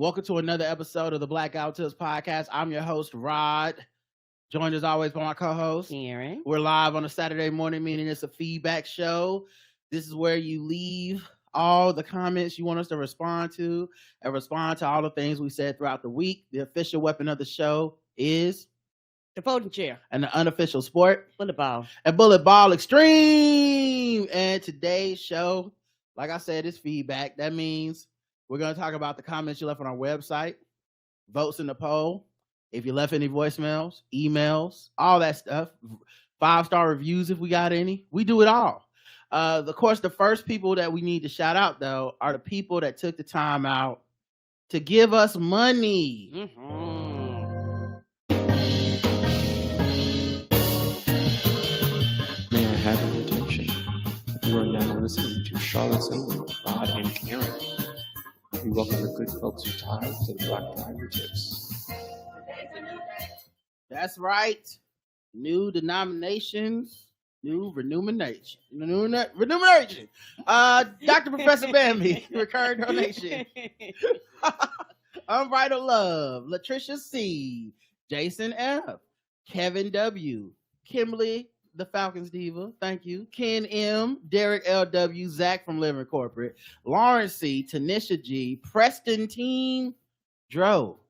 Welcome to another episode of the Blackout Tips Podcast. I'm your host, Rod. Joined as always by my co-host, Karen. We're live on a Saturday morning, meaning it's a feedback show. This is where you leave all the comments you want us to respond to and respond to all the things we said throughout the week. The official weapon of the show is the folding chair. And the unofficial sport, bullet ball. And bullet ball extreme. And today's show, like I said, is feedback. That means we're going to talk about the comments you left on our website, votes in the poll, if you left any voicemails, emails, all that stuff, 5-star reviews if we got any. We do it all. Of course, the first people that we need to shout out, though, are the people that took the time out to give us money. May I have your attention? You are now listening to Charlotte's Own, Rod and Karen. We welcome the good folks who tied to the Black Tiger Tips. That's right. New denominations, new remuneration. Dr. Professor Bambi, recurring donation. Unbridled Love, Latricia C, Jason F, Kevin W, Kimberly, the Falcons Diva, thank you, Ken M, Derek LW, Zach from Living Corporate, Lawrence C, Tanisha G, Preston Team, Dro,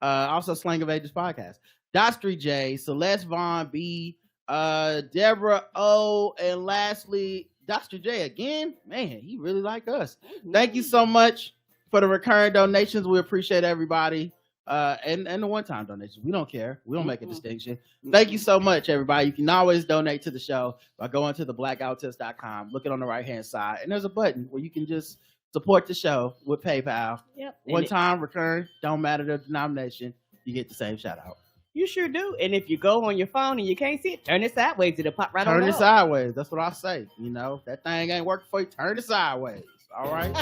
also Slang of Ages Podcast, Dostry J, Celeste Vaughn B, Deborah O, and lastly, Dostry J again. Man, he really like us. Thank you so much for the recurring donations. We appreciate everybody. And the one-time donations. We don't care. We don't make a distinction. Thank you so much, everybody. You can always donate to the show by going to theblackouttips.com, looking on the right-hand side, and there's a button where you can just support the show with PayPal. Yep. One-time, recurring, don't matter the denomination, you get the same shout-out. You sure do. And if you go on your phone and you can't see it, turn it sideways. It'll pop right on. Turn it sideways. That's what I say. You know, that thing ain't working for you. Turn it sideways. All right?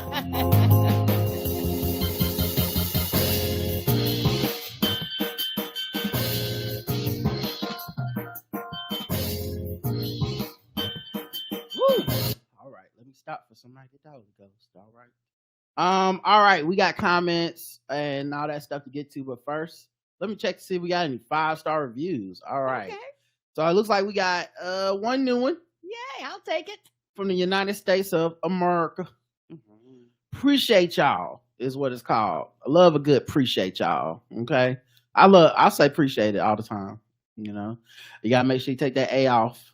Stop for somebody get the Holy Ghost. All right. All right, we got comments and all that stuff to get to, but first, let me check to see if we got any 5-star reviews. All right. Okay. So it looks like we got one new one. Yay, I'll take it. From the United States of America. Appreciate y'all is what it's called. I love a good appreciate y'all. Okay. I say appreciate it all the time. You know, you gotta make sure you take that A off.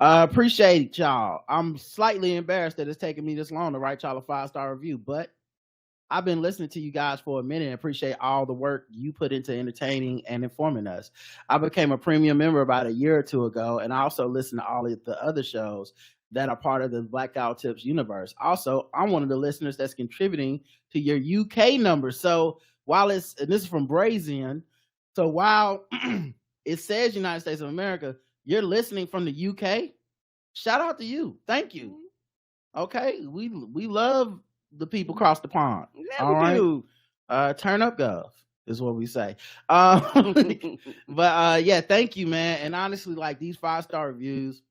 Appreciate y'all. I'm slightly embarrassed that it's taking me this long to write y'all a 5-star review, but I've been listening to you guys for a minute and appreciate all the work you put into entertaining and informing us. I became a premium member about a year or two ago, and I also listen to all of the other shows that are part of the Blackout Tips universe. Also, I'm one of the listeners that's contributing to your UK number. So while and this is from Brazian, so while it says United States of America, you're listening from the UK. Shout out to you. Thank you. Okay. We love the people across the pond. Yeah, all right. Do. Turn up, Gov, is what we say. But yeah, thank you, man. And honestly, like these 5-star reviews,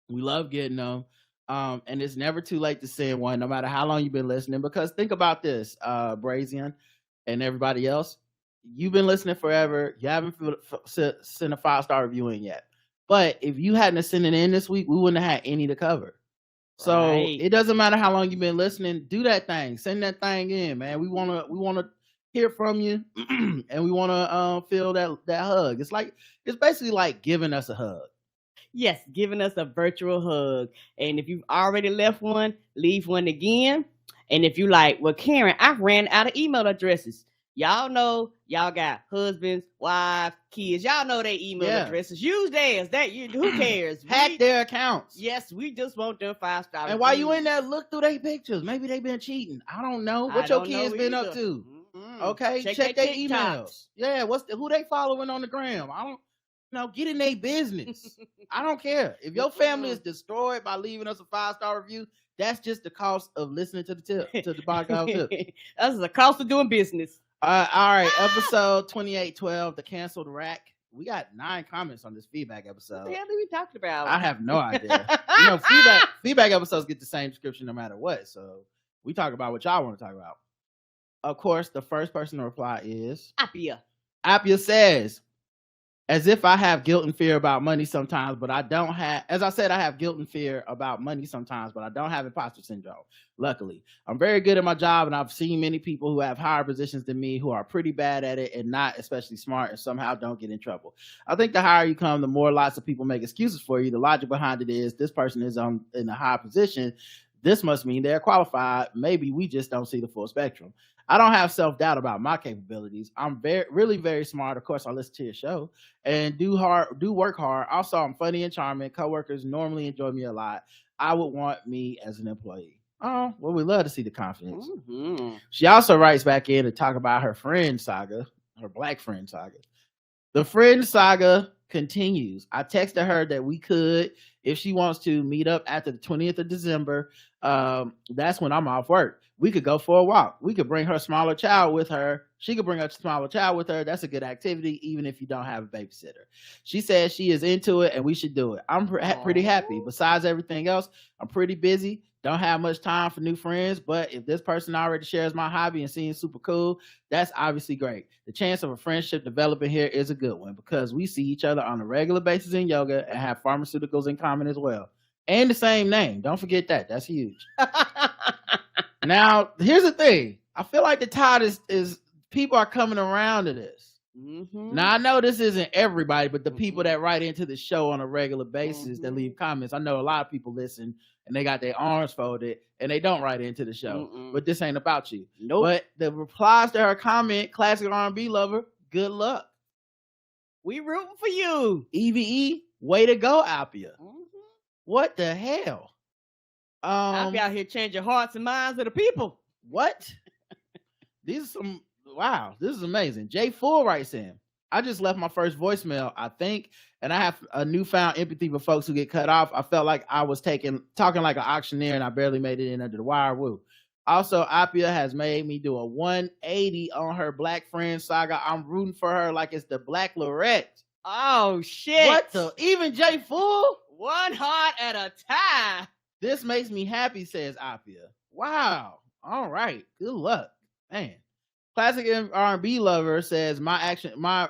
we love getting them. And it's never too late to send one, no matter how long you've been listening. Because think about this, Brazian and everybody else. You've been listening forever. You haven't sent a 5-star review in yet. But if you hadn't sent it in this week, we wouldn't have had any to cover. So It doesn't matter how long you've been listening. Do that thing. Send that thing in, man. We wanna hear from you, and we wanna feel that hug. It's basically like giving us a hug. Yes, giving us a virtual hug. And if you've already left one, leave one again. And if you like, well, Karen, I ran out of email addresses. Y'all know y'all got husbands, wives, kids. Y'all know their email addresses. Use theirs. Who cares? Hack their accounts. Yes, we just want them 5-star. And while you in there, look through their pictures. Maybe they been cheating. I don't know. What your kids been up to? Okay, check their emails. Yeah, who they following on the gram? I don't know. Get in their business. I don't care. If your family is destroyed by leaving us a 5-star review, that's just the cost of listening to the podcast tip. That's the cost of doing business. All right, episode 2812, the canceled rack. We got 9 comments on this feedback episode. What the hell are we talking about? I have no idea. Feedback episodes get the same description no matter what. So we talk about what y'all want to talk about. Of course, the first person to reply is Apia. Appia says, as if I have guilt and fear about money sometimes, but I don't have, as I said, I have guilt and fear about money sometimes, but I don't have imposter syndrome. Luckily, I'm very good at my job, and I've seen many people who have higher positions than me who are pretty bad at it and not especially smart and somehow don't get in trouble. I think the higher you come, the more lots of people make excuses for you. The logic behind it is this person is in a high position. This must mean they're qualified. Maybe we just don't see the full spectrum. I don't have self-doubt about my capabilities. I'm really very smart. Of course, I listen to your show and do work hard. Also, I'm funny and charming. Coworkers normally enjoy me a lot. I would want me as an employee. Oh, well, we love to see the confidence. Mm-hmm. She also writes back in to talk about her friend saga, her black friend saga. The friend saga continues. I texted her that we could, if she wants to, meet up after the 20th of December. That's when I'm off work. We could go for a walk. We could bring her smaller child with her. She could bring her smaller child with her. That's a good activity, even if you don't have a babysitter. She says she is into it and we should do it. I'm pretty happy. Besides everything else, I'm pretty busy. Don't have much time for new friends, but if this person already shares my hobby and seems super cool, that's obviously great. The chance of a friendship developing here is a good one because we see each other on a regular basis in yoga and have pharmaceuticals in common as well. And the same name. Don't forget that. That's huge. Now, here's the thing. I feel like the tide is people are coming around to this. Mm-hmm. Now, I know this isn't everybody, but the people that write into the show on a regular basis that leave comments, I know a lot of people listen and they got their arms folded and they don't write into the show. But this ain't about you. Nope. But the replies to her comment, classic R&B lover, good luck. We rooting for you. EVE, way to go, Appia. Mm-hmm. What the hell? I'll be out here changing hearts and minds of the people. What? These are some, wow, this is amazing. Jay Full writes in, I just left my first voicemail, I think, and I have a newfound empathy for folks who get cut off. I felt like I was talking like an auctioneer and I barely made it in under the wire. Woo. Also, Appia has made me do a 180 on her black friend saga. I'm rooting for her like it's the Black Lorette. Oh, shit. What the? Even Jay Full? One heart at a time. This makes me happy, says Appia. Wow. All right. Good luck. Man. Classic R&B lover says, my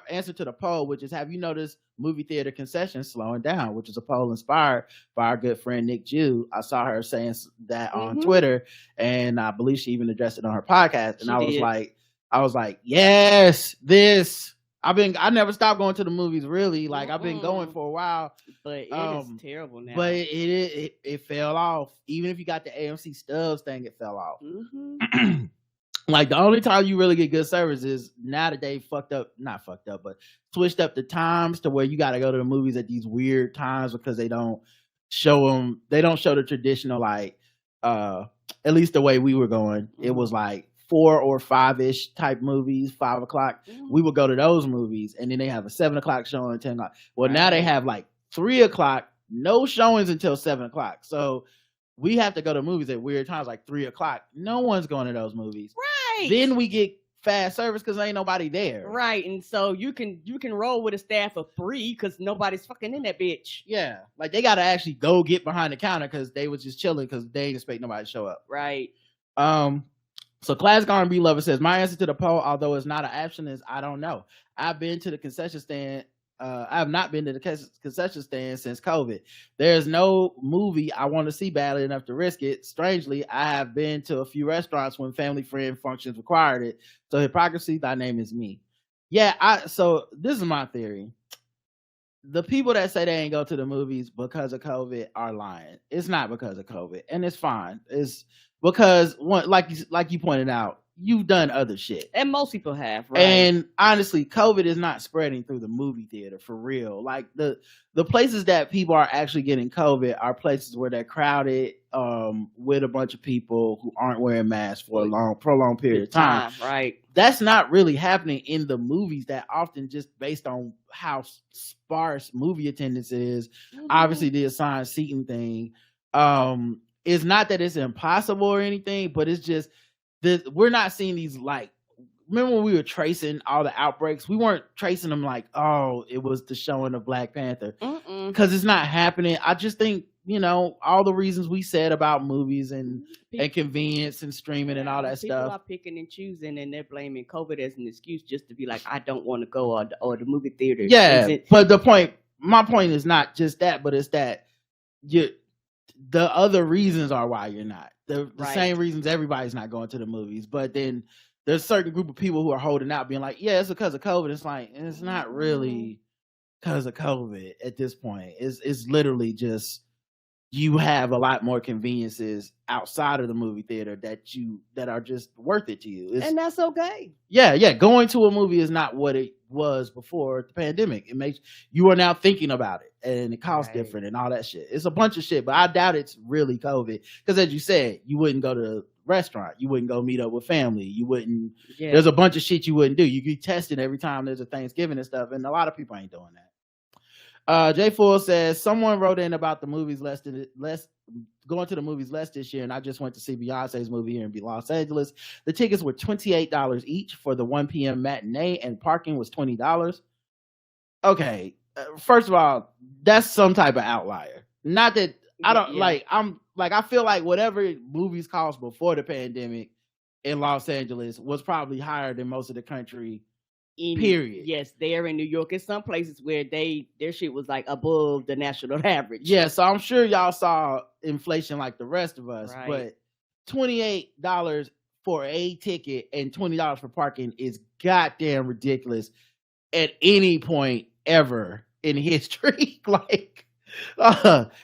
answer to the poll, which is, have you noticed movie theater concessions slowing down, which is a poll inspired by our good friend Nick Jew. I saw her saying that on Twitter, and I believe she even addressed it on her podcast. And I was like, yes, this. I never stopped going to the movies, really. Like, I've been going for a while. But it is terrible now. But it fell off. Even if you got the AMC Stubs thing, it fell off. Mm-hmm. Like, the only time you really get good service is now that they not fucked up, but switched up the times to where you got to go to the movies at these weird times because they don't show the traditional, like, at least the way we were going. Mm-hmm. It was like 4 or 5-ish type movies, 5 o'clock. Mm-hmm. We would go to those movies, and then they have a 7 o'clock show and 10 o'clock. Well, now they have like 3 o'clock, no showings until 7 o'clock. So we have to go to movies at weird times, like 3 o'clock. No one's going to those movies. Right. Then we get fast service because ain't nobody there. Right. And so you can roll with a staff of 3 because nobody's fucking in that bitch. Yeah. Like, they got to actually go get behind the counter because they was just chilling because they didn't expect nobody to show up. Right. So Classic R&B Lover says, my answer to the poll, although it's not an option, is I don't know. I've been to the concession stand. I have not been to the concession stand since COVID. There's no movie I want to see badly enough to risk it. Strangely, I have been to a few restaurants when family friend functions required it. So hypocrisy, thy name is me. Yeah, so this is my theory. The people that say they ain't go to the movies because of COVID are lying. It's not because of COVID, and it's fine. It's because like you pointed out, you've done other shit. And most people have, right? And honestly, COVID is not spreading through the movie theater for real. Like, the places that people are actually getting COVID are places where they're crowded with a bunch of people who aren't wearing masks for a prolonged period of time. Right. That's not really happening in the movies that often, just based on how sparse movie attendance is. Mm-hmm. Obviously, the assigned seating thing. It's not that it's impossible or anything, but it's just we're not seeing these, like, remember when we were tracing all the outbreaks? We weren't tracing them like, oh, it was the showing of Black Panther, because it's not happening. I just think all the reasons we said about movies and convenience and streaming and all that people stuff. People are picking and choosing, and they're blaming COVID as an excuse just to be like, I don't want to go or the movie theater. Yeah, but my point is not just that, but it's that the other reasons are why you're not. The same reasons everybody's not going to the movies, but then there's a certain group of people who are holding out being like, yeah, it's because of COVID. It's like, it's not really because of COVID at this point. It's literally just you have a lot more conveniences outside of the movie theater that are just worth it to you. And that's okay. Yeah. Going to a movie is not what it was before the pandemic. It makes you are now thinking about it, and it costs different and all that shit. It's a bunch of shit, but I doubt it's really COVID. Because as you said, you wouldn't go to a restaurant, you wouldn't go meet up with family, you wouldn't. Yeah. There's a bunch of shit you wouldn't do. You get tested every time there's a Thanksgiving and stuff, and a lot of people ain't doing that. J Full says someone wrote in about the movies less going to the movies less this year, and I just went to see Beyonce's movie here in Los Angeles. The tickets were $28 each for the 1 p.m. matinee, and parking was $20. Okay, first of all, that's some type of outlier. Not that I don't I feel like whatever movies cost before the pandemic in Los Angeles was probably higher than most of the country. Period. Yes, there in New York, in some places where their shit was like above the national average. Yeah, so I'm sure y'all saw inflation like the rest of us, but $28 for a ticket and $20 for parking is goddamn ridiculous at any point ever in history.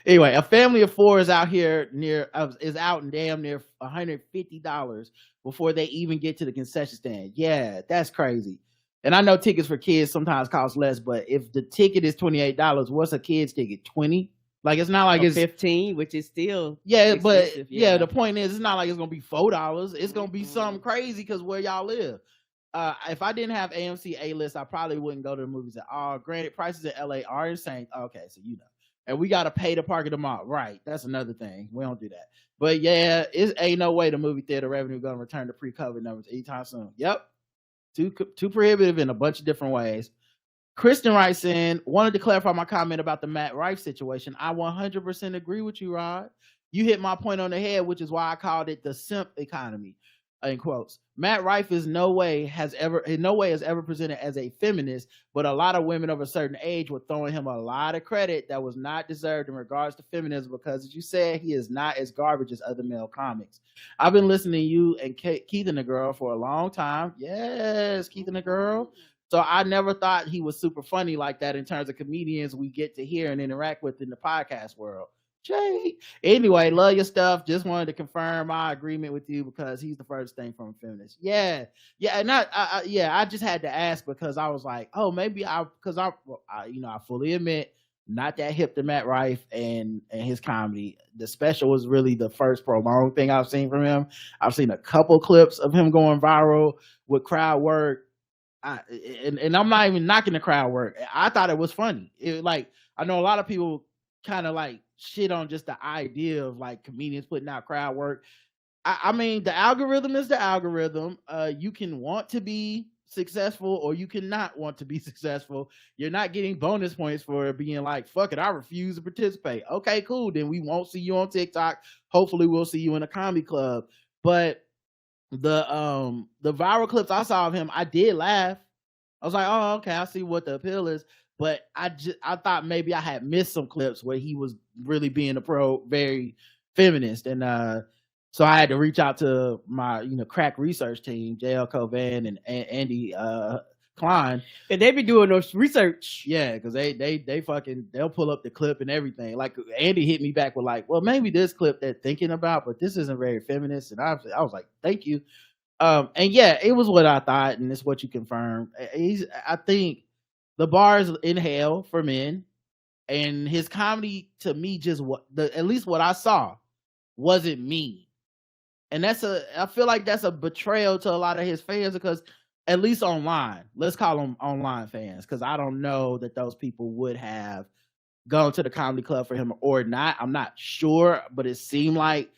Anyway, a family of four is out and damn near $150 before they even get to the concession stand. Yeah, that's crazy. And I know tickets for kids sometimes cost less, but if the ticket is $28, what's a kid's ticket? $20? Like, it's not like it's $15, which is still but the point is, it's not like it's gonna be $4. It's gonna be something crazy because where y'all live. If I didn't have AMC A-list, I probably wouldn't go to the movies at all. Granted, prices in LA are insane. Okay, so and we gotta pay to park at the mall. Right, that's another thing. We don't do that. But yeah, it ain't no way the movie theater revenue gonna return to pre-COVID numbers anytime soon. Yep. Too prohibitive in a bunch of different ways. Kristen writes in, wanted to clarify my comment about the Matt Rife situation. I 100% agree with you, Rod. You hit my point on the head, which is why I called it the simp economy, in quotes. Matt Rife is in no way has ever presented as a feminist, but a lot of women of a certain age were throwing him a lot of credit that was not deserved in regards to feminism because, as you said, he is not as garbage as other male comics. I've been listening to you and Keith and the Girl for a long time. Yes, Keith and the Girl. So I never thought he was super funny like that in terms of comedians we get to hear and interact with in the podcast world. Jay. Anyway, love your stuff. Just wanted to confirm my agreement with you because he's the first thing from a feminist. Yeah. And I just had to ask because I was like, oh, maybe I fully admit not that hip to Matt Rife and his comedy. The special was really the first prolonged thing I've seen from him. I've seen a couple clips of him going viral with crowd work. And I'm not even knocking the crowd work. I thought it was funny. I know a lot of people kind of shit on just the idea of comedians putting out crowd work. I mean, the algorithm is the algorithm. You can want to be successful or you cannot want to be successful. You're not getting bonus points for being like, fuck it, I refuse to participate. Okay, cool. Then we won't see you on TikTok. Hopefully we'll see you in a comedy club. But the viral clips I saw of him, I did laugh. I was like, oh, okay, I see what the appeal is. But I thought maybe I had missed some clips where he was really being very feminist. And so I had to reach out to my, crack research team, JL Covan and Andy Klein. And they be doing those research. Yeah, because they'll pull up the clip and everything. Like Andy hit me back with well, maybe this clip they're thinking about, but this isn't very feminist. And I was like, thank you. And yeah, it was what I thought, and it's what you confirmed. I think the bar is in hell for men, and his comedy to me at least what I saw wasn't mean. And I feel like that's a betrayal to a lot of his fans because at least online, let's call them online fans, because I don't know that those people would have gone to the comedy club for him or not. I'm not sure, but it seemed like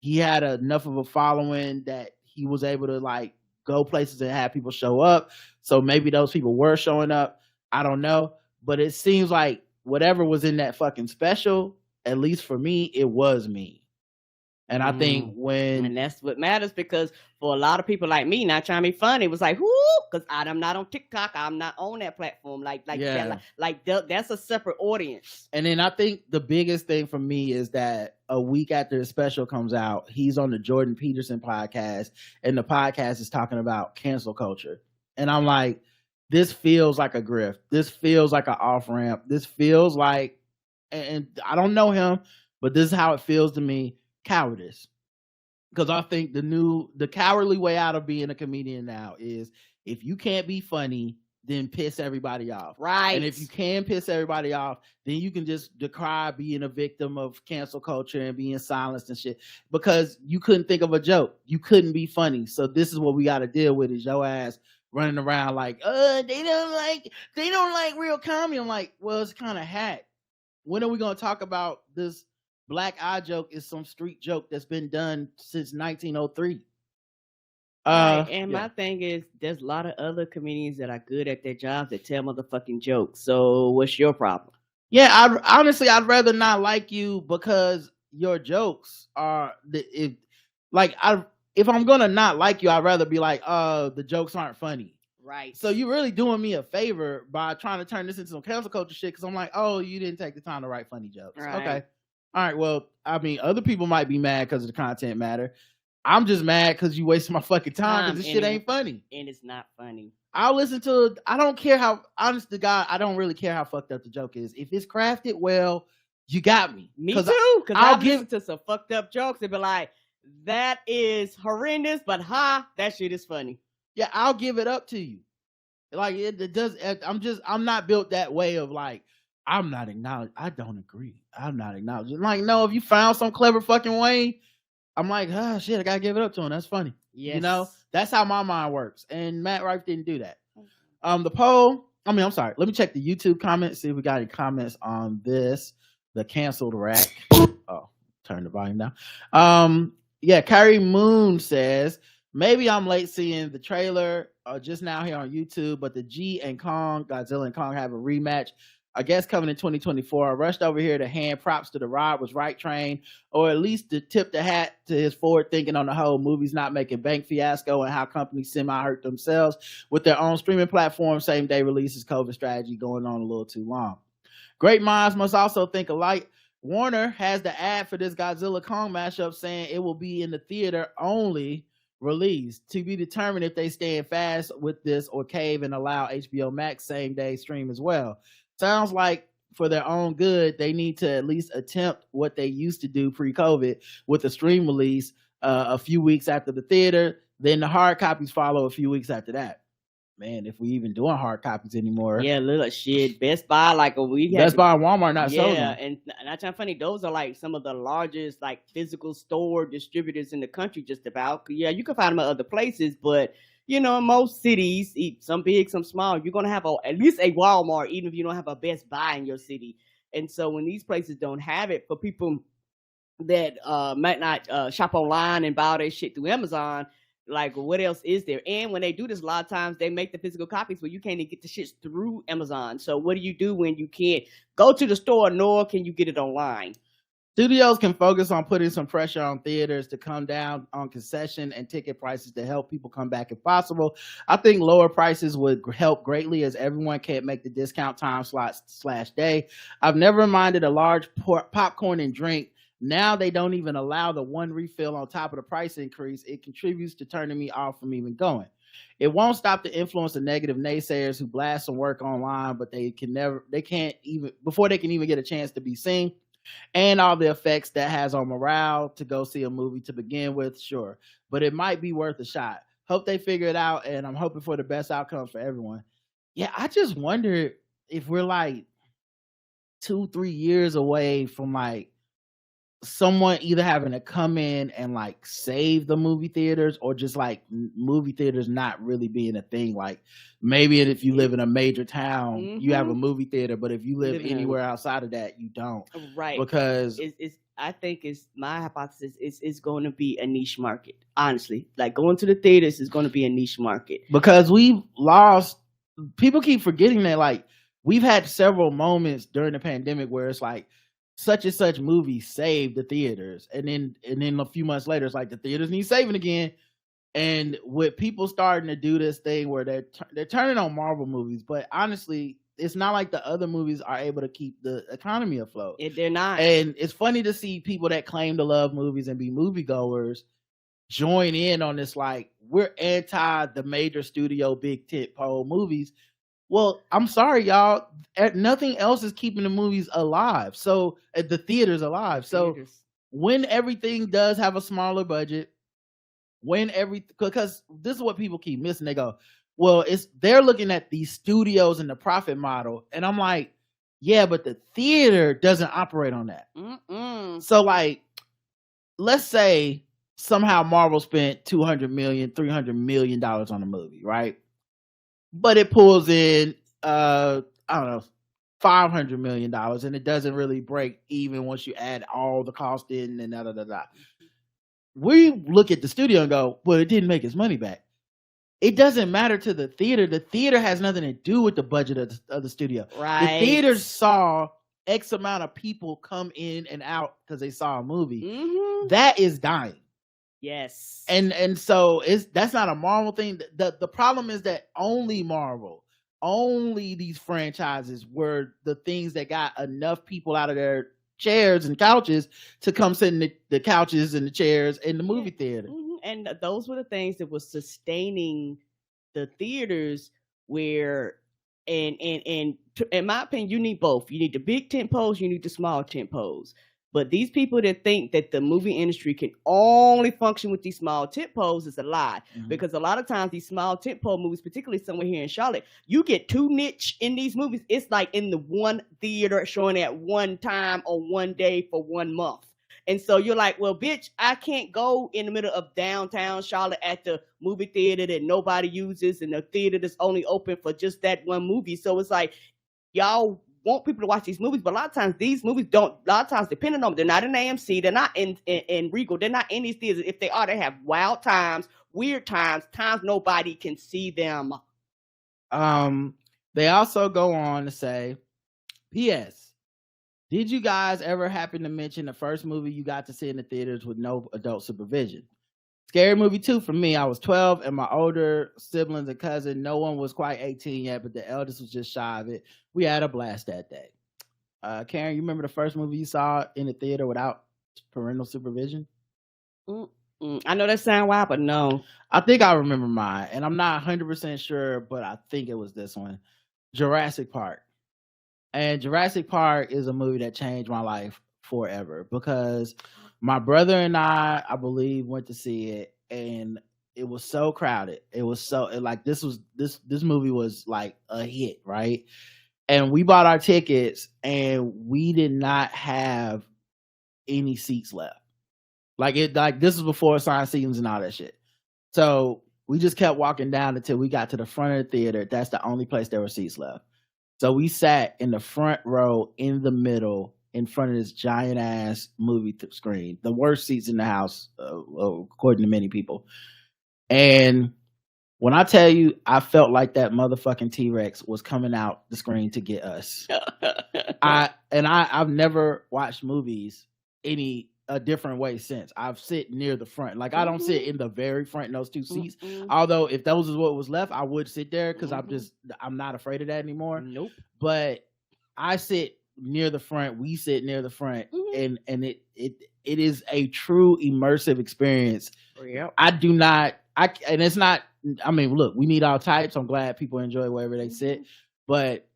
he had enough of a following that he was able to go places and have people show up. So maybe those people were showing up. I don't know. But it seems like whatever was in that fucking special at least for me, it was me. And I think and that's what matters, because for a lot of people like me, not trying to be funny, it was like, whoo, because I'm not on TikTok, I'm not on that platform, that's a separate audience. And then I think the biggest thing for me is that a week after the special comes out, he's on the Jordan Peterson podcast, and the podcast is talking about cancel culture. And I'm like, this feels like a grift. This feels like an off ramp. This feels like, and I don't know him, but this is how it feels to me. Cowardice. Because I think the cowardly way out of being a comedian now is, if you can't be funny, then piss everybody off. Right. And if you can piss everybody off, then you can just decry being a victim of cancel culture and being silenced and shit, because you couldn't think of a joke. You couldn't be funny. So this is what we got to deal with, is your ass running around like, they don't like real comedy. I'm like, well, it's kind of hack. When are we going to talk about this? Black eye joke is some street joke that's been done since 1903. My thing is, there's a lot of other comedians that are good at their jobs that tell motherfucking jokes. So what's your problem? Yeah, I'd rather not like you because your jokes are if I'm gonna not like you, I'd rather be like, the jokes aren't funny. Right. So you're really doing me a favor by trying to turn this into some cancel culture shit, because I'm like, oh, you didn't take the time to write funny jokes. Right. Okay. All right, well, I mean, other people might be mad because of the content matter. I'm just mad because you wasted my fucking time, because this shit ain't funny. And it's not funny. I'll listen to, I don't care how, honest to God, I don't really care how fucked up the joke is. If it's crafted well, you got me. Me too, because I'll listen to some fucked up jokes and be like, that is horrendous, but that shit is funny. Yeah, I'll give it up to you. Like, it does, I'm not built that way of like, I'm not acknowledging. I don't agree. I'm not acknowledging. Like, no, if you found some clever fucking way, I'm like, shit, I gotta give it up to him. That's funny. Yes. You know, that's how my mind works. And Matt Rife didn't do that. The poll, I'm sorry. Let me check the YouTube comments, see if we got any comments on this. The canceled rack. Oh, turn the volume down. Carrie Moon says, maybe I'm late seeing the trailer just now here on YouTube, but the Godzilla and Kong have a rematch. I guess coming in 2024. I rushed over here to hand props to the Rod Was Right train, or at least to tip the hat to his forward thinking on the whole movies not making bank fiasco and how companies semi-hurt themselves with their own streaming platform, same day releases, COVID strategy going on a little too long. Great minds must also think alike. Warner has the ad for this Godzilla Kong mashup saying it will be in the theater only release, to be determined if they stand fast with this or cave and allow HBO Max same day stream as well. Sounds like for their own good, they need to at least attempt what they used to do pre-COVID with a stream release a few weeks after the theater. Then the hard copies follow a few weeks after that. Man, if we even doing hard copies anymore. Yeah, little shit. Best Buy, Best Buy and Walmart not sold them. Yeah, and not trying funny, those are like some of the largest like physical store distributors in the country just about. Yeah, you can find them at other places, but you know, in most cities, some big, some small, you're going to have at least a Walmart, even if you don't have a Best Buy in your city. And so when these places don't have it, for people that might not shop online and buy all their shit through Amazon, like, what else is there? And when they do this, a lot of times they make the physical copies where you can't even get the shit through Amazon. So what do you do when you can't go to the store, nor can you get it online? Studios can focus on putting some pressure on theaters to come down on concession and ticket prices to help people come back if possible. I think lower prices would help greatly, as everyone can't make the discount time slots /day. I've never minded a large popcorn and drink. Now they don't even allow the one refill on top of the price increase. It contributes to turning me off from even going. It won't stop the influence of negative naysayers who blast some work online, but they can even get a chance to be seen. And all the effects that has on morale to go see a movie to begin with, sure. But it might be worth a shot. Hope they figure it out, and I'm hoping for the best outcomes for everyone. Yeah, I just wonder if we're like 2-3 years away from like someone either having to come in and like save the movie theaters, or just like movie theaters not really being a thing. Like maybe if you live in a major town, you have a movie theater, but if you live anywhere outside of that, you don't. Right. Because I think my hypothesis is it's going to be a niche market. Honestly, like going to the theaters is going to be a niche market, because people keep forgetting that like we've had several moments during the pandemic where it's like such and such movie saved the theaters, and then a few months later, it's like the theaters need saving again. And with people starting to do this thing where they're turning on Marvel movies, but honestly, it's not like the other movies are able to keep the economy afloat. They're not. And it's funny to see people that claim to love movies and be moviegoers join in on this, like, we're anti the major studio big tentpole movies. Well, I'm sorry, y'all. Nothing else is keeping the movies alive. So the theaters alive. So when everything does have a smaller budget, because this is what people keep missing. They go, well, they're looking at these studios and the profit model, and I'm like, yeah, but the theater doesn't operate on that. So, like, let's say somehow Marvel spent $200 million, $300 million on a movie, right? But it pulls in, I don't know, $500 million, and it doesn't really break even once you add all the cost in and da. We look at the studio and go, well, it didn't make its money back. It doesn't matter to the theater. The theater has nothing to do with the budget of the studio. Right. The theater saw X amount of people come in and out because they saw a movie. Mm-hmm. That is dying. Yes. And so that's not a Marvel thing. The problem is that only Marvel, only these franchises were the things that got enough people out of their chairs and couches to come sit in the couches and the chairs in the movie theater. Mm-hmm. And those were the things that was sustaining the theaters, where and in my opinion, you need both. You need the big tent poles, you need the small tent poles. But these people that think that the movie industry can only function with these small tent poles is a lie. Mm-hmm. Because a lot of times these small tent pole movies, particularly somewhere here in Charlotte, you get too niche in these movies. It's like in the one theater showing at one time on one day for 1 month. And so you're like, well, bitch, I can't go in the middle of downtown Charlotte at the movie theater that nobody uses and the theater that's only open for just that one movie. So it's like, y'all want people to watch these movies, but a lot of times these movies don't, a lot of times depending on, they're not in AMC, they're not in Regal, they're not in these theaters. If they are, they have wild times, weird times nobody can see them. They also go on to say, P.S. Did you guys ever happen to mention the first movie you got to see in the theaters with no adult supervision? Scary Movie 2 for me. I was 12 and my older siblings and cousin, no one was quite 18 yet, but the eldest was just shy of it. We had a blast that day. Karen, you remember the first movie you saw in the theater without parental supervision? I know that sounds wild, but no. I think I remember mine, and I'm not 100% sure, but I think it was this one. Jurassic Park. And Jurassic Park is a movie that changed my life forever, because my brother and I believe, went to see it, and it was so crowded. It was so, like, this movie was like a hit, right? And we bought our tickets, and we did not have any seats left. Like this was before assigned seatings and all that shit. So we just kept walking down until we got to the front of the theater. That's the only place there were seats left. So we sat in the front row, in the middle, in front of this giant ass movie screen, the worst seats in the house, according to many people. And when I tell you, I felt like that motherfucking T-Rex was coming out the screen to get us. I've never watched movies a different way since. I've sit near the front. Like, I don't sit in the very front in those two seats. Although if those is what was left, I would sit there, because I'm not afraid of that anymore. Nope. But I sit near the front. We sit near the front, and it is a true immersive experience. Yep. And it's not. I mean, look, we need all types. I'm glad people enjoy wherever they sit, but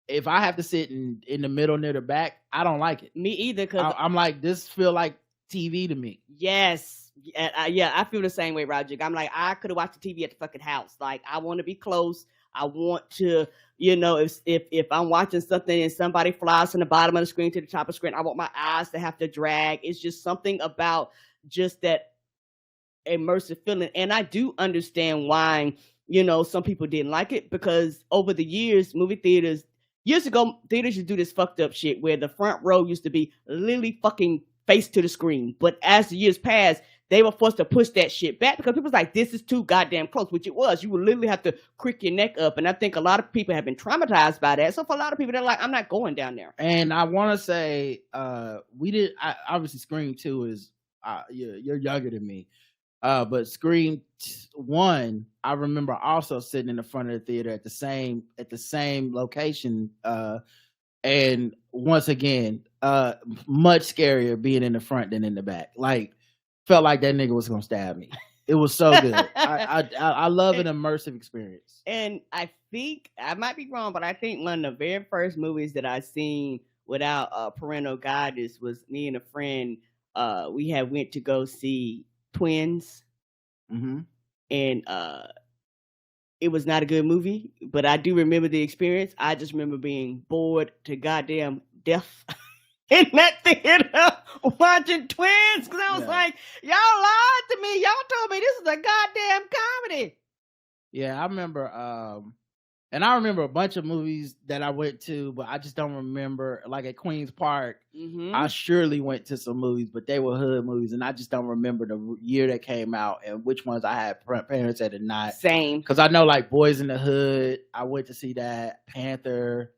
if I have to sit in the middle near the back, I don't like it. Me either, because I'm like, this feel like TV to me. Yes. Yeah, I feel the same way, Roger. I'm like, I could have watched the TV at the fucking house. Like, I want to be close. I want to, if I'm watching something and somebody flies from the bottom of the screen to the top of the screen, I want my eyes to have to drag. It's just something about just that immersive feeling. And I do understand why, some people didn't like it, because over the years, years ago, theaters used to do this fucked up shit where the front row used to be literally fucking face to the screen. But as the years passed, they were forced to push that shit back because people was like, this is too goddamn close, which it was. You would literally have to crick your neck up. And I think a lot of people have been traumatized by that. So for a lot of people, they're like, I'm not going down there. And I want to say, obviously Scream 2 is, you're younger than me. But Scream 1, I remember also sitting in the front of the theater at the same location. And once again, much scarier being in the front than in the back. Like, felt like that nigga was gonna stab me. It was so good. I love an immersive experience. And I think, I might be wrong, but I think one of the very first movies that I seen without parental guidance was me and a friend. We had went to go see Twins. Mm-hmm. And it was not a good movie, but I do remember the experience. I just remember being bored to goddamn death in that theater watching Twins, because I was like, y'all lied to me. Y'all told me this is a goddamn comedy. Yeah, I remember, and I remember a bunch of movies that I went to, but I just don't remember. Like at Queen's Park, I surely went to some movies, but they were hood movies, and I just don't remember the year that came out and which ones I had parents that did not. Same. Because I know like Boys in the Hood, I went to see that. Panther,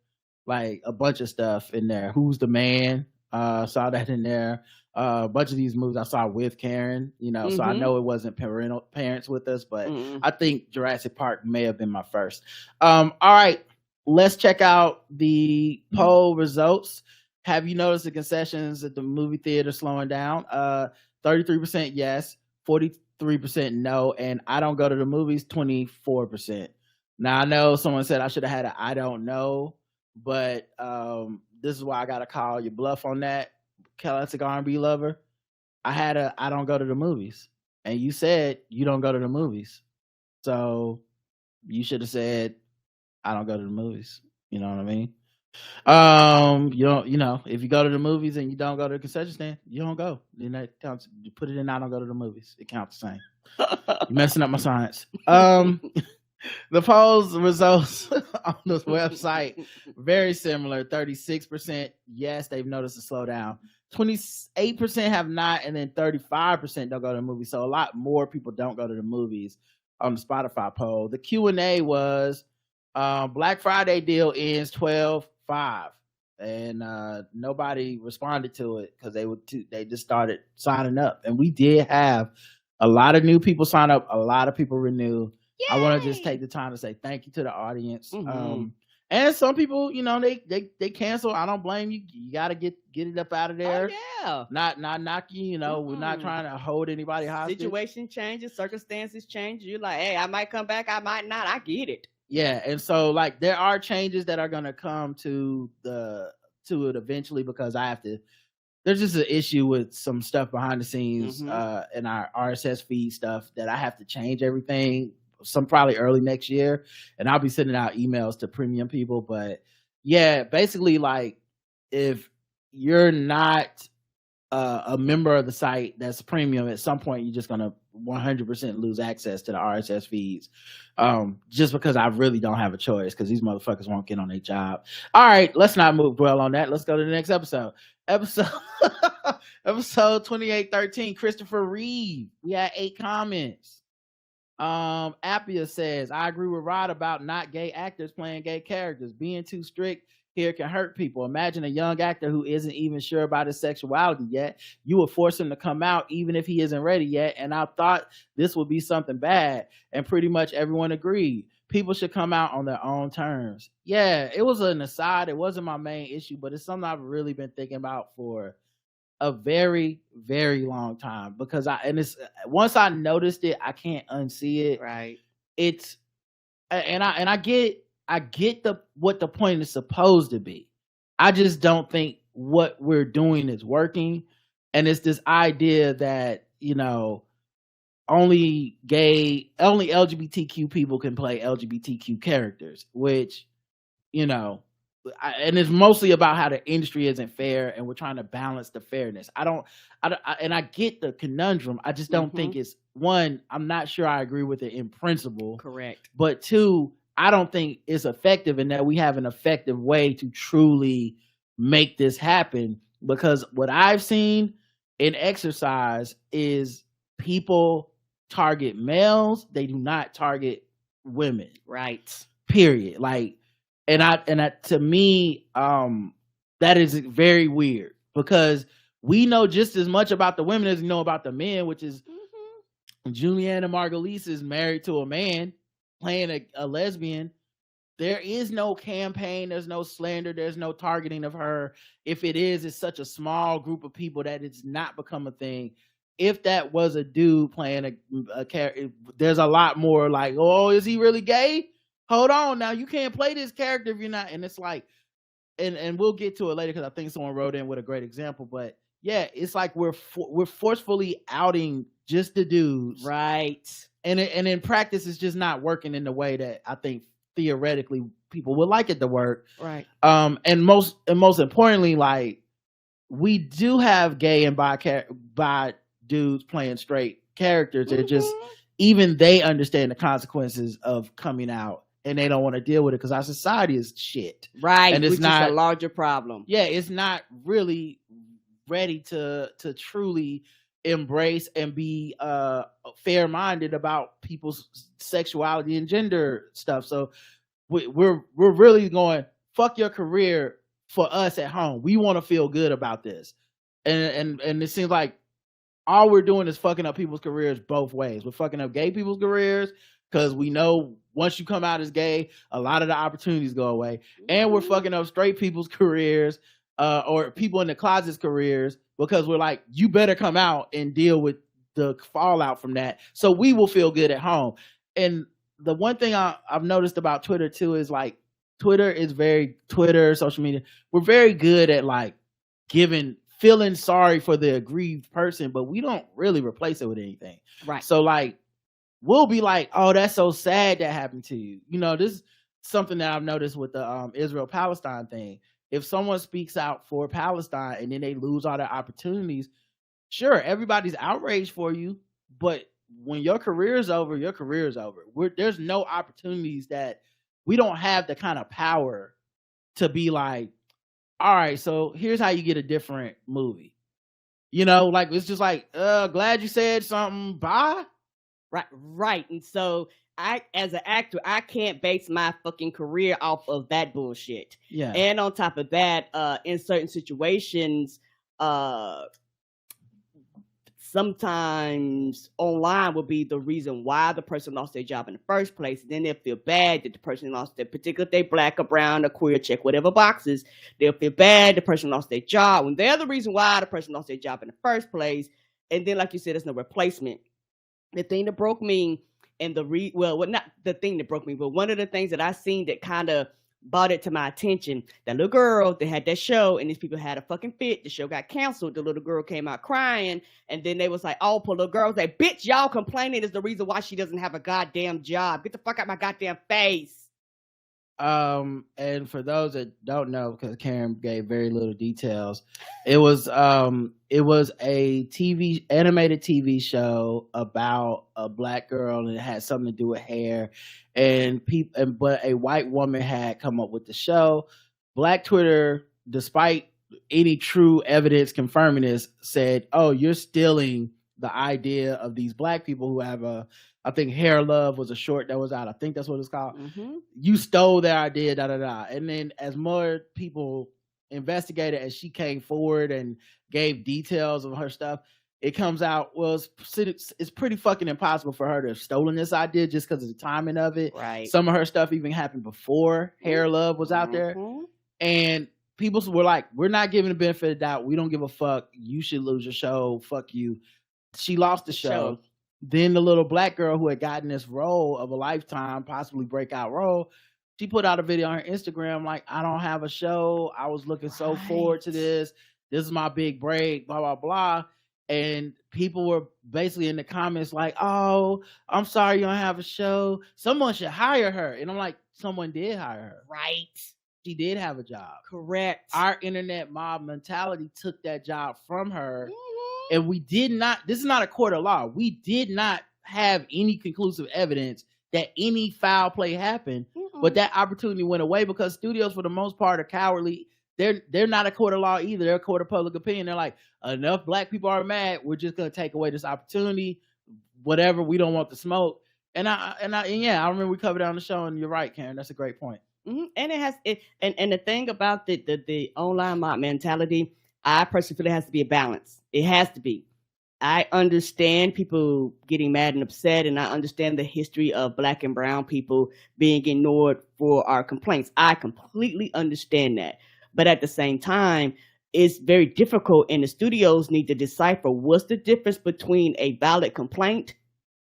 like a bunch of stuff in there. Who's the Man? Saw that in there. A bunch of these movies I saw with Karen, so I know it wasn't parents with us, but I think Jurassic Park may have been my first. All right, let's check out the poll results. Have you noticed the concessions at the movie theater slowing down? 33% yes, 43% no, and I don't go to the movies, 24%. Now I know someone said I should have had a I don't know, but this is why I gotta call your bluff on that. Classic R&B lover, I don't go to the movies, and you said you don't go to the movies, so you should have said I don't go to the movies. You know what I mean? If you go to the movies and you don't go to the concession stand, you don't go. Then that counts. You put it in I don't go to the movies. It counts the same. You're messing up my science. The polls results on this website very similar. 36% yes, they've noticed a slowdown. 28% have not, and then 35% don't go to the movies. So a lot more people don't go to the movies on the Spotify poll. The Q&A was Black Friday deal ends 12/5, and nobody responded to it because they just started signing up, and we did have a lot of new people sign up, a lot of people renew. Yay! I want to just take the time to say thank you to the audience. And some people, they cancel. I don't blame you. You got to get it up out of there. Oh, yeah. Not knock you. We're not trying to hold anybody hostage. Situation changes, circumstances change. You're like, hey, I might come back, I might not. I get it. Yeah, and so like there are changes that are gonna come to it eventually, because there's just an issue with some stuff behind the scenes in our RSS feed stuff that I have to change everything. Some probably early next year, and I'll be sending out emails to premium people. But yeah, basically, like if you're not a member of the site that's premium, at some point you're just gonna 100% lose access to the RSS feeds, just because I really don't have a choice, because these motherfuckers won't get on their job. All right, let's not dwell on that. Let's go to the next episode. Episode 2813, Christopher Reeve. We had 8 comments. Appia says, I agree with Rod about not gay actors playing gay characters. Being too strict here can hurt people. Imagine a young actor who isn't even sure about his sexuality yet. You would force him to come out even if he isn't ready yet. And I thought this would be something bad. And pretty much everyone agreed. People should come out on their own terms. Yeah, it was an aside. It wasn't my main issue, but it's something I've really been thinking about for a very, very long time, because once I noticed it, I can't unsee it. Right. I get what the point is supposed to be. I just don't think what we're doing is working. And it's this idea that, only LGBTQ people can play LGBTQ characters, which, and it's mostly about how the industry isn't fair, and we're trying to balance the fairness. I get the conundrum. I just don't think it's, one, I'm not sure I agree with it in principle. Correct. But 2, I don't think it's effective, and that we have an effective way to truly make this happen, because what I've seen in exercise is people target males, they do not target women. Right. Period. Like, and I to me, that is very weird because we know just as much about the women as we know about the men, which is Juliana Margulies is married to a man playing a lesbian. There is no campaign, there's no slander, there's no targeting of her. If it is, it's such a small group of people that it's not become a thing. If that was a dude playing a character, there's a lot more like, oh, is he really gay? Hold on, now you can't play this character if you're not. And it's like, and we'll get to it later because I think someone wrote in with a great example. But yeah, it's like we're forcefully outing just the dudes, right? And in practice, it's just not working in the way that I think theoretically people would like it to work, right? And most importantly, like we do have gay and bi dudes playing straight characters. They're just, even they understand the consequences of coming out and they don't want to deal with it because our society is shit, right? And it's which not is a larger problem. Yeah, it's not really ready to truly embrace and be fair-minded about people's sexuality and gender stuff. So we're really going, fuck your career for us at home. We want to feel good about this, and it seems like all we're doing is fucking up people's careers both ways. We're fucking up gay people's careers because we know once you come out as gay, a lot of the opportunities go away, and we're fucking up straight people's careers or people in the closet's careers because we're like, you better come out and deal with the fallout from that so we will feel good at home. And the one thing I've noticed about Twitter too is like Twitter, social media, we're very good at like feeling sorry for the aggrieved person, but we don't really replace it with anything. Right. So like, we'll be like, oh, that's so sad that happened to you. You know, this is something that I've noticed with the Israel-Palestine thing. If someone speaks out for Palestine and then they lose all their opportunities, sure, everybody's outraged for you, but when your career is over, your career is over. There's no opportunities that we don't have the kind of power to be like, all right, so here's how you get a different movie. You know, like, it's just like, glad you said something, bye. Right. And so I, as an actor, I can't base my fucking career off of that bullshit. Yeah. And on top of that, in certain situations, sometimes online will be the reason why the person lost their job in the first place. Then they'll feel bad that the person lost their, particularly if they black or brown or queer, check whatever boxes. They'll feel bad the person lost their job when they're the reason why the person lost their job in the first place. And then, like you said, there's no replacement. The thing that broke me and not the thing that broke me, but one of the things that I seen that kind of brought it to my attention, that little girl that had that show and these people had a fucking fit. The show got canceled. The little girl came out crying, and then they was like, oh, poor little girl was like, bitch, y'all complaining is the reason why she doesn't have a goddamn job. Get the fuck out my goddamn face. And for those that don't know, because Karen gave very little details, it was a animated TV show about a black girl, and it had something to do with hair, but a white woman had come up with the show. Black Twitter, despite any true evidence confirming this, said, oh, you're stealing the idea of these black people who have I think Hair Love was a short that was out. I think that's what it's called. Mm-hmm. You stole their idea, da da da. And then as more people investigated, as she came forward and gave details of her stuff, it comes out, well, it's pretty fucking impossible for her to have stolen this idea just because of the timing of it. Right. Some of her stuff even happened before Hair Love was out there. And people were like, we're not giving the benefit of the doubt. We don't give a fuck. You should lose your show. Fuck you. She lost the show. Then the little black girl who had gotten this role of a lifetime, possibly breakout role, she put out a video on her Instagram like, I don't have a show. I was looking so forward to this. This is my big break, blah, blah, blah. And people were basically in the comments like, oh, I'm sorry you don't have a show. Someone should hire her. And I'm like, someone did hire her. Right. She did have a job. Correct. Our internet mob mentality took that job from her. And we did not, this is not a court of law. We did not have any conclusive evidence that any foul play happened. But that opportunity went away because studios, for the most part, are cowardly. They're not a court of law either. They're a court of public opinion. They're like, enough black people are mad. We're just going to take away this opportunity. whatever, we don't want the smoke. And I remember we covered it on the show, and you're right, Karen. That's a great point. Mm-hmm. And it has and the thing about the online mob mentality, I personally feel it has to be a balance. It has to be. I understand people getting mad and upset, and I understand the history of Black and brown people being ignored for our complaints. I completely understand that. But at the same time, it's very difficult, and the studios need to decipher what's the difference between a valid complaint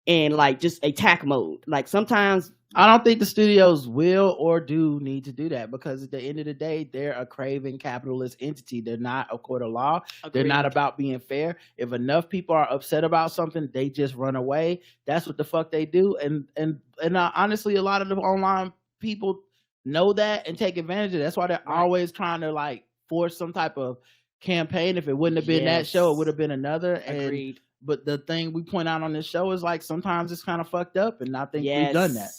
and like just attack mode. Like sometimes I don't think the studios will or do need to do that, because at the end of the day, they're a craven capitalist entity. They're not a court of law. Agreed. They're not about being fair. If enough people are upset about something, they just run away. That's what the fuck they do. And honestly, a lot of the online people know that and take advantage of it. That's why they're always trying to like force some type of campaign. If it wouldn't have been that show, it would have been another. Agreed. But the thing we point out on this show is like sometimes it's kind of fucked up, and I think we've done that.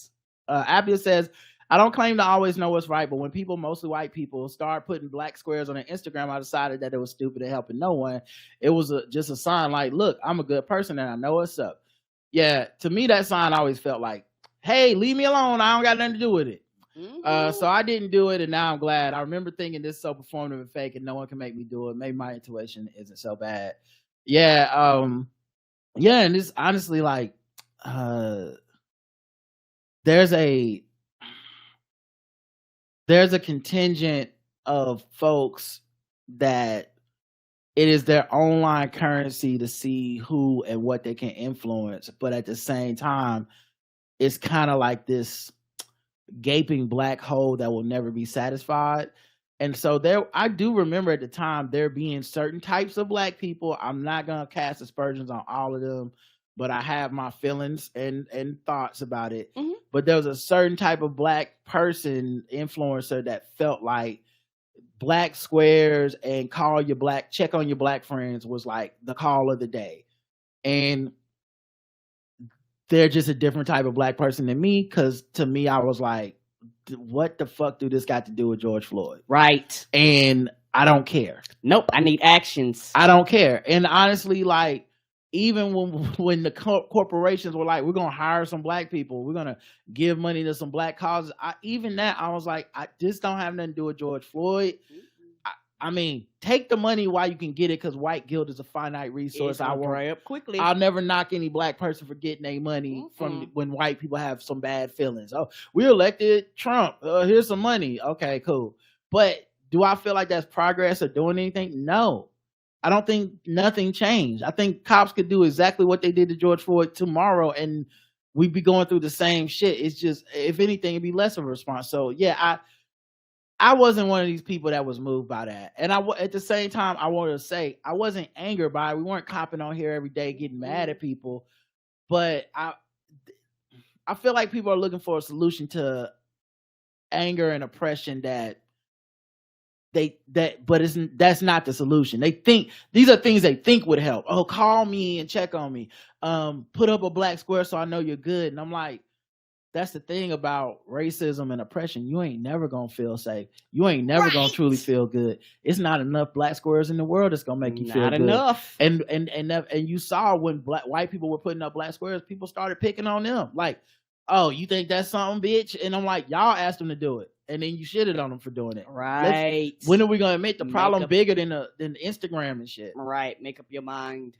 Abia says, I don't claim to always know what's right, but when people, mostly white people, start putting black squares on their Instagram, I decided that it was stupid and helping no one. It was just a sign like, look, I'm a good person and I know what's up. Yeah, to me, that sign always felt like, hey, leave me alone. I don't got nothing to do with it. Mm-hmm. So I didn't do it, and now I'm glad. I remember thinking this is so performative and fake and no one can make me do it. Maybe my intuition isn't so bad. Yeah, and it's honestly like, there's a contingent of folks that it is their online currency to see who and what they can influence, but at the same time, it's kind of like this gaping black hole that will never be satisfied. And so I do remember at the time there being certain types of black people. I'm not gonna cast aspersions on all of them, but I have my feelings and thoughts about it. Mm-hmm. But there was a certain type of black person influencer that felt like black squares and check on your black friends was like the call of the day. And they're just a different type of black person than me, because to me, I was like, what the fuck do this got to do with George Floyd? Right. And I don't care. Nope. I need actions. I don't care. And honestly, like, even when the corporations were like, we're going to hire some black people, we're going to give money to some black causes, I was like, this don't have nothing to do with George Floyd. I mean, take the money while you can get it, because white guilt is a finite resource. I'll never knock any black person for getting their money from when white people have some bad feelings. Oh, we elected Trump. Here's some money. Okay, cool. But do I feel like that's progress or doing anything? No. I don't think nothing changed. I think cops could do exactly what they did to George Floyd tomorrow, and we'd be going through the same shit. It's just, if anything, it'd be less of a response. So yeah, I wasn't one of these people that was moved by that. And at the same time, I wanted to say I wasn't angered by it. We weren't copping on here every day getting mad at people. But I feel like people are looking for a solution to anger and oppression that's not the solution. They think these are things they think would help. Oh, call me and check on me. Put up a black square so I know you're good. And I'm like, that's the thing about racism and oppression. You ain't never gonna feel safe. You ain't never gonna truly feel good. It's not enough black squares in the world that's gonna make you feel good. Not enough. And you saw when white people were putting up black squares, people started picking on them. Like, oh, you think that's something, bitch? And I'm like, y'all asked them to do it, and then you shitted on them for doing it. Right. When are we gonna admit the problem bigger than Instagram and shit? Right. Make up your mind.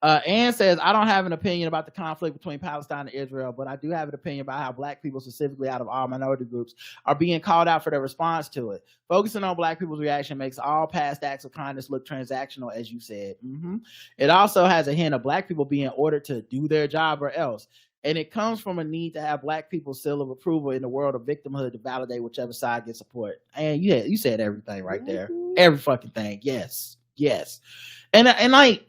Ann says, I don't have an opinion about the conflict between Palestine and Israel, but I do have an opinion about how black people, specifically out of all minority groups, are being called out for their response to it. Focusing on black people's reaction makes all past acts of kindness look transactional, as you said. Mm-hmm. It also has a hint of black people being ordered to do their job or else. And it comes from a need to have black people's seal of approval in the world of victimhood to validate whichever side gets support. And yeah, you said everything right there. Mm-hmm. Every fucking thing. Yes. And like,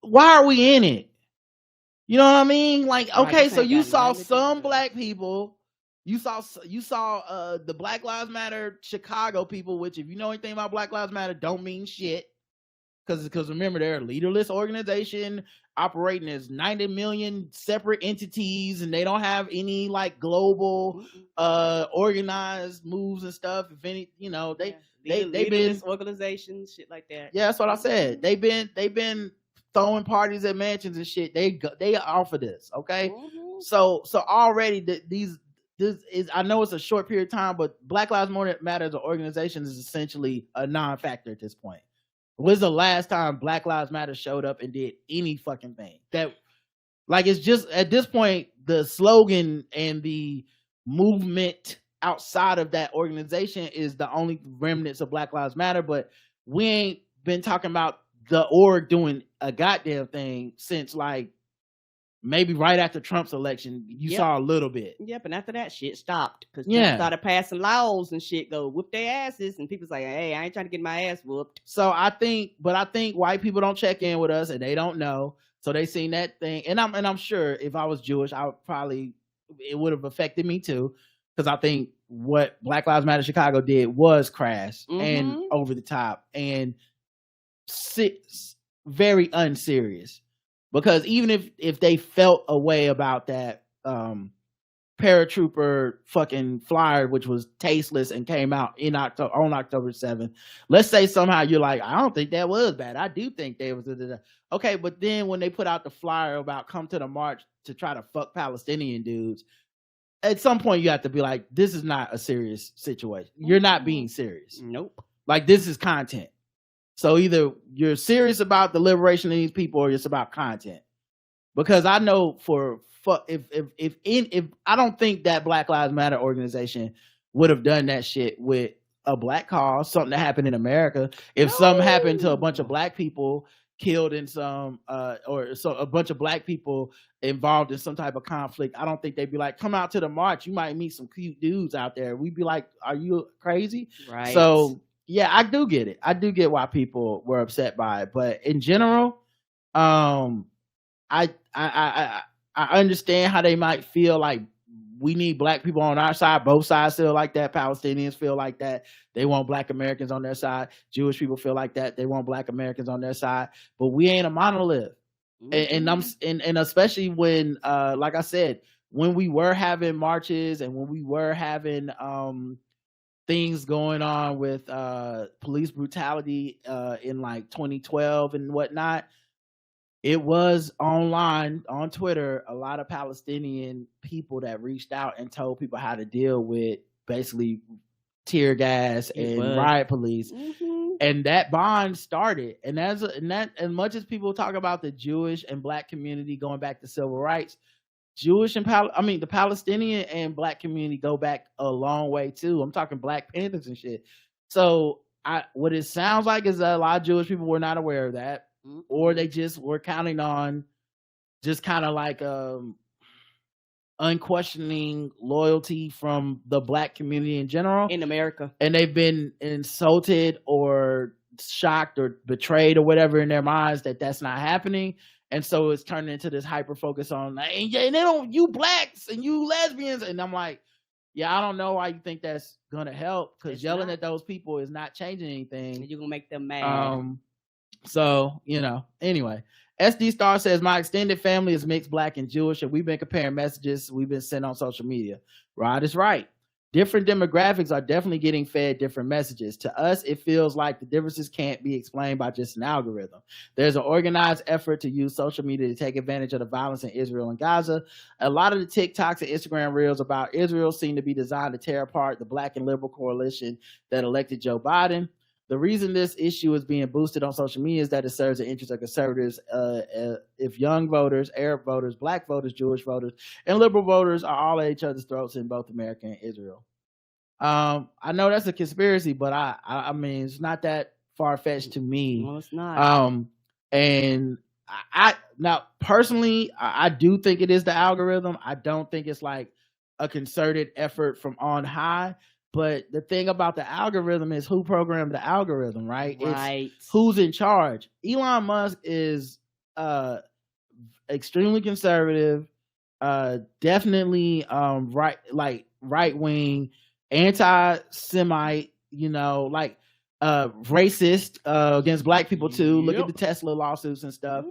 why are we in it? You know what I mean? Like, okay, so you saw some black people, you saw the Black Lives Matter Chicago people, which, if you know anything about Black Lives Matter, don't mean shit. Because remember, they're a leaderless organization operating as 90 million separate entities, and they don't have any like global organized moves and stuff. If any, you know, they've been organizations, shit like that. Yeah, that's what I said. They've been throwing parties at mansions and shit. They offer this, okay? Mm-hmm. So already this is, I know it's a short period of time, but Black Lives Matter as an organization is essentially a non-factor at this point. When's the last time Black Lives Matter showed up and did any fucking thing? That, like, it's just at this point the slogan and the movement outside of that organization is the only remnants of Black Lives Matter. But we ain't been talking about the org doing a goddamn thing since like maybe right after Trump's election. You saw a little bit. Yep, and after that shit stopped because Trump started passing laws and shit go whoop their asses, and people's like, hey, I ain't trying to get my ass whooped. So I think white people don't check in with us and they don't know. So they seen that thing, and I'm sure if I was Jewish, it would have affected me too, because I think what Black Lives Matter Chicago did was crass and over the top and very unserious. Because even if they felt a way about that paratrooper fucking flyer, which was tasteless and came out on October 7th, let's say somehow you're like, I don't think that was bad. I do think they was okay. But then when they put out the flyer about come to the march to try to fuck Palestinian dudes, at some point you have to be like, this is not a serious situation. You're not being serious. Nope. Like, this is content. So either you're serious about the liberation of these people or it's about content. Because I know if I don't think that Black Lives Matter organization would have done that shit with a black cause, something that happened in America. If something happened to a bunch of black people killed in a bunch of black people involved in some type of conflict, I don't think they'd be like, come out to the march. You might meet some cute dudes out there. We'd be like, are you crazy? Right. So yeah, I do get it. I do get why people were upset by it. But in general, I understand how they might feel like we need black people on our side. Both sides feel like that. Palestinians feel like that. They want black Americans on their side. Jewish people feel like that. They want black Americans on their side. But we ain't a monolith. And especially when, like I said, when we were having marches and when we were having things going on with police brutality in like 2012 and whatnot, it was online on Twitter, a lot of Palestinian people that reached out and told people how to deal with basically tear gas and riot police. And that bond started. And as much as people talk about the Jewish and black community going back to civil rights, the Palestinian and black community go back a long way too. I'm talking Black Panthers and shit. So what it sounds like is that a lot of Jewish people were not aware of that, or they just were counting on just kind of like unquestioning loyalty from the black community in general in America, and they've been insulted or shocked or betrayed or whatever in their minds that that's not happening. And so it's turned into this hyper focus on, and they don't, you blacks and you lesbians. And I'm like, yeah, I don't know why you think that's going to help, because yelling at those people is not changing anything. You're going to make them mad. So, anyway, SD Star says, my extended family is mixed black and Jewish, and we've been comparing messages we've been sent on social media. Rod is right. Different demographics are definitely getting fed different messages. To us, it feels like the differences can't be explained by just an algorithm. There's an organized effort to use social media to take advantage of the violence in Israel and Gaza. A lot of the TikToks and Instagram reels about Israel seem to be designed to tear apart the black and liberal coalition that elected Joe Biden. The reason this issue is being boosted on social media is that it serves the interests of conservatives. If young voters, Arab voters, black voters, Jewish voters, and liberal voters are all at each other's throats in both America and Israel. I know that's a conspiracy, but I mean, it's not that far-fetched to me. No, it's not. And now personally, I do think it is the algorithm. I don't think it's like a concerted effort from on high. But the thing about the algorithm is who programmed the algorithm, right? Right. It's who's in charge. Elon Musk is extremely conservative, definitely right wing, anti-Semite, racist against black people too. Look at the Tesla lawsuits and stuff.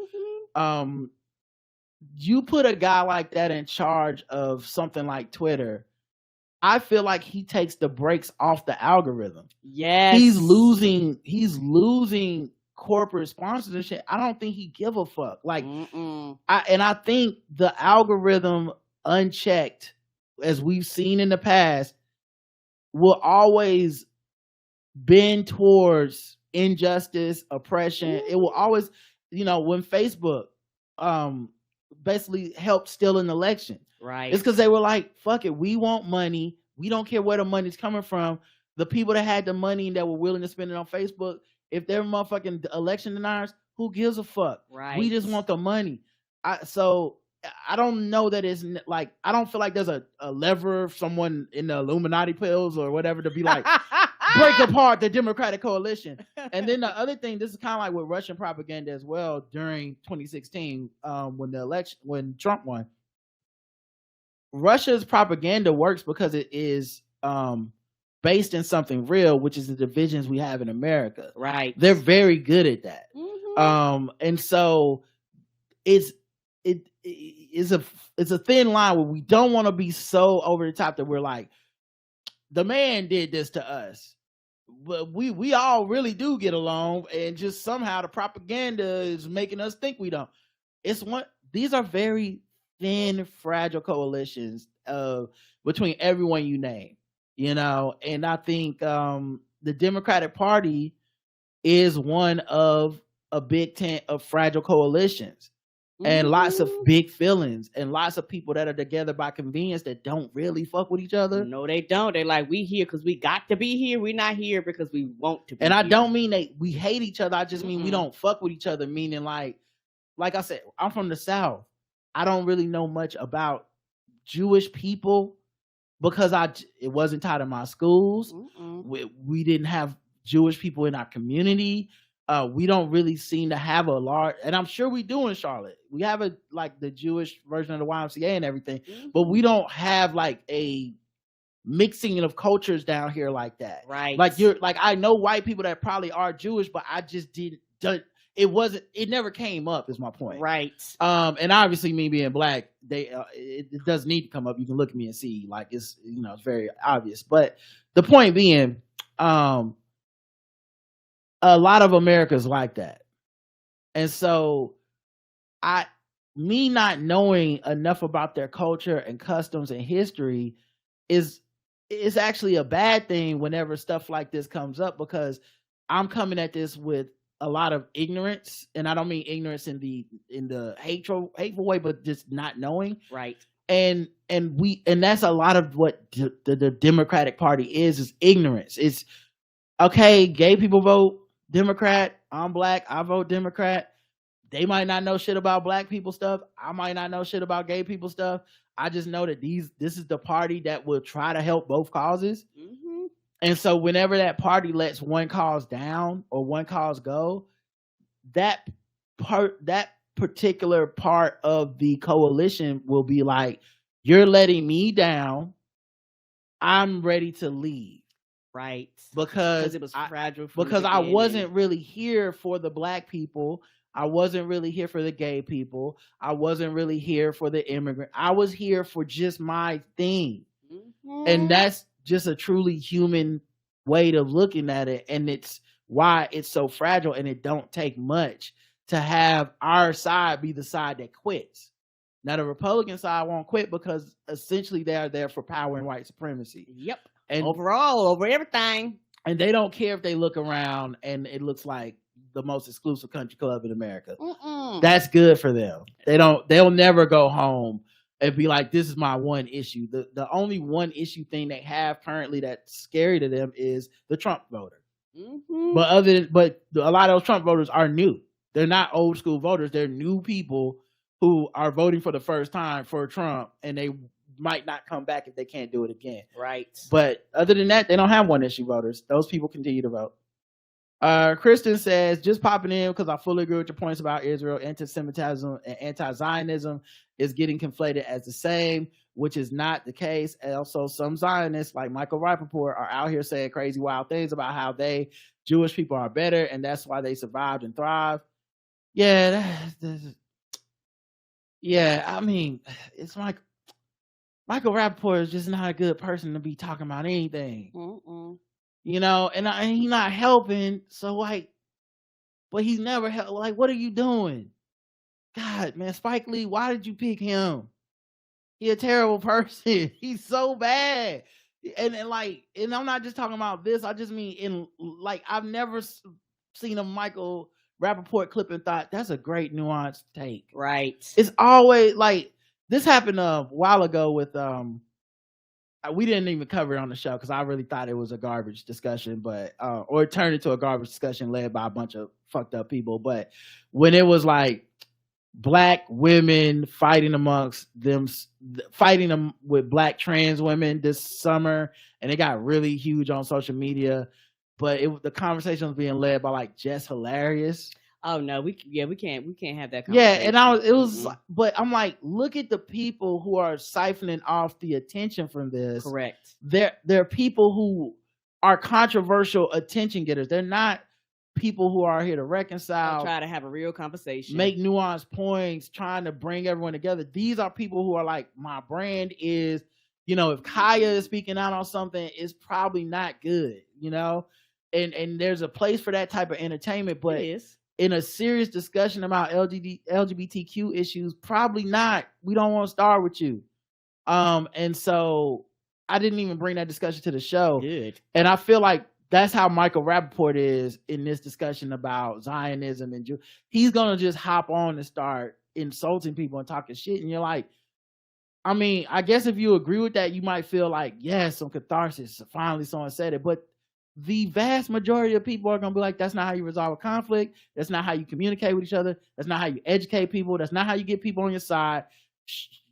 You put a guy like that in charge of something like Twitter, I feel like he takes the brakes off the algorithm. Yes. He's losing corporate sponsors and shit, I don't think he give a fuck. Like, Mm-mm. I think the algorithm unchecked, as we've seen in the past, will always bend towards injustice, oppression. It will always, when Facebook basically helped steal an election, Right. it's because they were like, fuck it, we want money. We don't care where the money's coming from. The people that had the money and that were willing to spend it on Facebook, if they're motherfucking election deniers, who gives a fuck? Right. We just want the money. So I don't know that it's like, I don't feel like there's a lever, someone in the Illuminati pills or whatever to be like, break apart the Democratic coalition. And then the other thing, this is kind of like with Russian propaganda as well during 2016, when Trump won. Russia's propaganda works because it is based in something real, which is the divisions we have in America. Right. They're very good at that. Mm-hmm. And so it's a thin line where we don't want to be so over the top that we're like, the man did this to us, but we all really do get along, and just somehow the propaganda is making us think we don't. These are very thin, fragile coalitions between everyone you name, and I think the Democratic Party is one of a big tent of fragile coalitions. And lots of big feelings and lots of people that are together by convenience that don't really fuck with each other. No, they don't. They're like, we here because we got to be here. We're not here because we want to be and here. I don't mean that we hate each other. I just mean we don't fuck with each other. Meaning like I said, I'm from the South. I don't really know much about Jewish people because it wasn't taught in my schools. We didn't have Jewish people in our community. We don't really seem to have a large, and I'm sure we do in Charlotte. We have the Jewish version of the YMCA and everything, but we don't have like a mixing of cultures down here like that. Right. Like I know white people that probably are Jewish, but I just didn't. It never came up, is my point. Right. And obviously me being black, it doesn't need to come up. You can look at me and see, like, it's very obvious. But the point being, a lot of America's like that. And so me not knowing enough about their culture and customs and history is actually a bad thing whenever stuff like this comes up, because I'm coming at this with a lot of ignorance, and I don't mean ignorance in the hateful way, but just not knowing. Right. And that's a lot of what the Democratic Party is ignorance. It's okay, gay people vote Democrat, I'm black, I vote Democrat. They might not know shit about black people stuff. I might not know shit about gay people stuff. I just know that this is the party that will try to help both causes. Mm-hmm. And so whenever that party lets one cause down or one cause go, that particular part of the coalition will be like, you're letting me down. I'm ready to leave. Right. Because it was fragile. Because I wasn't really here for the black people. I wasn't really here for the gay people. I wasn't really here for the immigrant. I was here for just my thing. Mm-hmm. And that's just a truly human way of looking at it. And it's why it's so fragile, and it don't take much to have our side be the side that quits. Now, the Republican side won't quit because essentially they are there for power and white supremacy. Yep. And overall, over everything. And they don't care if they look around and it looks like the most exclusive country club in America. That's good for them. They'll never go home and be like, this is my one issue. The only one issue thing they have currently that's scary to them is the Trump voter. Mm-hmm. But a lot of those Trump voters are new. They're not old school voters. They're new people who are voting for the first time for Trump, and they might not come back if they can't do it again. Right. But other than that, they don't have one issue voters. Those people continue to vote. Kristen says, just popping in because I fully agree with your points about Israel. Anti-Semitism and anti-Zionism is getting conflated as the same, which is not the case. And also, some Zionists like Michael Rappaport are out here saying crazy, wild things about how Jewish people are better, and that's why they survived and thrive. Yeah, I mean, it's like Michael Rappaport is just not a good person to be talking about anything. And he's not helping. So, like, but he's never held. Like, what are you doing? God, man, Spike Lee, why did you pick him? He a terrible person. He's so bad. And I'm not just talking about this. I just mean I've never seen a Michael Rappaport clip and thought that's a great nuanced take. Right. It's always like this happened a while ago with we didn't even cover it on the show because I really thought it was a garbage discussion, but or it turned into a garbage discussion led by a bunch of fucked up people. But when it was like Black women fighting amongst them, fighting them with Black trans women this summer, and it got really huge on social media. But the conversation was being led by like Jess Hilarious. Oh no, we can't have that conversation. Yeah, and it was, but I'm like, look at the people who are siphoning off the attention from this. Correct. They're people who are controversial attention getters. They're not people who are here to reconcile, try to have a real conversation, make nuanced points, trying to bring everyone together. These are people who are like, my brand is, if Kaya is speaking out on something, it's probably not good, and there's a place for that type of entertainment, but it is. In a serious discussion about LGBTQ issues, probably not. We don't want to start with you. And so I didn't even bring that discussion to the show. Good. And I feel like that's how Michael Rappaport is in this discussion about Zionism and he's going to just hop on and start insulting people and talking shit. And you're like, I mean, I guess if you agree with that, you might feel like, yes, some catharsis. Finally, someone said it. But the vast majority of people are going to be like, that's not how you resolve a conflict. That's not how you communicate with each other. That's not how you educate people. That's not how you get people on your side.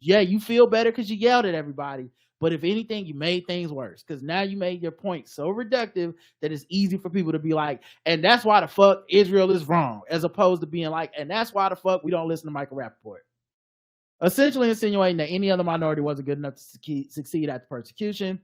Yeah, you feel better because you yelled at everybody. But if anything, you made things worse because now you made your point so reductive that it's easy for people to be like, and that's why the fuck Israel is wrong, as opposed to being like, and that's why the fuck we don't listen to Michael Rappaport. Essentially insinuating that any other minority wasn't good enough to succeed after persecution.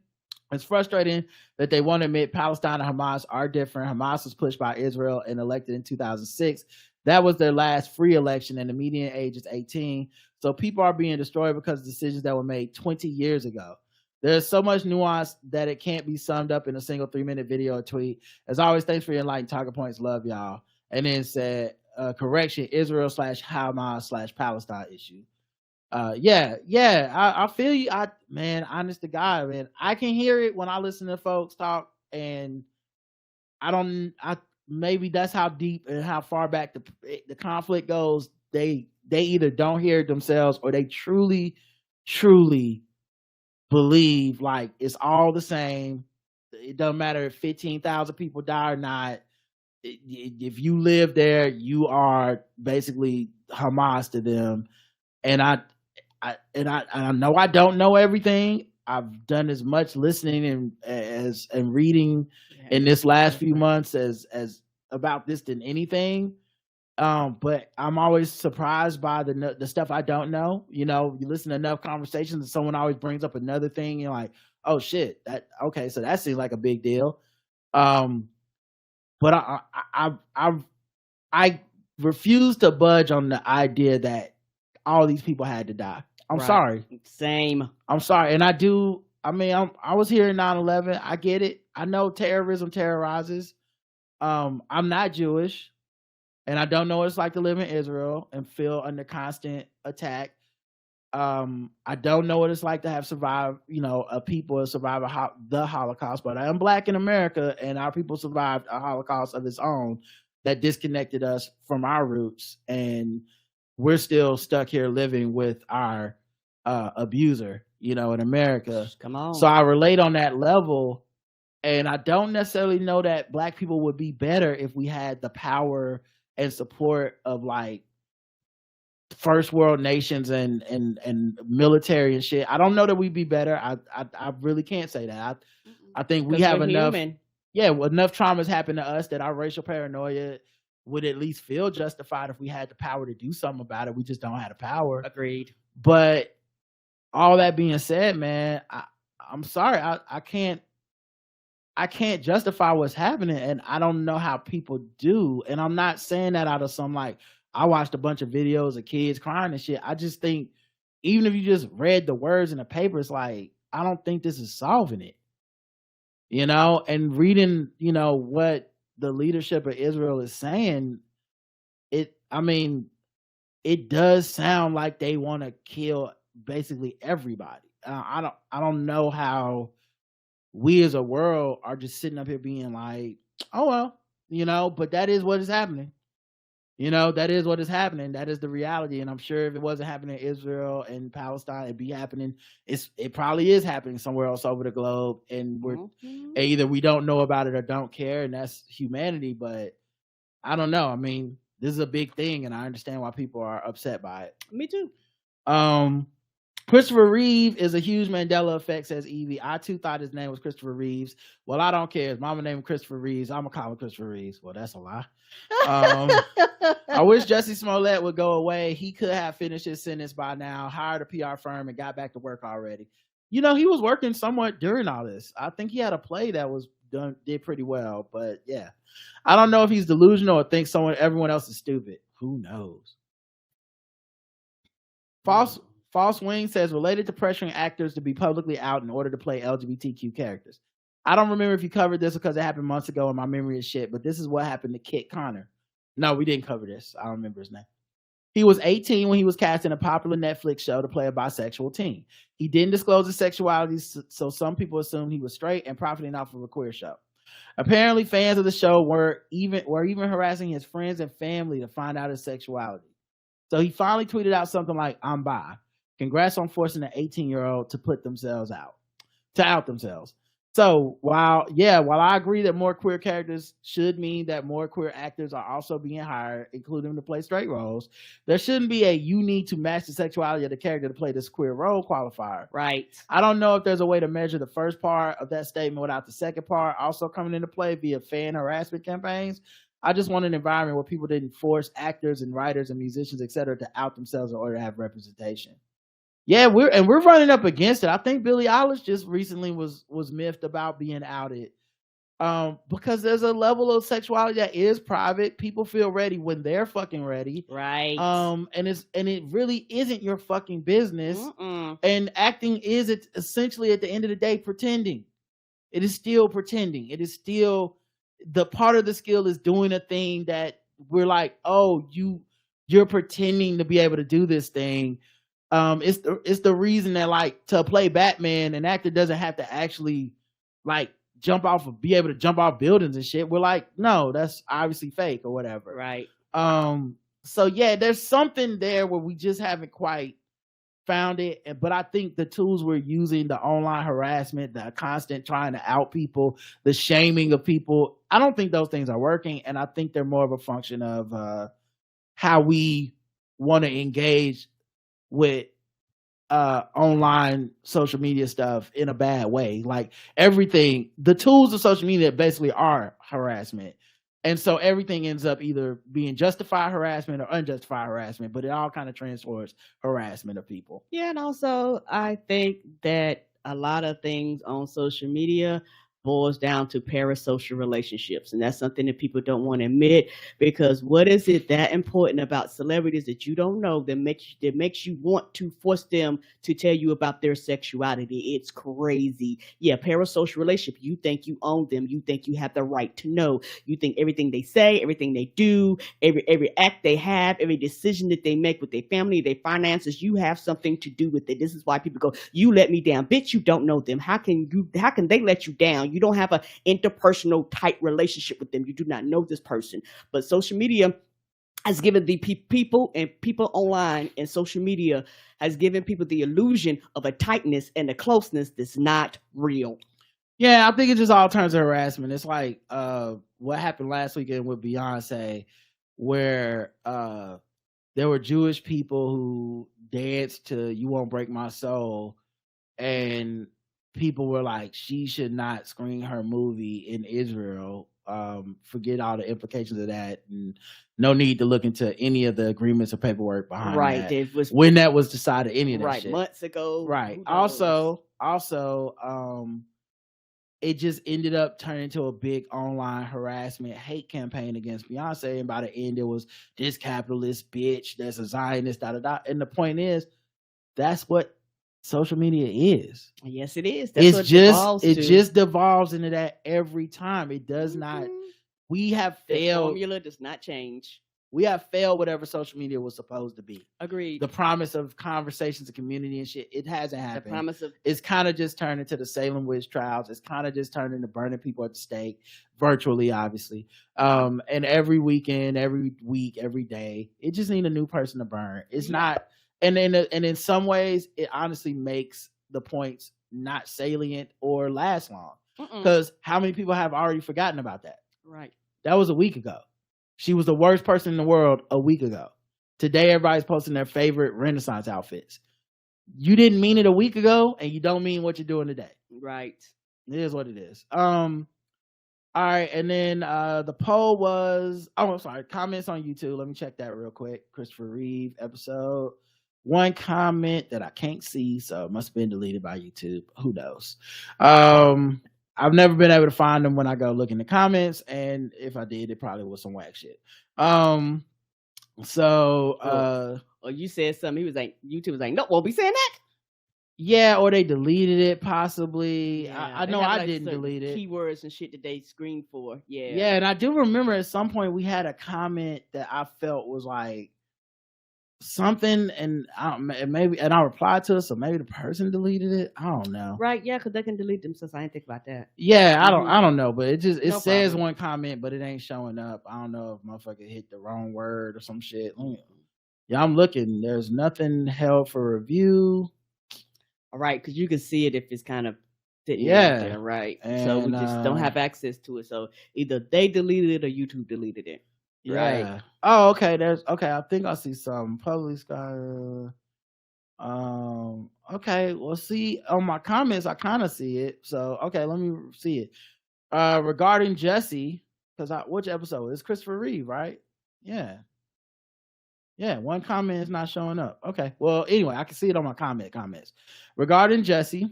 It's frustrating that they won't admit Palestine and Hamas are different. Hamas was pushed by Israel and elected in 2006. That was their last free election, and the median age is 18. So people are being destroyed because of decisions that were made 20 years ago. There's so much nuance that it can't be summed up in a single 3-minute video or tweet. As always, thanks for your enlightened talking points. Love y'all. And then said, correction, Israel/Hamas/Palestine issue. I feel you. Honest to God, man, I can hear it when I listen to folks talk, and maybe that's how deep and how far back the conflict goes. They either don't hear it themselves, or they truly believe like it's all the same. It doesn't matter if 15,000 people die or not. If you live there, you are basically Hamas to them. And I know I don't know everything. I've done as much listening and reading in this last few months as about this than anything. But I'm always surprised by the stuff I don't know. You listen to enough conversations and someone always brings up another thing. You're like, oh shit, okay, so that seems like a big deal. But I refuse to budge on the idea that all these people had to die. I'm sorry. Same. I'm sorry. And I was here in 9/11. I get it. I know terrorism terrorizes. I'm not Jewish, and I don't know what it's like to live in Israel and feel under constant attack. I don't know what it's like to have survived, a people survive the Holocaust, but I am Black in America, and our people survived a Holocaust of its own that disconnected us from our roots, and we're still stuck here living with our abuser, in America. Come on. So I relate on that level, and I don't necessarily know that Black people would be better if we had the power and support of like first world nations and military and shit. I don't know that we'd be better. I really can't say that. I think we have enough. Human. Yeah, enough traumas happen to us that our racial paranoia would at least feel justified if we had the power to do something about it. We just don't have the power. Agreed. But all that being said, man, I'm sorry. I can't justify what's happening, and I don't know how people do. And I'm not saying that out of some like, I watched a bunch of videos of kids crying and shit. I just think even if you just read the words in the paper, it's like, I don't think this is solving it. And reading, what the leadership of Israel is saying, it does sound like they want to kill basically everybody. I don't know how we as a world are just sitting up here being like, oh well, but that is what is happening. That is what is happening. That is the reality. And I'm sure if it wasn't happening in Israel and Palestine, it'd be happening. It probably is happening somewhere else over the globe. And either we don't know about it or don't care. And that's humanity. But I don't know. I mean, this is a big thing. And I understand why people are upset by it. Me too. Christopher Reeve is a huge Mandela effect, says Evie. I too thought his name was Christopher Reeves. Well, I don't care. His mama named him Christopher Reeves. I'm gonna call him Christopher Reeves. Well, that's a lie. I wish Jussie Smollett would go away. He could have finished his sentence by now, hired a PR firm, and got back to work already. He was working somewhat during all this. I think he had a play that was did pretty well, but yeah. I don't know if he's delusional or thinks everyone else is stupid. Who knows? False Wing says, related to pressuring actors to be publicly out in order to play LGBTQ characters. I don't remember if you covered this because it happened months ago and my memory is shit, but this is what happened to Kit Connor. No, we didn't cover this. I don't remember his name. He was 18 when he was cast in a popular Netflix show to play a bisexual teen. He didn't disclose his sexuality, so some people assumed he was straight and profiting off of a queer show. Apparently, fans of the show were even harassing his friends and family to find out his sexuality. So he finally tweeted out something like, "I'm bi. Congrats on forcing an 18-year-old to out themselves." So while I agree that more queer characters should mean that more queer actors are also being hired, including to play straight roles, there shouldn't be a "you need to match the sexuality of the character to play this queer role" qualifier. Right. I don't know if there's a way to measure the first part of that statement without the second part also coming into play via fan harassment campaigns. I just want an environment where people didn't force actors and writers and musicians, etc., to out themselves in order to have representation. Yeah, we're running up against it. I think Billie Eilish just recently was miffed about being outed. Because there's a level of sexuality that is private. People feel ready when they're fucking ready. Right. And it really isn't your fucking business. And acting is essentially at the end of the day pretending. It is still pretending. It is still the part of the skill is doing a thing that we're like, oh, you're pretending to be able to do this thing. It's the reason that, like, to play Batman, an actor doesn't have to actually like be able to jump off buildings and shit. We're like, no, that's obviously fake or whatever. Right. So yeah, there's something there where we just haven't quite found it. But I think the tools we're using, the online harassment, the constant trying to out people, the shaming of people, I don't think those things are working. And I think they're more of a function of how we want to engage with online social media stuff in a bad way. Like everything, the tools of social media basically are harassment. And so everything ends up either being justified harassment or unjustified harassment, but it all kind of trends towards harassment of people. Yeah, and also I think that a lot of things on social media boils down to parasocial relationships, and that's something that people don't want to admit, because what is it that important about celebrities that you don't know that makes you want to force them to tell you about their sexuality? It's crazy. Yeah, parasocial relationship. You think you own them. You think you have the right to know. You think everything they say, everything they do, every act they have, every decision that they make with their family, their finances, you have something to do with it. This is why people go, "You let me down." Bitch, you don't know them. How can they let you down? You don't have an interpersonal tight relationship with them. You do not know this person. But social media has given the people online, and social media has given people the illusion of a tightness and a closeness that's not real. Yeah, I think it just all turns to harassment. It's like what happened last weekend with Beyonce, where there were Jewish people who danced to "You Won't Break My Soul," and people were like, she should not screen her movie in Israel. Forget all the implications of that, and no need to look into any of the agreements or paperwork behind that. It was when that was decided, any of that shit. Months ago. Right. Also, it just ended up turning into a big online harassment hate campaign against Beyonce, and by the end it was this capitalist bitch that's a Zionist, da-da-da. And the point is, that's what social media is. Yes, it is. It just devolves into that every time. It does not. We have failed. The formula does not change. We have failed whatever social media was supposed to be. Agreed. The promise of conversations and community and shit, it hasn't happened. The promise of it's kind of just turned into the Salem witch trials. It's kind of just turned into burning people at the stake, virtually, obviously. And every weekend, every week, every day, it just needs a new person to burn. It's not, and in some ways, it honestly makes the points not salient or last long. Because how many people have already forgotten about that? Right. That was a week ago. She was the worst person in the world a week ago. Today, everybody's posting their favorite Renaissance outfits. You didn't mean it a week ago, and you don't mean what you're doing today. Right. It is what it is. All right, and then the poll was, I'm sorry, comments on YouTube. Let me check that real quick. Christopher Reeve episode. One comment that I can't see, so it must have been deleted by YouTube. Who knows? I've never been able to find them when I go look in the comments, and if I did, it probably was some whack shit. Or you said something. He was like, YouTube was like, no, won't be saying that. Yeah, or they deleted it possibly. Yeah, I know I didn't delete it. Keywords and shit that they screened for. Yeah. Yeah, and I do remember at some point we had a comment that I felt was like something, and I replied to it, so maybe the person deleted it. I don't know. Right? Yeah, because they can delete themselves. I didn't think about that. Yeah, I don't know, but it No says problem. one comment, but it ain't showing up. I don't know if motherfucker hit the wrong word or some shit. Yeah, I'm looking. There's nothing held for review. All right, because you can see it if it's kind of sitting Yeah. there, right? And, so we just don't have access to it. So either they deleted it or YouTube deleted it. Yeah. Right. Oh, okay. I think I see some public sky. Okay. Well, see on my comments, I kind of see it. So okay, let me see it. Regarding Jesse, because which episode? It's Christopher Reeve, right? Yeah. Yeah, one comment is not showing up. Okay. Well, anyway, I can see it on my comments. Regarding Jesse,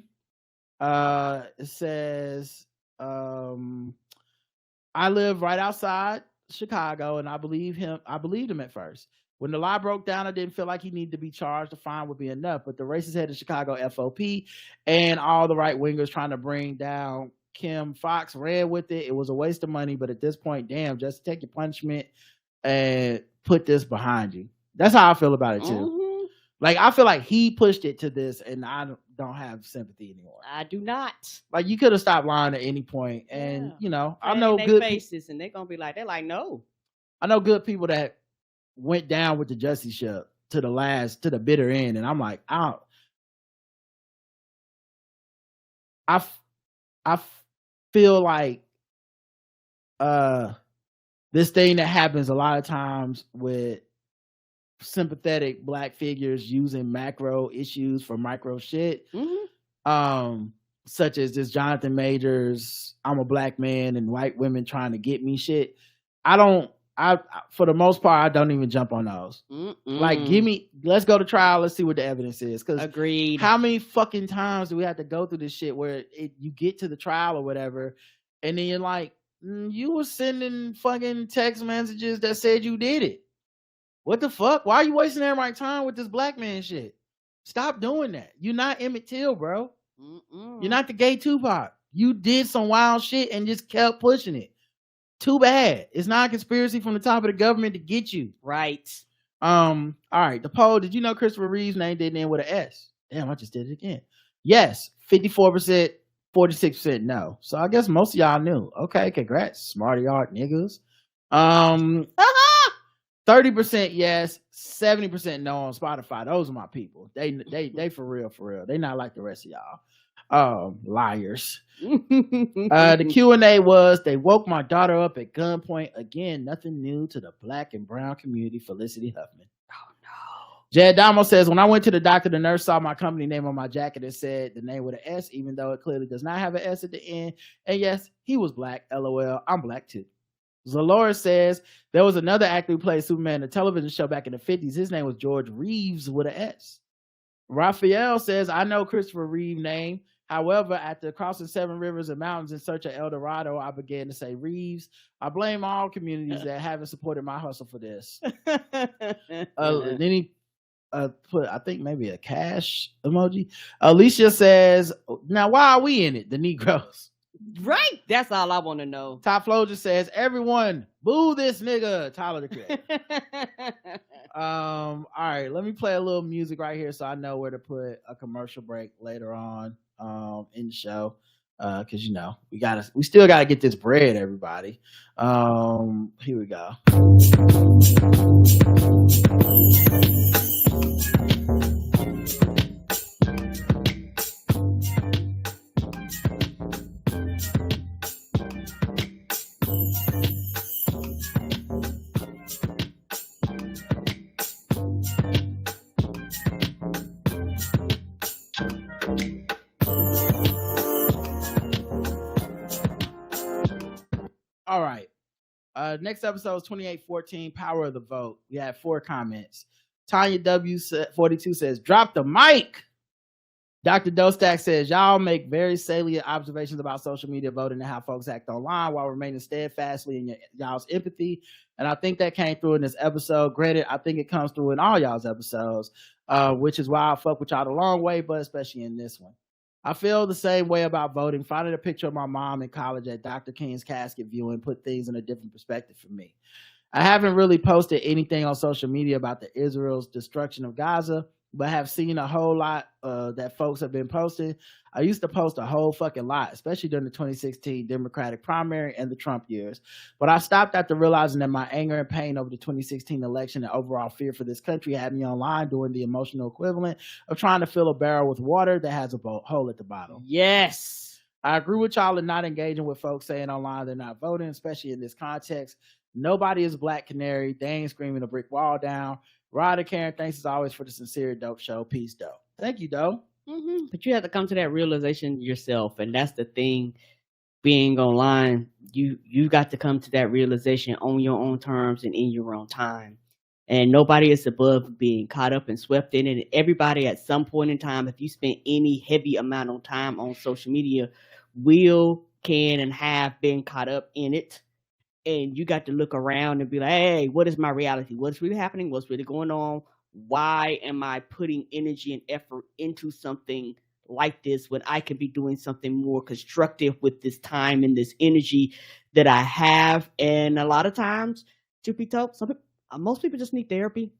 it says, I live right outside Chicago, and I believed him at first. When the lie broke down, I didn't feel like he needed to be charged. The fine would be enough. But the racist head of Chicago FOP and all the right wingers trying to bring down Kim Fox ran with it. It was a waste of money, but at this point, damn, just take your punishment and put this behind you. That's how I feel about it too. Mm-hmm. Like, I feel like he pushed it to this, and I don't have sympathy anymore. I do not. Like, you could have stopped lying at any point, and you know, I know good faces, and they're gonna be like, they're like, no. I know good people that went down with the Jesse ship to the bitter end, and I'm like, I feel like this thing that happens a lot of times with sympathetic black figures using macro issues for micro shit, such as this Jonathan Majors, I'm a black man and white women trying to get me shit. I for the most part, I don't even jump on those. Like, let's go to trial. Let's see what the evidence is. Because agreed. How many fucking times do we have to go through this shit where you get to the trial or whatever, and then you're like, you were sending fucking text messages that said you did it. What the fuck? Why are you wasting everybody's time with this black man shit? Stop doing that. You're not Emmett Till, bro. You're not the gay Tupac. You did some wild shit and just kept pushing it. Too bad. It's not a conspiracy from the top of the government to get you. Right. All right. The poll, did you know Christopher Reeve's name didn't end with an S? Damn, I just did it again. Yes. 54%, 46% no. So I guess most of y'all knew. Okay, congrats, smarty art niggas. 30% yes, 70% no on Spotify. Those are my people. They for real. They not like the rest of y'all. Liars. The Q&A was, they woke my daughter up at gunpoint. Again, nothing new to the black and brown community. Felicity Huffman. Oh no. Jed Damo says, when I went to the doctor, the nurse saw my company name on my jacket and said the name with an S, even though it clearly does not have an S at the end. And yes, he was black. LOL. I'm black too. Zalora says, there was another actor who played Superman in a television show back in the 50s. His name was George Reeves with an S. Raphael says, I know Christopher Reeve's name. However, after crossing 7 rivers and mountains in search of El Dorado, I began to say Reeves. I blame all communities that haven't supported my hustle for this. Then he put, I think, maybe a cash emoji. Alicia says, now why are we in it? The Negroes. Right. That's all I want to know. Top Flo just says, everyone, boo this nigga, Tyler the Creator. All right, let me play a little music right here so I know where to put a commercial break later on in the show. Because we still gotta get this bread, everybody. Here we go. All right. Next episode is 2814, Power of the Vote. We had 4 comments. Tanya W42 says, drop the mic. Dr. Dostak says, y'all make very salient observations about social media voting and how folks act online while remaining steadfastly in y'all's empathy. And I think that came through in this episode. Granted, I think it comes through in all y'all's episodes, which is why I fuck with y'all the long way, but especially in this one. I feel the same way about voting. Finding a picture of my mom in college at Dr. King's casket viewing put things in a different perspective for me. I haven't really posted anything on social media about the Israel's destruction of Gaza, but have seen a whole lot that folks have been posting. I used to post a whole fucking lot, especially during the 2016 Democratic primary and the Trump years. But I stopped after realizing that my anger and pain over the 2016 election and overall fear for this country had me online doing the emotional equivalent of trying to fill a barrel with water that has a hole at the bottom. Yes. I agree with y'all in not engaging with folks saying online they're not voting, especially in this context. Nobody is Black Canary. They ain't screaming a brick wall down. Ryder Karen, thanks as always for the sincere dope show. Peace, dope. Thank you, dope. Mm-hmm. But you have to come to that realization yourself, and that's the thing. Being online, you got to come to that realization on your own terms and in your own time. And nobody is above being caught up and swept in it. And everybody at some point in time, if you spend any heavy amount of time on social media, can and have been caught up in it. And you got to look around and be like, hey, what is my reality? What's really happening? What's really going on? Why am I putting energy and effort into something like this when I could be doing something more constructive with this time and this energy that I have? And a lot of times, to be told, most people just need therapy.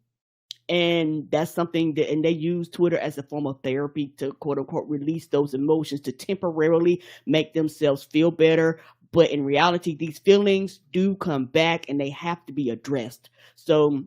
And that's something that, and they use Twitter as a form of therapy to quote unquote release those emotions to temporarily make themselves feel better. But in reality, these feelings do come back and they have to be addressed. So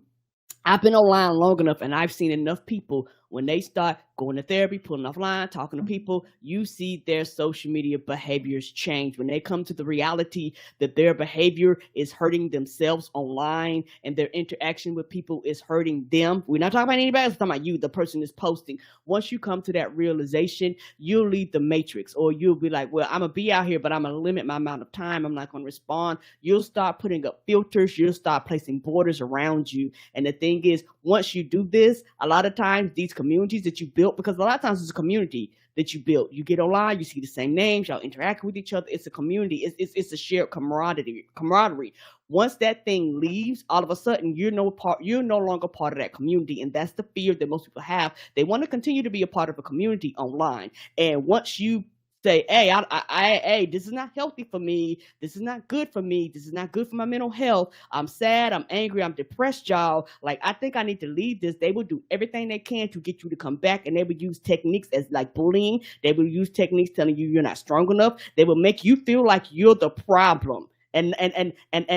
I've been online long enough and I've seen enough people when they start going to therapy, pulling offline, talking to people, you see their social media behaviors change. When they come to the reality that their behavior is hurting themselves online and their interaction with people is hurting them. We're not talking about anybody else, we're talking about you, the person is posting. Once you come to that realization, you'll leave the matrix, or you'll be like, well, I'm going to be out here, but I'm going to limit my amount of time. I'm not going to respond. You'll start putting up filters. You'll start placing borders around you. And the thing is, once you do this, a lot of times these communities that you built, because a lot of times it's a community that you built. You get online, you see the same names, y'all interact with each other. It's a community. It's a shared camaraderie. Once that thing leaves, all of a sudden you're no longer part of that community, and that's the fear that most people have. They want to continue to be a part of a community online, and once you say, hey, this is not healthy for me. This is not good for me. This is not good for my mental health. I'm sad. I'm angry. I'm depressed, y'all. Like, I think I need to leave this. They will do everything they can to get you to come back, and they will use techniques as like bullying. They will use techniques telling you you're not strong enough. They will make you feel like you're the problem. And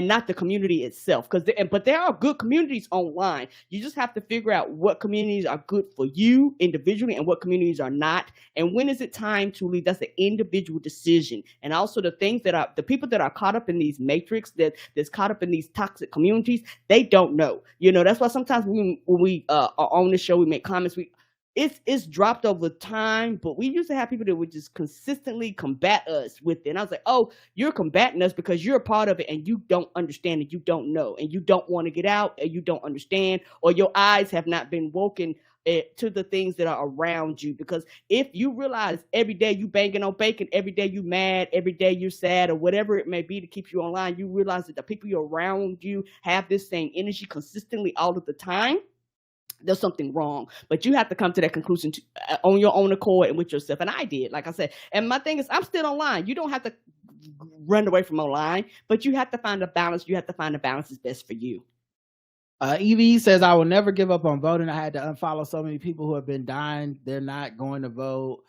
not the community itself, but there are good communities online. You just have to figure out what communities are good for you individually and what communities are not. And when is it time to leave? That's an individual decision. And also the people that are caught up in these matrix, that's caught up in these toxic communities, they don't know. That's why sometimes when we are on the show, we make comments. It's dropped over time, but we used to have people that would just consistently combat us with it. And I was like, oh, you're combating us because you're a part of it and you don't understand it, you don't know, and you don't want to get out, and you don't understand, or your eyes have not been woken to the things that are around you. Because if you realize every day you banging on bacon, every day you mad, every day you're sad, or whatever it may be to keep you online, you realize that the people you're around you have this same energy consistently all of the time, there's something wrong. But you have to come to that conclusion on your own accord and with yourself. And I did, like I said. And my thing is, I'm still online. You don't have to run away from online, but you have to find a balance. You have to find a balance that's best for you. EV says, I will never give up on voting. I had to unfollow so many people who have been dying. They're not going to vote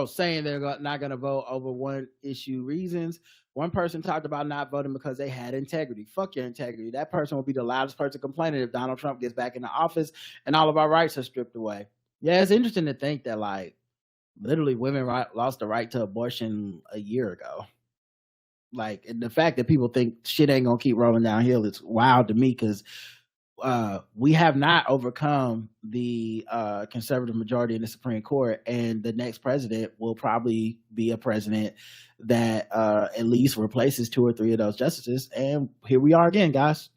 saying they're not going to vote over one issue reasons. One person talked about not voting because they had integrity. Fuck your integrity. That person will be the loudest person complaining if Donald Trump gets back in the office and all of our rights are stripped away. Yeah, it's interesting to think that, like, literally women lost the right to abortion a year ago. Like, and the fact that people think shit ain't gonna keep rolling downhill is wild to me, because we have not overcome the conservative majority in the Supreme Court, and the next president will probably be a president that at least replaces 2 or 3 of those justices. And here we are again, guys.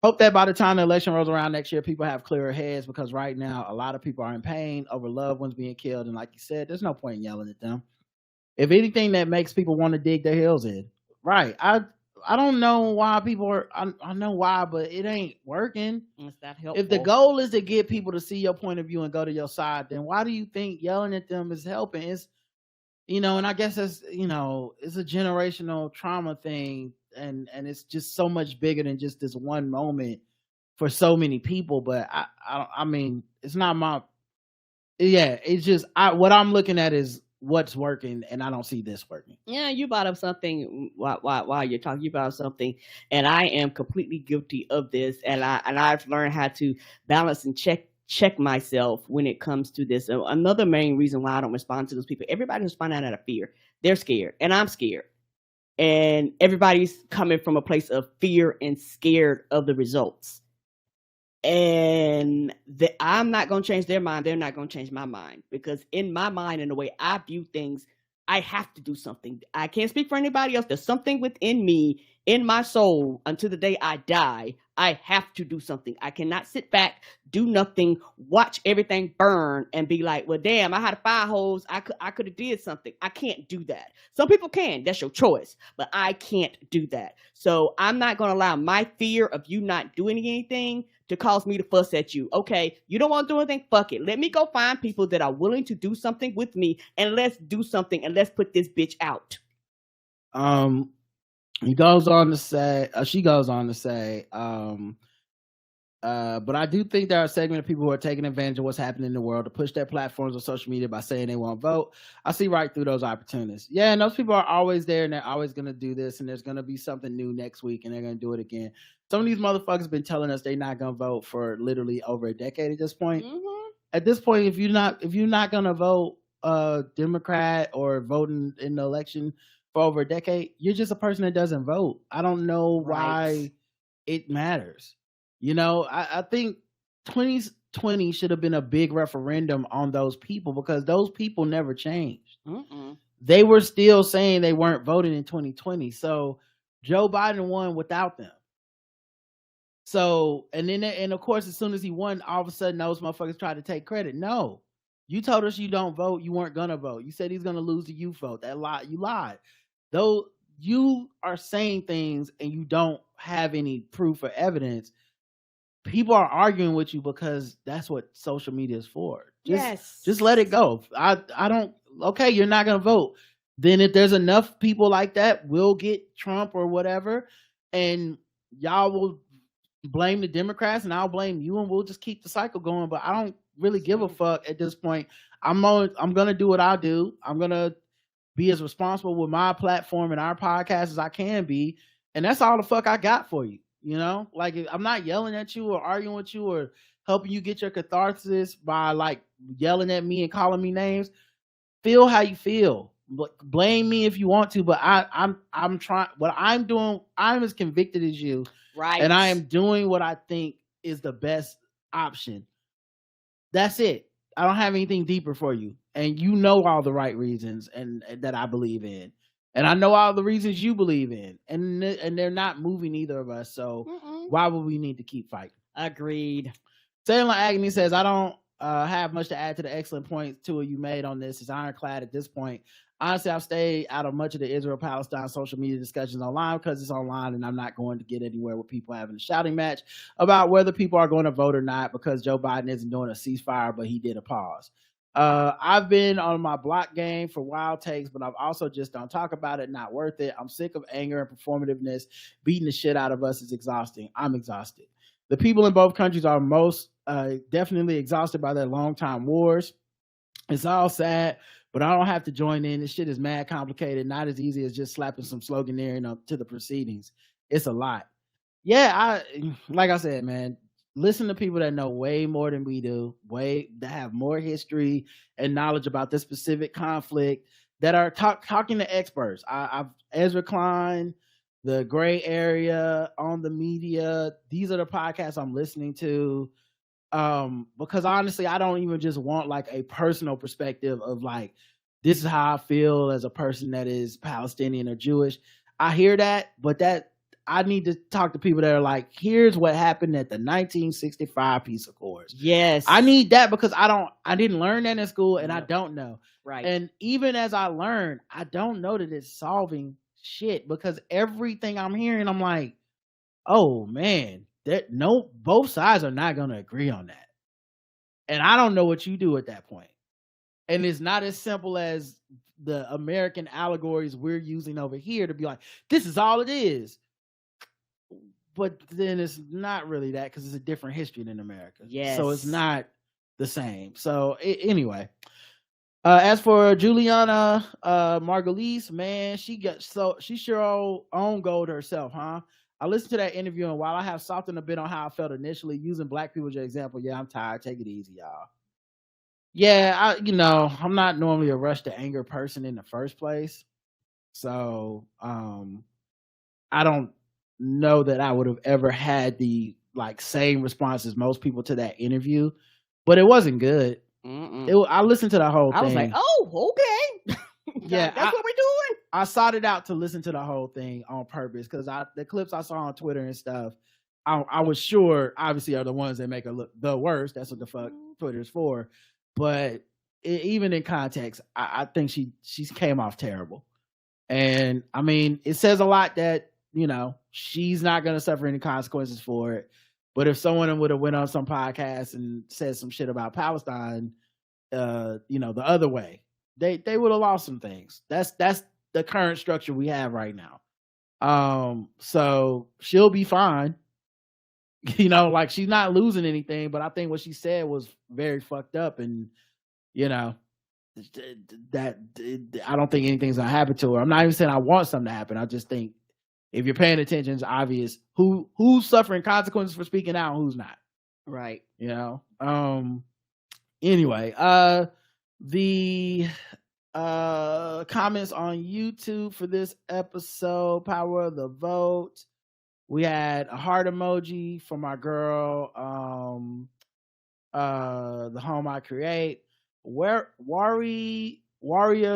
Hope that by the time the election rolls around next year, people have clearer heads, because right now a lot of people are in pain over loved ones being killed, and like you said, there's no point in yelling at them. If anything, that makes people want to dig their heels in. Right. I don't know why people are, I know why, but it ain't working. It's not helpful. If the goal is to get people to see your point of view and go to your side, then why do you think yelling at them is helping? It's, and I guess it's, it's a generational trauma thing, and it's just so much bigger than just this one moment for so many people. But I mean, it's not it's just, what I'm looking at is what's working, and I don't see this working. Yeah, you brought up something while you're talking. You brought up something, and I am completely guilty of this. And I've learned how to balance and check myself when it comes to this. Another main reason why I don't respond to those people, everybody's responding out of fear. They're scared, and I'm scared. And everybody's coming from a place of fear and scared of the results. And I'm not going to change their mind. They're not going to change my mind, because in my mind and the way I view things, I have to do something. I can't speak for anybody else. There's something within me, in my soul, until the day I die. I have to do something. I cannot sit back, do nothing, watch everything burn, and be like, well, damn, I had a fire hose. I could have did something. I can't do that. Some people can. That's your choice. But I can't do that. So I'm not going to allow my fear of you not doing anything to cause me to fuss at you. Okay, you don't want to do anything? Fuck it. Let me go find people that are willing to do something with me, and let's do something, and let's put this bitch out. She goes on to say, but I do think there are a segment of people who are taking advantage of what's happening in the world to push their platforms on social media by saying they won't vote. I see right through those opportunists. Yeah, and those people are always there, and they're always going to do this, and there's going to be something new next week, and they're going to do it again. Some of these motherfuckers have been telling us they're not going to vote for literally over a decade at this point. Mm-hmm. At this point, if you're not going to vote Democrat or voting in the election for over a decade, you're just a person that doesn't vote. I don't know why it matters. I think 2020 should have been a big referendum on those people, because those people never changed. Mm-mm. They were still saying they weren't voting in 2020. So Joe Biden won without them. So, and of course, as soon as he won, all of a sudden those motherfuckers tried to take credit. No, you told us you don't vote. You weren't going to vote. You said he's going to lose the youth vote. You lied. Though you are saying things and you don't have any proof or evidence, people are arguing with you because that's what social media is for. Just let it go. I don't, okay, you're not going to vote. Then if there's enough people like that, we'll get Trump or whatever, and y'all will blame the Democrats and I'll blame you, and we'll just keep the cycle going. But I don't really give a fuck at this point. I'm going to do what I do. I'm going to be as responsible with my platform and our podcast as I can be. And that's all the fuck I got for you. Like, I'm not yelling at you or arguing with you or helping you get your catharsis by like yelling at me and calling me names. Feel how you feel. Blame me if you want to, but I'm trying. What I'm doing, I'm as convicted as you, right? And I am doing what I think is the best option. That's it. I don't have anything deeper for you, and you know all the right reasons and that I believe in, and I know all the reasons you believe in, and they're not moving either of us. So why would we need to keep fighting? Agreed. Sailor Agony says, I don't have much to add to the excellent points you made on this. It's ironclad at this point. Honestly, I've stayed out of much of the Israel-Palestine social media discussions online because it's online, and I'm not going to get anywhere with people having a shouting match about whether people are going to vote or not, because Joe Biden isn't doing a ceasefire, but he did a pause. I've been on my block game for wild takes, but I've also just don't talk about it. Not worth it. I'm sick of anger and performativeness. Beating the shit out of us is exhausting. I'm exhausted. The people in both countries are most definitely exhausted by their long time wars. It's all sad, but I don't have to join in. This shit is mad complicated, not as easy as just slapping some sloganeering up to the proceedings. It's a lot. Yeah, like I said, man, listen to people that know way more than we do, that have more history and knowledge about this specific conflict, that are talking to experts. I've Ezra Klein, The Gray Area, On the Media. These are the podcasts I'm listening to. Because honestly, I don't even just want like a personal perspective of like, this is how I feel as a person that is Palestinian or Jewish. I hear that, but that I need to talk to people that are like, here's what happened at the 1965 Peace Accords. Yes. I need that because I didn't learn that in school and I don't know. Right. And even as I learn, I don't know that it's solving shit, because everything I'm hearing, I'm like, oh man, both sides are not going to agree on that. And I don't know what you do at that point. And it's not as simple as the American allegories we're using over here to be like, this is all it is. But then it's not really that, because it's a different history than America. Yes. So it's not the same. So anyway, as for Juliana Margulies, man, she sure own gold herself, huh? I listened to that interview, and while I have softened a bit on how I felt initially, using black people as your example, yeah, I'm tired. Take it easy, y'all. Yeah, I'm not normally a rush to anger person in the first place. So I don't know that I would have ever had the like same response as most people to that interview, but it wasn't good. I listened to the whole thing. I was like, oh, okay. Yeah, that's what we're doing. I sought it out to listen to the whole thing on purpose, because the clips I saw on Twitter and stuff, I was sure obviously are the ones that make her look the worst. That's what the fuck Twitter's for. But even in context, I think she came off terrible. And I mean, it says a lot that, she's not going to suffer any consequences for it. But if someone would have went on some podcast and said some shit about Palestine, the other way, they would have lost some things. That's the current structure we have right now. So she'll be fine. Like, she's not losing anything, but I think what she said was very fucked up, and that I don't think anything's gonna happen to her. I'm not even saying I want something to happen. I just think if you're paying attention, it's obvious who's suffering consequences for speaking out and who's not. Right. Anyway, the comments on YouTube for this episode, Power of the Vote. We had a heart emoji from our girl, The Home I Create. Warrior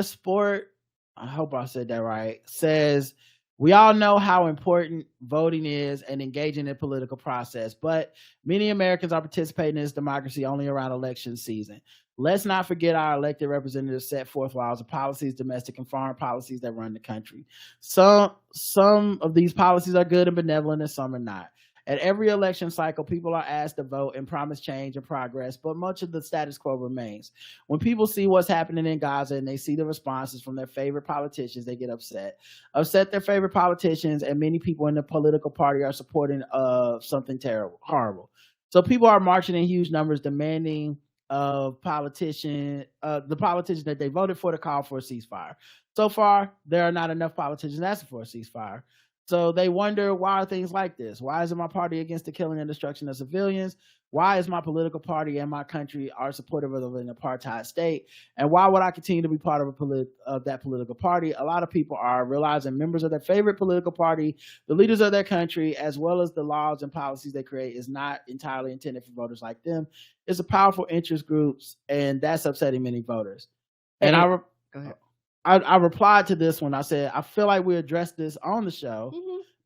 Sport, I hope I said that right, says, we all know how important voting is and engaging in the political process, but many Americans are participating in this democracy only around election season. Let's not forget our elected representatives set forth laws and policies, domestic and foreign policies that run the country. Some of these policies are good and benevolent, and some are not. At every election cycle, people are asked to vote and promise change and progress, but much of the status quo remains. When people see what's happening in Gaza and they see the responses from their favorite politicians, they get upset. Their favorite politicians and many people in the political party are supporting something terrible, horrible. So people are marching in huge numbers, demanding of the politicians that they voted for to call for a ceasefire. So far, there are not enough politicians asking for a ceasefire. So they wonder, why are things like this? Why isn't my party against the killing and destruction of civilians? Why is my political party and my country are supportive of an apartheid state? And why would I continue to be part of that political party? A lot of people are realizing members of their favorite political party, the leaders of their country, as well as the laws and policies they create, is not entirely intended for voters like them. It's a powerful interest groups, and that's upsetting many voters. And go ahead. I replied to this one. I said, I feel like we addressed this on the show,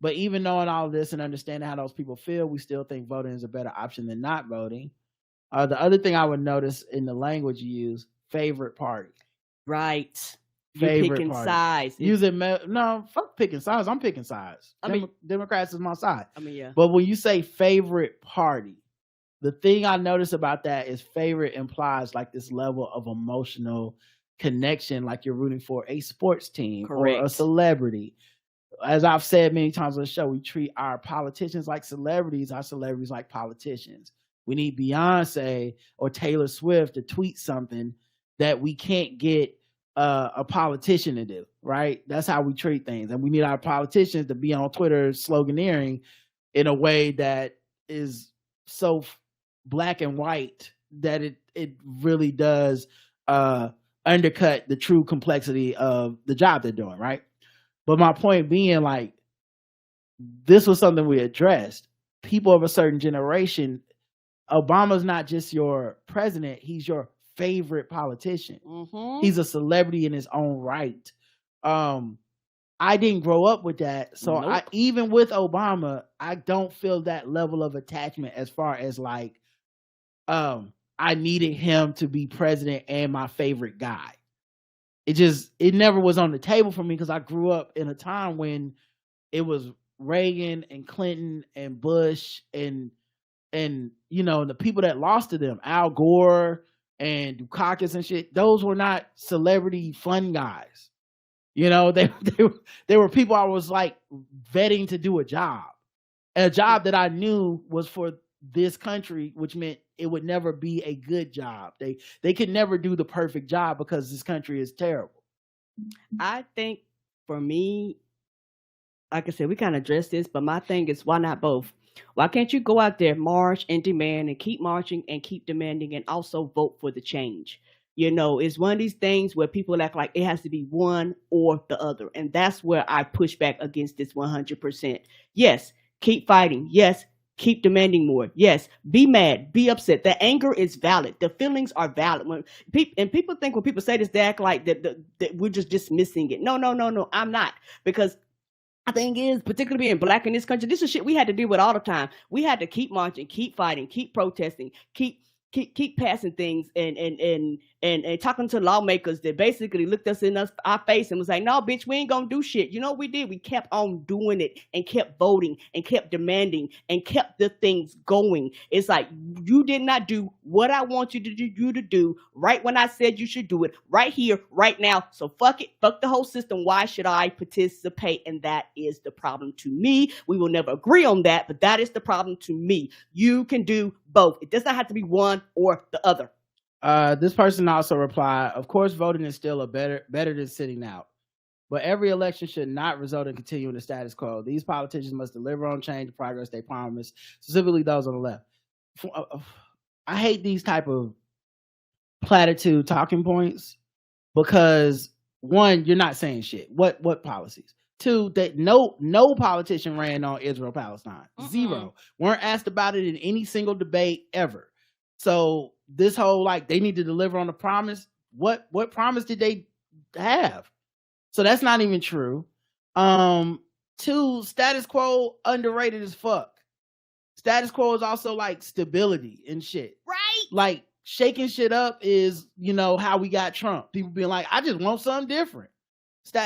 but even knowing all of this and understanding how those people feel, we still think voting is a better option than not voting. The other thing I would notice in the language you use, favorite party. Right. Favorite You're picking party. sides. No, fuck picking sides. I'm picking sides. Democrats is my side. Yeah. But when you say favorite party, the thing I notice about that is favorite implies like this level of emotional connection, like you're rooting for a sports team or a Correct. celebrity. As I've said many times on the show, we treat our politicians like celebrities, our celebrities like politicians. We need Beyonce or Taylor Swift to tweet something that we can't get a politician to do, right? That's how we treat things. And we need our politicians to be on Twitter sloganeering in a way that is so black and white that it really does undercut the true complexity of the job they're doing, right? But my point being, like, this was something we addressed. People of a certain generation, Obama's not just your president, he's your favorite politician. Mm-hmm. He's a celebrity in his own right. I didn't grow up with that. So Nope. even with Obama, I don't feel that level of attachment as far as like, I needed him to be president and my favorite guy. It never was on the table for me because I grew up in a time when it was Reagan and Clinton and Bush and you know, the people that lost to them, Al Gore and Dukakis and shit, those were not celebrity fun guys. You know, they were people I was like vetting to do a job that I knew was for this country, which meant it would never be a good job. They could never do the perfect job because this country is terrible. I think for me, like I said, we kind of addressed this, but my thing is, why not both? Why can't you go out there, march and demand, and keep marching and keep demanding, and also vote for the change? You know, it's one of these things where people act like it has to be one or the other. And that's where I push back against this 100%. Yes, keep fighting. Yes, keep demanding more. Yes, be mad, be upset. The anger is valid. The feelings are valid. People think when people say this, they act like that we're just dismissing it. No, I'm not. Because the thing is, particularly being black in this country, this is shit we had to deal with all the time. We had to keep marching, keep fighting, keep protesting, keep passing things and talking to lawmakers that basically looked us in our face and was like, no, bitch, we ain't gonna do shit. You know what we did? We kept on doing it and kept voting and kept demanding and kept the things going. It's like, you did not do what I want you to do right when I said you should do it, right here, right now. So fuck it, fuck the whole system. Why should I participate? And that is the problem to me. We will never agree on that, but that is the problem to me. You can do both. It does not have to be one or the other. This person also replied, of course, voting is still better than sitting out. But every election should not result in continuing the status quo. These politicians must deliver on change and progress they promise, specifically those on the left. I hate these type of platitude talking points because, one, you're not saying shit. What policies? Two, that no politician ran on Israel-Palestine. Zero. Weren't asked about it in any single debate ever. So this whole, like, they need to deliver on the promise. What promise did they have? So that's not even true. Two, status quo underrated as fuck. Status quo is also like stability and shit. Right. Like shaking shit up is, you know, how we got Trump. People being like, I just want something different.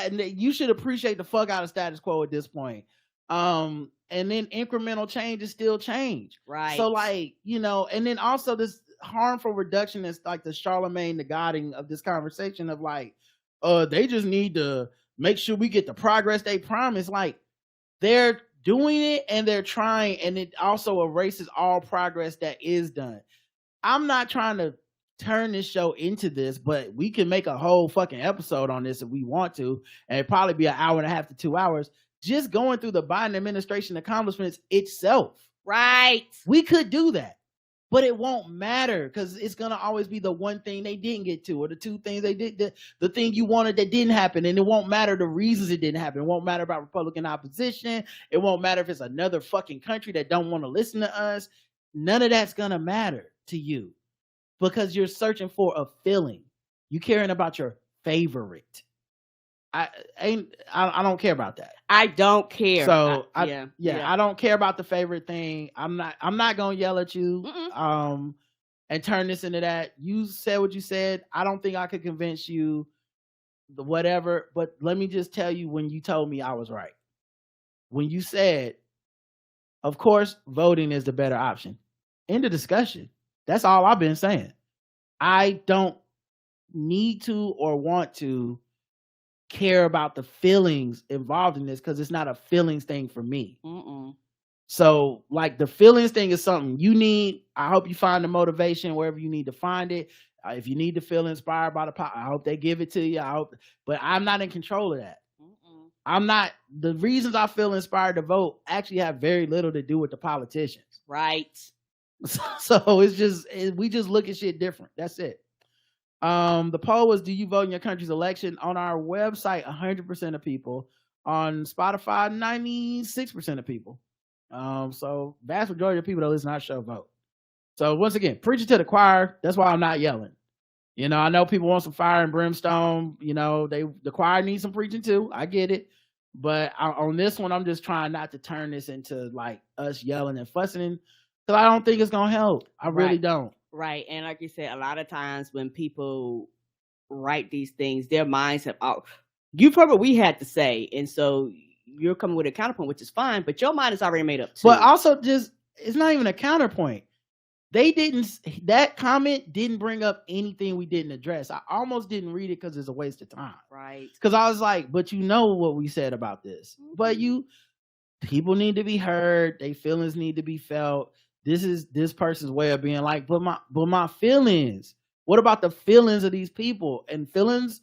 You should appreciate the fuck out of status quo at this point. And then incremental change is still change. Right. So like, you know, and then also this harmful reductionist, like the Charlemagne the Godding of this conversation of like, they just need to make sure we get the progress they promise. Like, they're doing it and they're trying, and it also erases all progress that is done. I'm not trying to turn this show into this, but we can make a whole fucking episode on this if we want to, and it'd probably be an hour and a half to 2 hours just going through the Biden administration accomplishments itself. Right. We could do that, but it won't matter because it's gonna always be the one thing they didn't get to, or the two things they did, the thing you wanted that didn't happen, and it won't matter the reasons it didn't happen. It won't matter about Republican opposition. It won't matter if it's another fucking country that don't want to listen to us. None of that's gonna matter to you because you're searching for a feeling. You caring about your favorite. I don't care about that. I don't care. So I don't care about the favorite thing. I'm not gonna yell at you and turn this into that. You said what you said. I don't think I could convince you the whatever, but let me just tell you, when you told me, I was right. When you said, of course, voting is the better option. End of discussion. That's all I've been saying. I don't need to or want to care about the feelings involved in this because it's not a feelings thing for me. So like the feelings thing is something you need. I hope you find the motivation wherever you need to find it. If you need to feel inspired by the pop, I hope they give it to you. But I'm not in control of that. I'm not. The reasons I feel inspired to vote actually have very little to do with the politicians. Right. So it's just, we just look at shit different. That's it. The poll was, do you vote in your country's election? On our website, 100% of people. On Spotify, 96% of people. So vast majority of people that listen to our show vote. So once again, preaching to the choir. That's why I'm not yelling. You know, I know people want some fire and brimstone. You know, the choir needs some preaching too. I get it. But on this one, I'm just trying not to turn this into like us yelling and fussing, because I don't think it's gonna help. I really don't. Right. And like you said, a lot of times when people write these things, their minds have you've heard what we had to say, and so you're coming with a counterpoint, which is fine, but your mind is already made up too. But also, just, it's not even a counterpoint. That comment didn't bring up anything we didn't address. I almost didn't read it because it's a waste of time. Right. Because I was like, but you know what we said about this. But people need to be heard. Their feelings need to be felt. This is this person's way of being like, but my feelings. What about the feelings of these people? And feelings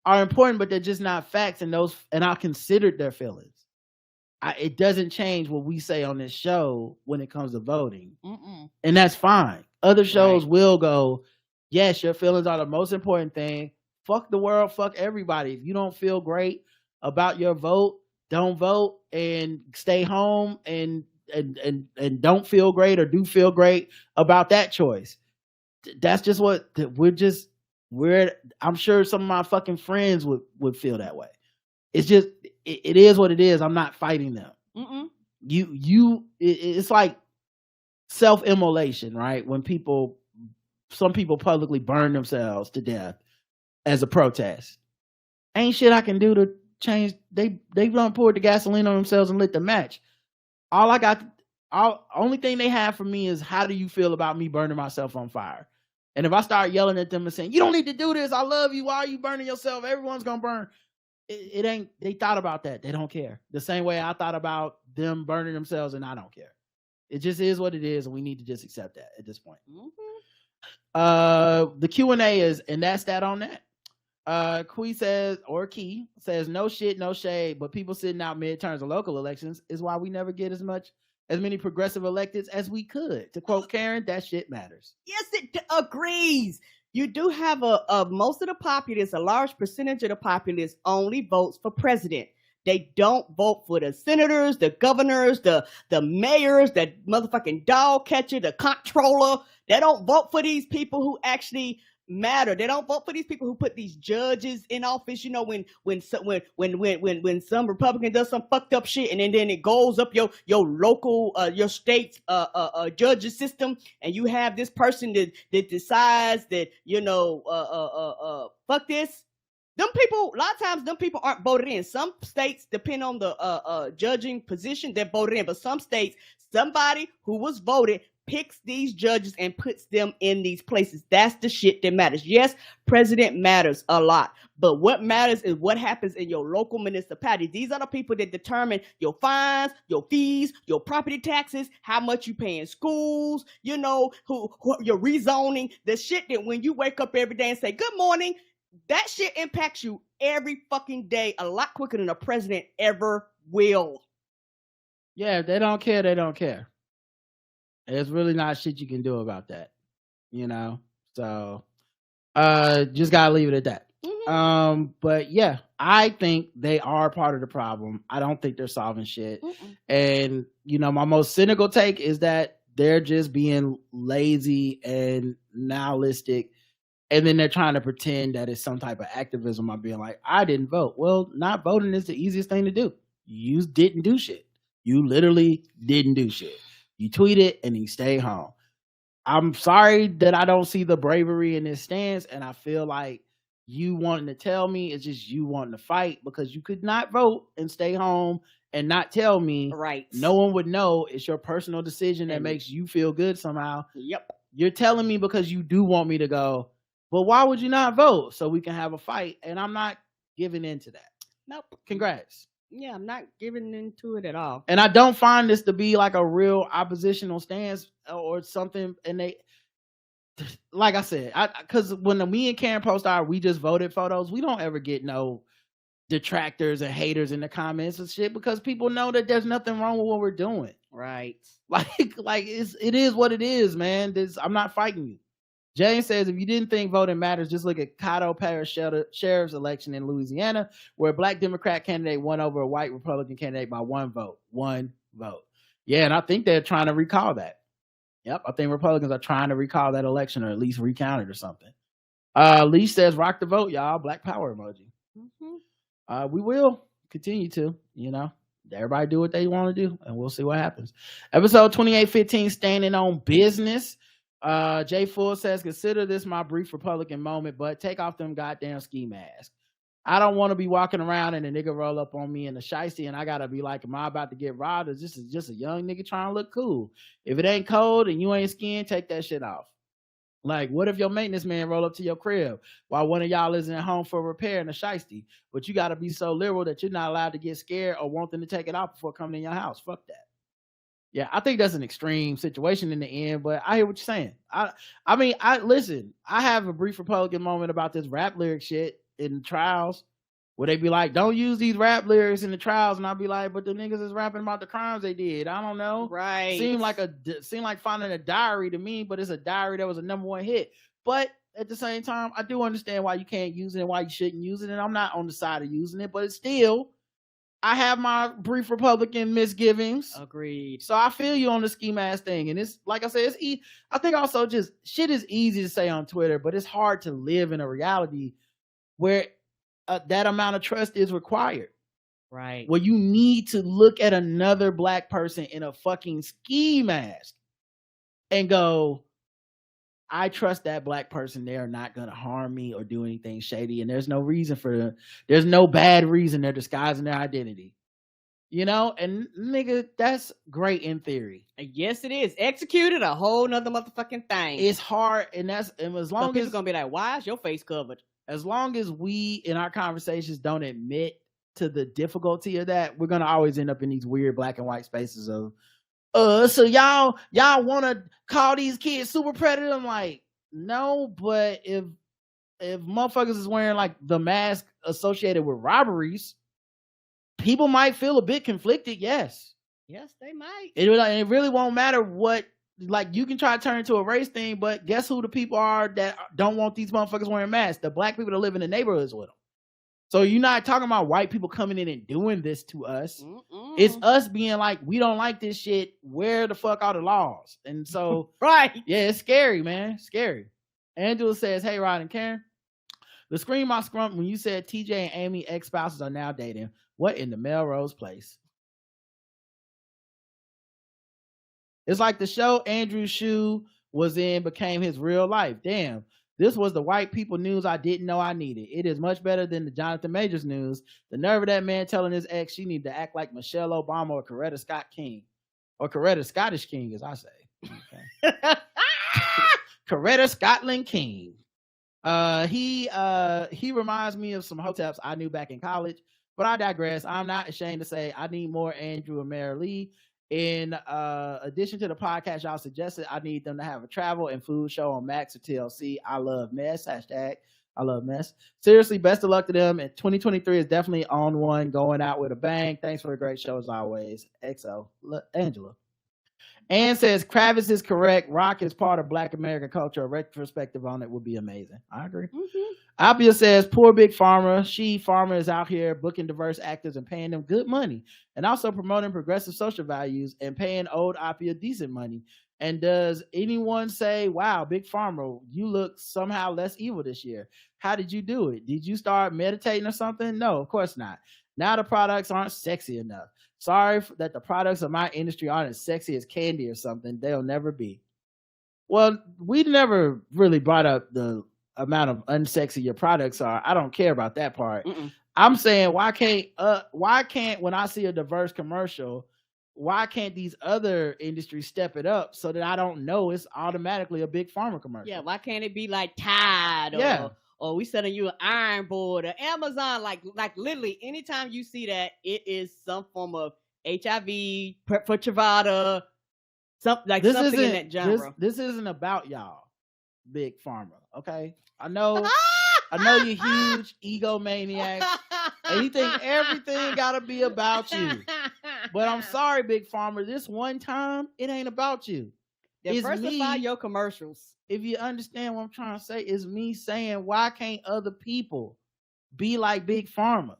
are important, but they're just not facts. And I considered their feelings. It doesn't change what we say on this show when it comes to voting. And that's fine. Other shows will go, yes, your feelings are the most important thing. Fuck the world, fuck everybody. If you don't feel great about your vote, don't vote and stay home and don't feel great or do feel great about that choice. That's just what I'm sure some of my fucking friends would feel that way. It's just, it is what it is. I'm not fighting them. It's like self-immolation, right? When some people publicly burn themselves to death as a protest. Ain't shit I can do to change. They done poured the gasoline on themselves and lit the match. Only thing they have for me is, how do you feel about me burning myself on fire? And if I start yelling at them and saying, you don't need to do this, I love you, why are you burning yourself? Everyone's gonna burn. It ain't, they thought about that. They don't care. The same way I thought about them burning themselves, and I don't care. It just is what it is, and we need to just accept that at this point. The Q&A is, and that's that on that. Key says, no shit, no shade, but people sitting out midterms and local elections is why we never get as many progressive electeds as we could. To quote Karen, that shit matters. Yes, it agrees. You do have most of the populace, a large percentage of the populace only votes for president. They don't vote for the senators, the governors, the mayors, the motherfucking dog catcher, the comptroller. They don't vote for these people who actually matter. They don't vote for these people who put these judges in office. You know, when some Republican does some fucked up shit, and then it goes up your local your state's judges system, and you have this person that decides that, you know, fuck this. Them people, a lot of times, them people aren't voted in. Some states, depend on the judging position, they're voted in. But some states, somebody who was voted picks these judges and puts them in these places. That's the shit that matters. Yes, president matters a lot, but what matters is what happens in your local municipality. These are the people that determine your fines, your fees, your property taxes, how much you pay in schools, you know, who your rezoning, the shit that when you wake up every day and say, good morning, that shit impacts you every fucking day a lot quicker than a president ever will. Yeah, if they don't care, they don't care. There's really not shit you can do about that, you know? So, just gotta leave it at that. But yeah, I think they are part of the problem. I don't think they're solving shit. And, you know, my most cynical take is that they're just being lazy and nihilistic. And then they're trying to pretend that it's some type of activism by being like, I didn't vote. Well, not voting is the easiest thing to do. You didn't do shit. You literally didn't do shit. You tweeted and you stay home. I'm sorry that I don't see the bravery in this stance, and I feel like you wanting to tell me it's just you wanting to fight because you could not vote and stay home and not tell me, right? No one would know. It's your personal decision that makes you feel good somehow. Yep. You're telling me because you do want me to go, but why would you not vote so we can have a fight? And I'm not giving into that. Nope. Congrats. Yeah, I'm not giving into it at all. And I don't find this to be like a real oppositional stance or something. And they, like I said, because when me and Karen post our we just voted photos, we don't ever get no detractors and haters in the comments and shit, because people know that there's nothing wrong with what we're doing. Right. Like it is what it is, man. I'm not fighting you. Jane says, if you didn't think voting matters, just look at Caddo Parish Sheriff's election in Louisiana, where a black Democrat candidate won over a white Republican candidate by 1 vote. 1 vote. Yeah, and I think they're trying to recall that. Yep, I think Republicans are trying to recall that election, or at least recount it or something. Lee says, rock the vote, y'all. Black power emoji. Mm-hmm. We will continue to, everybody do what they want to do, and we'll see what happens. Episode 2815, standing on business. Jay Full says, consider this my brief Republican moment, but take off them goddamn ski masks. I don't want to be walking around and a nigga roll up on me in a shiesty and I gotta be like, am I about to get robbed? Or this is just a young nigga trying to look cool. If it ain't cold and you ain't skiing, take that shit off. Like, what if your maintenance man roll up to your crib while one of y'all isn't at home for repair in a shiesty, but you gotta be so liberal that you're not allowed to get scared or want them to take it off before coming in your house? Fuck that. Yeah, I think that's an extreme situation in the end, but I hear what you're saying. I mean, listen, I have a brief Republican moment about this rap lyric shit in the trials where they be like, don't use these rap lyrics in the trials. And I'll be like, but the niggas is rapping about the crimes they did. I don't know. Right. Seemed like finding a diary to me, but it's a diary that was a #1 hit. But at the same time, I do understand why you can't use it and why you shouldn't use it. And I'm not on the side of using it, but it's still, I have my brief Republican misgivings. Agreed. So I feel you on the ski mask thing. And it's, like I said, it's I think also just shit is easy to say on Twitter, but it's hard to live in a reality where that amount of trust is required. Right. Where you need to look at another black person in a fucking ski mask and go, I trust that black person. They're not going to harm me or do anything shady. And there's no reason there's no bad reason they're disguising their identity. And nigga, that's great in theory. Yes, it is. Executed a whole nother motherfucking thing. It's hard. And as long as people gonna be like, why is your face covered? As long as we in our conversations don't admit to the difficulty of that, we're going to always end up in these weird black and white spaces of, so y'all want to call these kids super predator? I'm like, no, but if motherfuckers is wearing like the mask associated with robberies, people might feel a bit conflicted. Yes, they might. It really won't matter what. Like, you can try to turn it into a race thing, but guess who the people are that don't want these motherfuckers wearing masks? The black people that live in the neighborhoods with them. So you're not talking about white people coming in and doing this to us. Mm-mm. It's us being like, we don't like this shit. Where the fuck are the laws? And so, right. Yeah, it's scary, man. Scary. Angela says, hey, Rod and Karen, the scream I scrumped when you said TJ and Amy ex-spouses are now dating. What in the Melrose Place? It's like the show Andrew Shue was in became his real life. Damn. This was the white people news I didn't know I needed. It is much better than the Jonathan Majors news. The nerve of that man telling his ex she need to act like Michelle Obama or Coretta Scott King. Or Coretta Scottish King, as I say. Okay. Coretta Scotland King. He reminds me of some hoteps I knew back in college. But I digress. I'm not ashamed to say I need more Andrew and Mary Lee. In addition to the podcast y'all suggested, I need them to have a travel and food show on Max or TLC. I love mess. # I love mess. Seriously, best of luck to them. And 2023 is definitely on one, going out with a bang. Thanks for a great show as always. XO. Angela. Ann says Kravis is correct. Rock is part of Black American culture. A retrospective on it would be amazing. I agree. Mm-hmm. Appia says poor Big Pharma. Pharma is out here booking diverse actors and paying them good money, and also promoting progressive social values and paying old Appia decent money. And does anyone say, wow, Big Pharma, you look somehow less evil this year? How did you do it? Did you start meditating or something? No, of course not. Now the products aren't sexy enough. Sorry that the products of my industry aren't as sexy as candy or something. They'll never be. Well, we never really brought up the amount of unsexy your products are. I don't care about that part. Mm-mm. I'm saying why can't when I see a diverse commercial, why can't these other industries step it up so that I don't know it's automatically a big pharma commercial? Yeah, why can't it be like Tide or we selling you an iron board or Amazon? Like literally anytime you see that, it is some form of HIV, for Truvada, something in that genre. This isn't about y'all, big pharma. Okay, I know you're huge egomaniacs. Everything gotta be about you. But I'm sorry, big pharma. This one time, it ain't about you. Diversify your commercials. If you understand what I'm trying to say, is me saying why can't other people be like big pharma?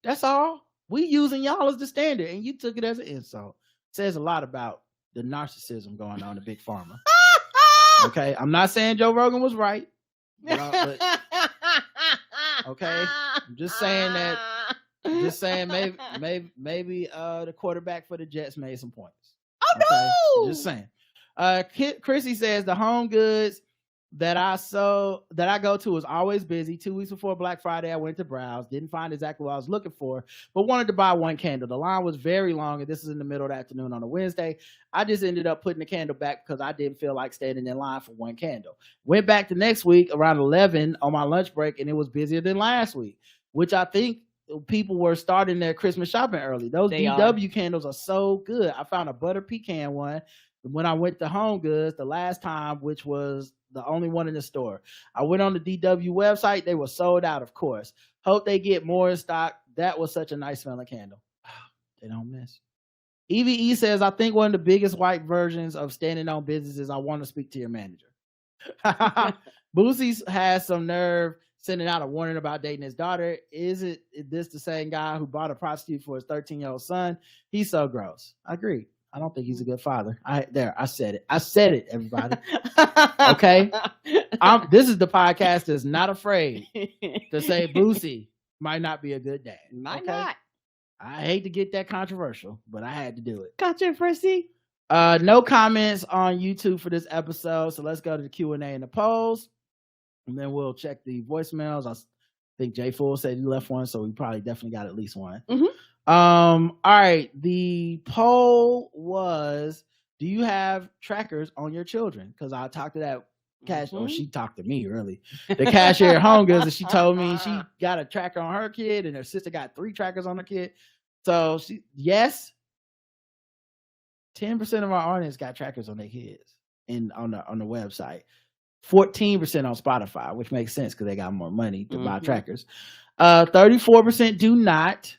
That's all. We using y'all as the standard, and you took it as an insult. Says a lot about the narcissism going on in big pharma. Okay, I'm not saying Joe Rogan was right, but okay, I'm just saying that. Just saying, maybe the quarterback for the Jets made some points. Oh no! Just saying. Chrissy says the home goods that I go to is always busy. 2 weeks before Black Friday, I went to browse, didn't find exactly what I was looking for, but wanted to buy one candle. The line was very long, and this is in the middle of the afternoon on a Wednesday. I just ended up putting the candle back because I didn't feel like standing in line for one candle. Went back the next week around 11 on my lunch break, and it was busier than last week, which I think people were starting their Christmas shopping early. Those DW candles are so good. I found a butter pecan one when I went to Home Goods the last time, which was the only one in the store. I went on the DW website. They were sold out, of course. Hope they get more in stock. That was such a nice smelling candle. They don't miss. EVE says, I think one of the biggest white versions of standing on business is I want to speak to your manager. Boosie has some nerve sending out a warning about dating his daughter. Is this the same guy who bought a prostitute for his 13-year-old son? He's so gross. I agree. I don't think he's a good father. I said it. I said it, everybody. Okay? This is the podcast that's not afraid to say Boosie might not be a good dad. Might not. I hate to get that controversial, but I had to do it. Controversy. No comments on YouTube for this episode, so let's go to the Q&A and the polls, and then we'll check the voicemails. I think Jay Fool said he left one, so we probably definitely got at least one. Mm-hmm. All right, the poll was, do you have trackers on your children? Because I talked to that cashier, or she talked to me really, the cashier at Home Goods, and she told me she got a tracker on her kid and her sister got 3 trackers on her kid. So yes, 10% of our audience got trackers on their kids on the website. 14% on Spotify, which makes sense because they got more money to buy trackers. 34% do not.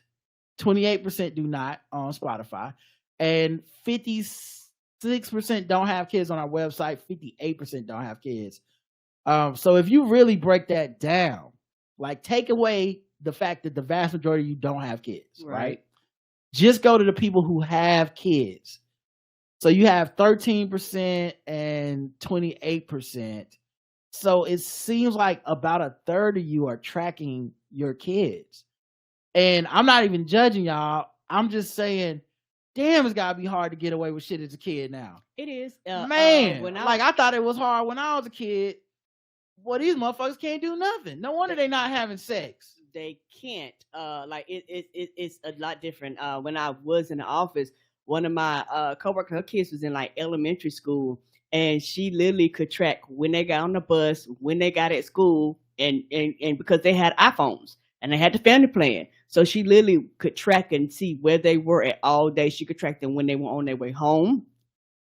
28% do not on Spotify, and 56% don't have kids on our website. 58% don't have kids. So if you really break that down, like take away the fact that the vast majority of you don't have kids, right? Just go to the people who have kids. So you have 13% and 28%. So it seems like about a third of you are tracking your kids. And I'm not even judging y'all. I'm just saying, damn, it's gotta be hard to get away with shit as a kid now. It is. Man, I thought it was hard when I was a kid. Well, these motherfuckers can't do nothing. No wonder they not having sex. They can't. It's a lot different. When I was in the office, one of my coworkers, her kids was in like elementary school, and she literally could track when they got on the bus, when they got at school, and because they had iPhones. And they had the family plan. So she literally could track and see where they were at all day. She could track them when they were on their way home.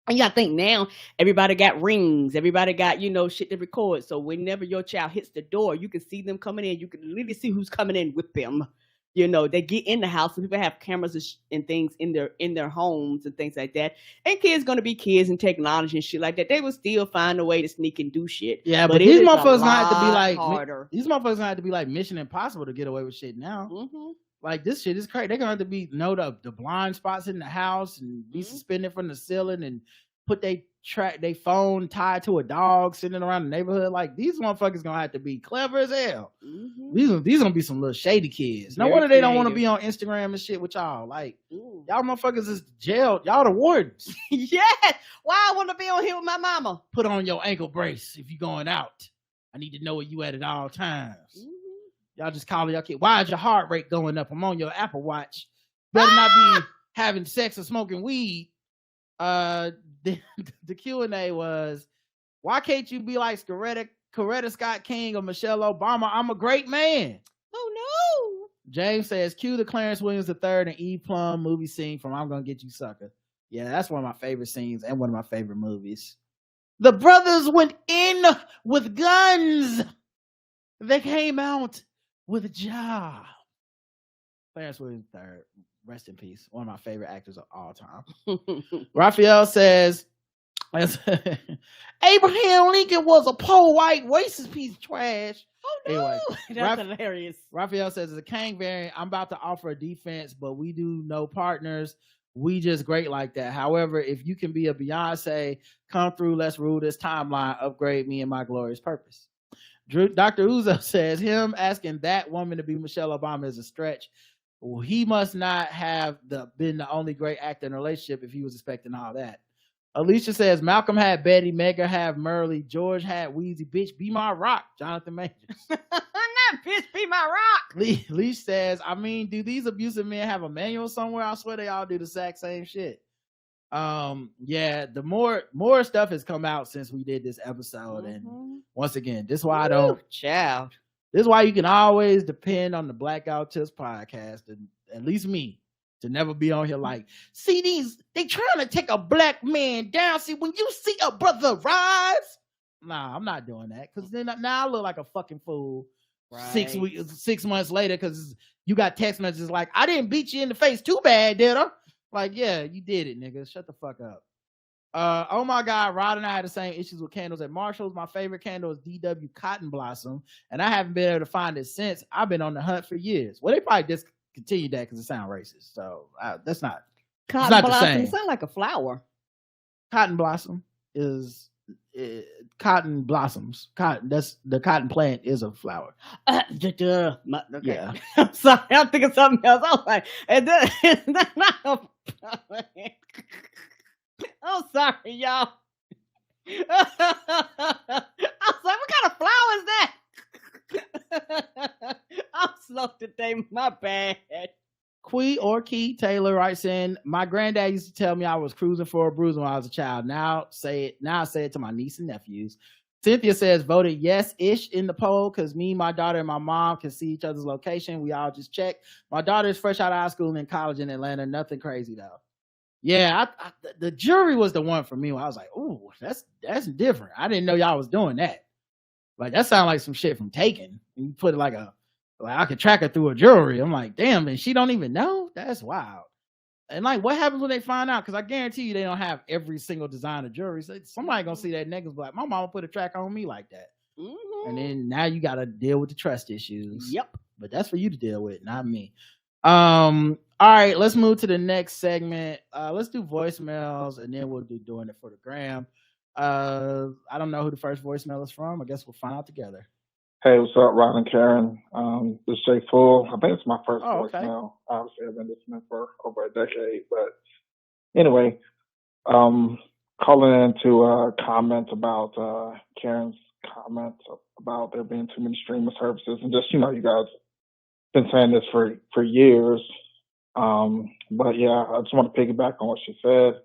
And you gotta think now, everybody got rings. Everybody got, shit to record. So whenever your child hits the door, you can see them coming in. You can literally see who's coming in with them. They get in the house. So people have cameras and things in their homes and things like that. And kids gonna be kids and technology and shit like that. They will still find a way to sneak and do shit. Yeah, but these motherfuckers gonna have to be like harder. These motherfuckers gonna have to be like Mission Impossible to get away with shit now. Mm-hmm. Like this shit is crazy. They're gonna have to be the blind spots in the house and be suspended from the ceiling and put they phone tied to a dog sitting around the neighborhood. Like these motherfuckers gonna have to be clever as hell. Mm-hmm. These gonna be some little shady kids. No wonder they don't want to be on Instagram and shit with y'all. Like y'all motherfuckers is jailed. Y'all the wardens. Yeah. Why I want to be on here with my mama? Put on your ankle brace if you going out. I need to know where you at all times. Y'all just calling your kid. Why is your heart rate going up? I'm on your Apple Watch. Better not be having sex or smoking weed. The Q&A was, why can't you be like Coretta Scott King or Michelle Obama? I'm a great man. Oh no. James says, cue the Clarence Williams III and Eve Plum movie scene from I'm Gonna Get You Sucker. Yeah, that's one of my favorite scenes and one of my favorite movies. The brothers went in with guns. They came out with a job. Clarence Williams III, rest in peace. One of my favorite actors of all time. Raphael says, Abraham Lincoln was a poor white racist piece of trash. Oh no, anyway, that's hilarious. Raphael says, as a Kang variant, I'm about to offer a defense, but we do no partners. We just great like that. However, if you can be a Beyonce, come through, let's rule this timeline, upgrade me and my glorious purpose. Dr. Uzo says, him asking that woman to be Michelle Obama is a stretch. Well, he must not have been the only great actor in a relationship if he was expecting all that. Alicia says, Malcolm had Betty, Megha had Merle, George had Wheezy, bitch, be my rock, Jonathan Majors. Not bitch, be my rock. Leash says, I mean, do these abusive men have a manual somewhere? I swear they all do the exact same shit. Yeah, the more stuff has come out since we did this episode. And once again, this is why this is why you can always depend on the Blackout Tips podcast, and at least me, to never be on here like, see they trying to take a black man down. See, when you see a brother rise, nah, I'm not doing that, because then now I look like a fucking fool. Right. 6 months later, because you got text messages like, I didn't beat you in the face too bad, did I? Like, yeah, you did it, nigga. Shut the fuck up. Oh my God, Rod and I had the same issues with candles at Marshall's. My favorite candle is DW Cotton Blossom, and I haven't been able to find it since. I've been on the hunt for years. Well, they probably discontinued that because it sounds racist. So that's not. Cotton not blossom. the same. It sounds like a flower. Cotton blossom is cotton blossoms. Cotton. That's the cotton plant is a flower. Okay. Yeah. I'm sorry. I'm thinking something else. I was like, that's not a flower. I'm sorry, y'all. I was like, what kind of flower is that? I'm slow today. My bad. Key Taylor writes in, my granddad used to tell me I was cruising for a bruise when I was a child. Now I say it to my niece and nephews. Cynthia says, voted yes-ish in the poll because me, my daughter, and my mom can see each other's location. We all just checked. My daughter is fresh out of high school and in college in Atlanta. Nothing crazy, though. Yeah, the jury was the one for me where I was like, ooh, that's different. I didn't know y'all was doing that. Like, that sounded like some shit from Taken. You put it like I could track her through a jury. I'm like, damn, and she don't even know? That's wild. And like, what happens when they find out? Because I guarantee you they don't have every single design of jury. So somebody gonna see that niggas like, my mama put a track on me like that. Mm-hmm. And then now you gotta deal with the trust issues. Yep. But that's for you to deal with, not me. All right, let's move to the next segment. Let's do voicemails, and then we'll do doing it for the gram. I don't know who the first voicemail is from. I guess we'll find out together. Hey, what's up, Ron and Karen? This is Jay Full. I think it's my first okay. voicemail. Obviously, I've been listening for over a decade. But anyway, calling in to comment about Karen's comments about there being too many streaming services. And just, you guys been saying this for years. But yeah, I just want to piggyback on what she said.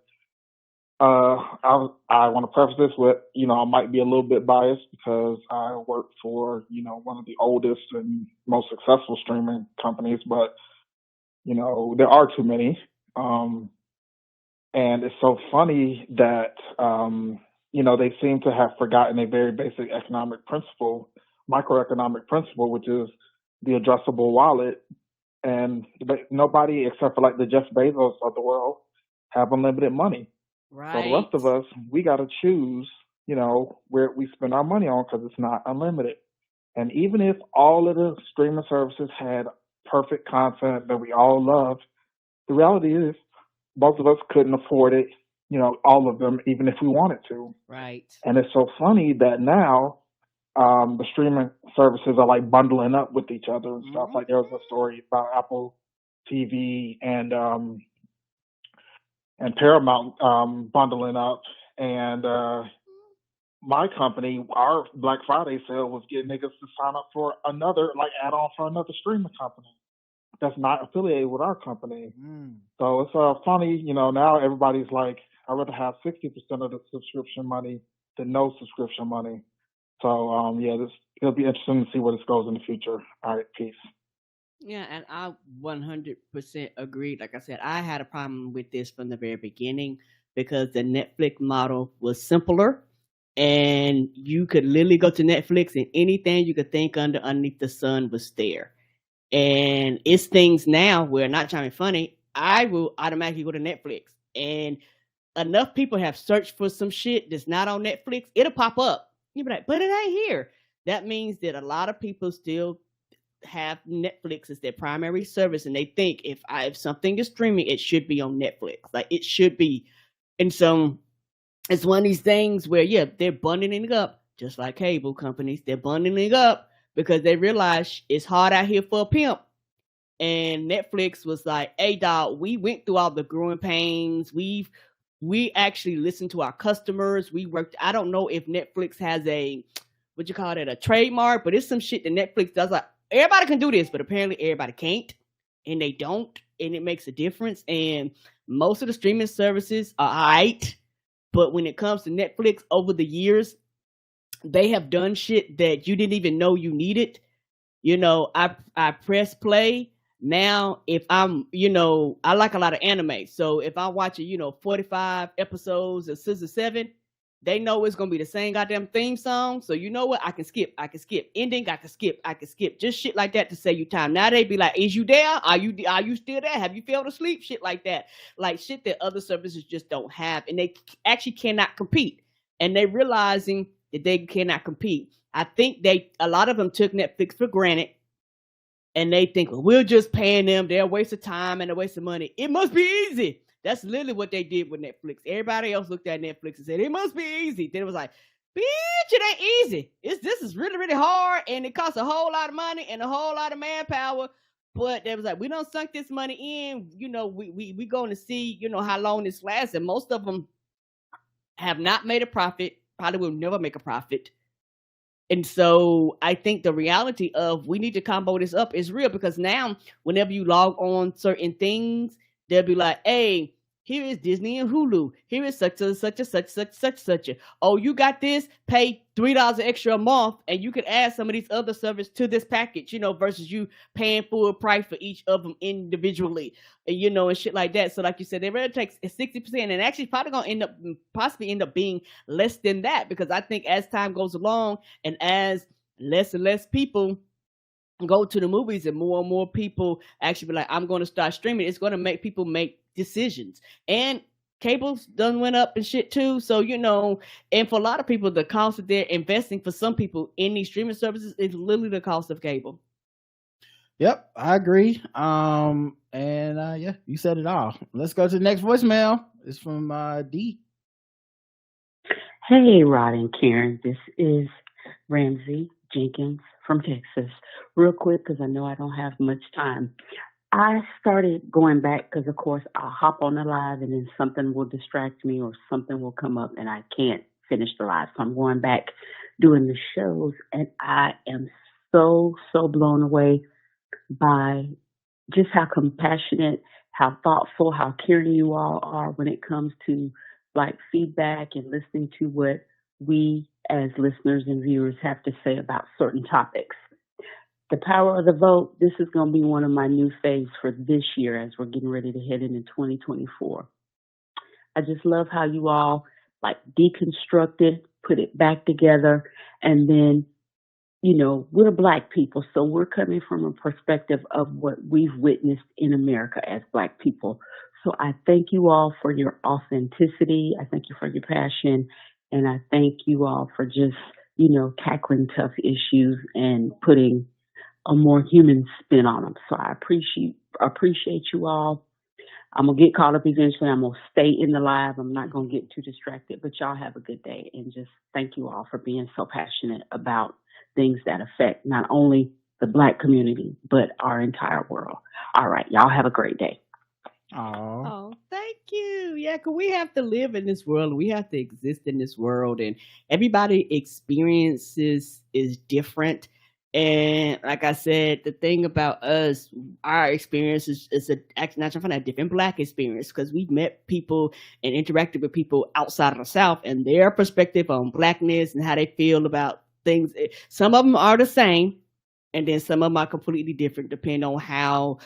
I want to preface this with, I might be a little bit biased because I work for, one of the oldest and most successful streaming companies, but, there are too many. And it's so funny that, they seem to have forgotten a very basic microeconomic principle, which is the addressable wallet. And nobody except for like the Jeff Bezos of the world have unlimited money. Right. So the rest of us, we got to choose, where we spend our money on because it's not unlimited. And even if all of the streaming services had perfect content that we all love, the reality is most of us couldn't afford it, all of them, even if we wanted to. Right. And it's so funny that now the streaming services are like bundling up with each other and stuff. Like there was a story about Apple TV and Paramount bundling up, and my company, our Black Friday sale was getting niggas to sign up for another, like, add on for another streaming company that's not affiliated with our company. So it's funny, now everybody's like, I'd rather have 60% of the subscription money than no subscription money. So, it'll be interesting to see where this goes in the future. All right, peace. Yeah, and I 100% agree. Like I said, I had a problem with this from the very beginning because the Netflix model was simpler, and you could literally go to Netflix and anything you could think underneath the sun was there. And it's things now where, not trying to be funny, I will automatically go to Netflix, and enough people have searched for some shit that's not on Netflix, it'll pop up. You'll be like, but it ain't here. That means that a lot of people still have Netflix as their primary service, and they think if something is streaming, it should be on Netflix. Like, it should be. And so it's one of these things where, they're bundling up, just like cable companies. They're bundling up because they realize it's hard out here for a pimp. And Netflix was like, hey, dog, we went through all the growing pains. We actually listened to our customers. We worked. I don't know if Netflix has a trademark, but it's some shit that Netflix does. Like, everybody can do this, but apparently everybody can't, and they don't, and it makes a difference. And most of the streaming services are alright, but when it comes to Netflix, over the years, they have done shit that you didn't even know you needed. I press play. Now, if I'm, I like a lot of anime. So if I watch 45 episodes of Scissor 7, they know it's going to be the same goddamn theme song. So you know what? I can skip. Ending, I can skip. Just shit like that to save you time. Now they be like, is you there? Are you still there? Have you fell asleep? Shit like that. Like shit that other services just don't have. And they actually cannot compete. And they realizing that they cannot compete. I think a lot of them took Netflix for granted. And they think, well, we're just paying them. They're a waste of time and a waste of money. It must be easy. That's literally what they did with Netflix. Everybody else looked at Netflix and said, it must be easy. Then it was like, bitch, it ain't easy. This is really, really hard. And it costs a whole lot of money and a whole lot of manpower. But they was like, we don't sunk this money in. We going to see, how long this lasts. And most of them have not made a profit. Probably will never make a profit. And so I think the reality of we need to combo this up is real, because now whenever you log on certain things, they'll be like, hey, here is Disney and Hulu. Here is such a. Oh, you got this? Pay $3 extra a month, and you can add some of these other services to this package, versus you paying full price for each of them individually, and shit like that. So like you said, they really take 60%, and actually probably going to possibly end up being less than that, because I think as time goes along and as less and less people go to the movies and more people actually be like, I'm going to start streaming, it's going to make people make decisions. And cable's done went up and shit too. So, and for a lot of people, the cost that they're investing for some people in these streaming services is literally the cost of cable. Yep, I agree. You said it all. Let's go to the next voicemail. It's from D. Hey, Rod and Karen. This is Ramsey Jenkins from Texas. Real quick, because I know I don't have much time. I started going back because, of course, I'll hop on the live and then something will distract me or something will come up and I can't finish the live. So I'm going back doing the shows, and I am so blown away by just how compassionate, how thoughtful, how caring you all are when it comes to like feedback and listening to what we as listeners and viewers have to say about certain topics. The power of the vote, this is going to be one of my new faves for this year as we're getting ready to head into 2024. I just love how you all like deconstruct it, put it back together, and then, we're Black people, so we're coming from a perspective of what we've witnessed in America as Black people. So I thank you all for your authenticity. I thank you for your passion, and I thank you all for just, tackling tough issues and putting a more human spin on them. So I appreciate you all. I'm going to get caught up eventually. I'm going to stay in the live. I'm not going to get too distracted, but y'all have a good day. And just thank you all for being so passionate about things that affect not only the Black community, but our entire world. All right. Y'all have a great day. Oh, Oh, thank you. Yeah, because we have to live in this world. We have to exist in this world, and everybody experiences is different. And like I said, the thing about us, our experience is actually not from a different Black experience because we've met people and interacted with people outside of the South, and their perspective on Blackness and how they feel about things. Some of them are the same, and then some of them are completely different, depending on how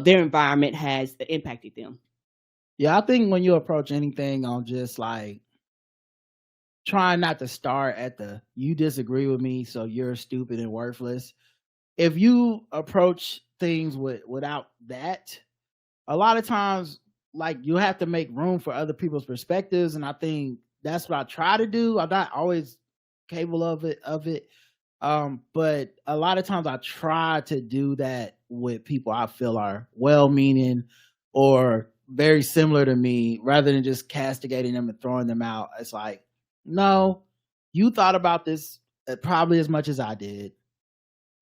their environment has impacted them. yeah. I think when you approach anything on just like trying not to start at the you disagree with me, so you're stupid and worthless. If you approach things without that, a lot of times like you have to make room for other people's perspectives, and I think that's what I try to do. I'm not always capable of it. But a lot of times I try to do that with people I feel are well-meaning or very similar to me, rather than just castigating them and throwing them out. It's like, no, you thought about this probably as much as I did.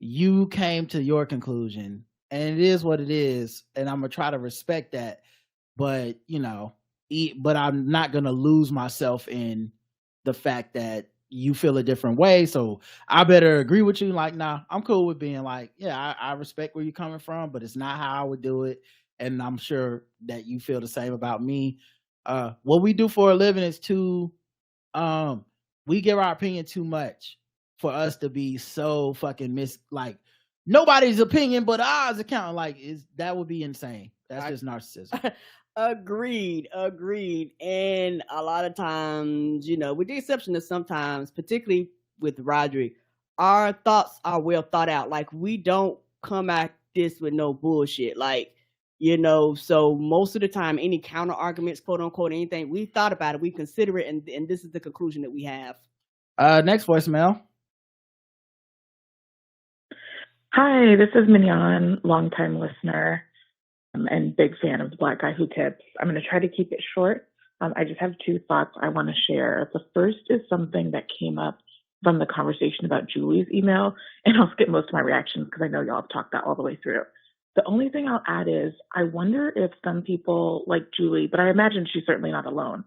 You came to your conclusion, and it is what it is, and I'm gonna try to respect that. But but I'm not gonna lose myself in the fact that you feel a different way, so I better agree with you. Like, nah, I'm cool with being like, yeah, I respect where you're coming from, but it's not how I would do it, and I'm sure that you feel the same about me. What we do for a living is too we give our opinion too much for us to be so fucking like nobody's opinion but ours account. Like, that would be insane. That's just narcissism. Agreed. And a lot of times, with the exception of sometimes, particularly with Roderick, our thoughts are well thought out. Like, we don't come at this with no bullshit. Like, so most of the time, any counter arguments, quote unquote, anything, we thought about it, we consider it, and this is the conclusion that we have. Next voicemail. Hi, this is Mignon, longtime listener and big fan of the Black Guy Who Tips. I'm going to try to keep it short. I just have two thoughts I want to share. The first is something that came up from the conversation about Julie's email, and I'll skip most of my reactions because I know y'all have talked that all the way through. The only thing I'll add is I wonder if some people like Julie, but I imagine she's certainly not alone,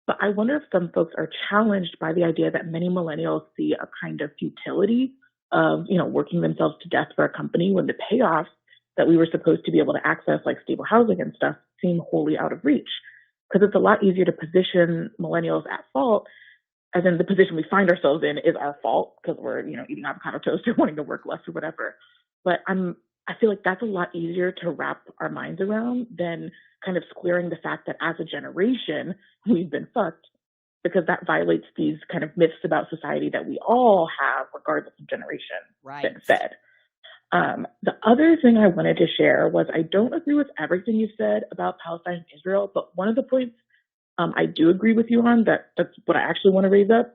but I wonder if some folks are challenged by the idea that many millennials see a kind of futility of, working themselves to death for a company when the payoffs that we were supposed to be able to access, like stable housing and stuff, seem wholly out of reach. Because it's a lot easier to position millennials at fault, as in the position we find ourselves in is our fault because we're, eating avocado toast or wanting to work less or whatever. But I feel like that's a lot easier to wrap our minds around than kind of squaring the fact that as a generation, we've been fucked, because that violates these kind of myths about society that we all have, regardless of generation, been fed. The other thing I wanted to share was I don't agree with everything you said about Palestine and Israel, but one of the points I do agree with you on, that's what I actually want to raise up,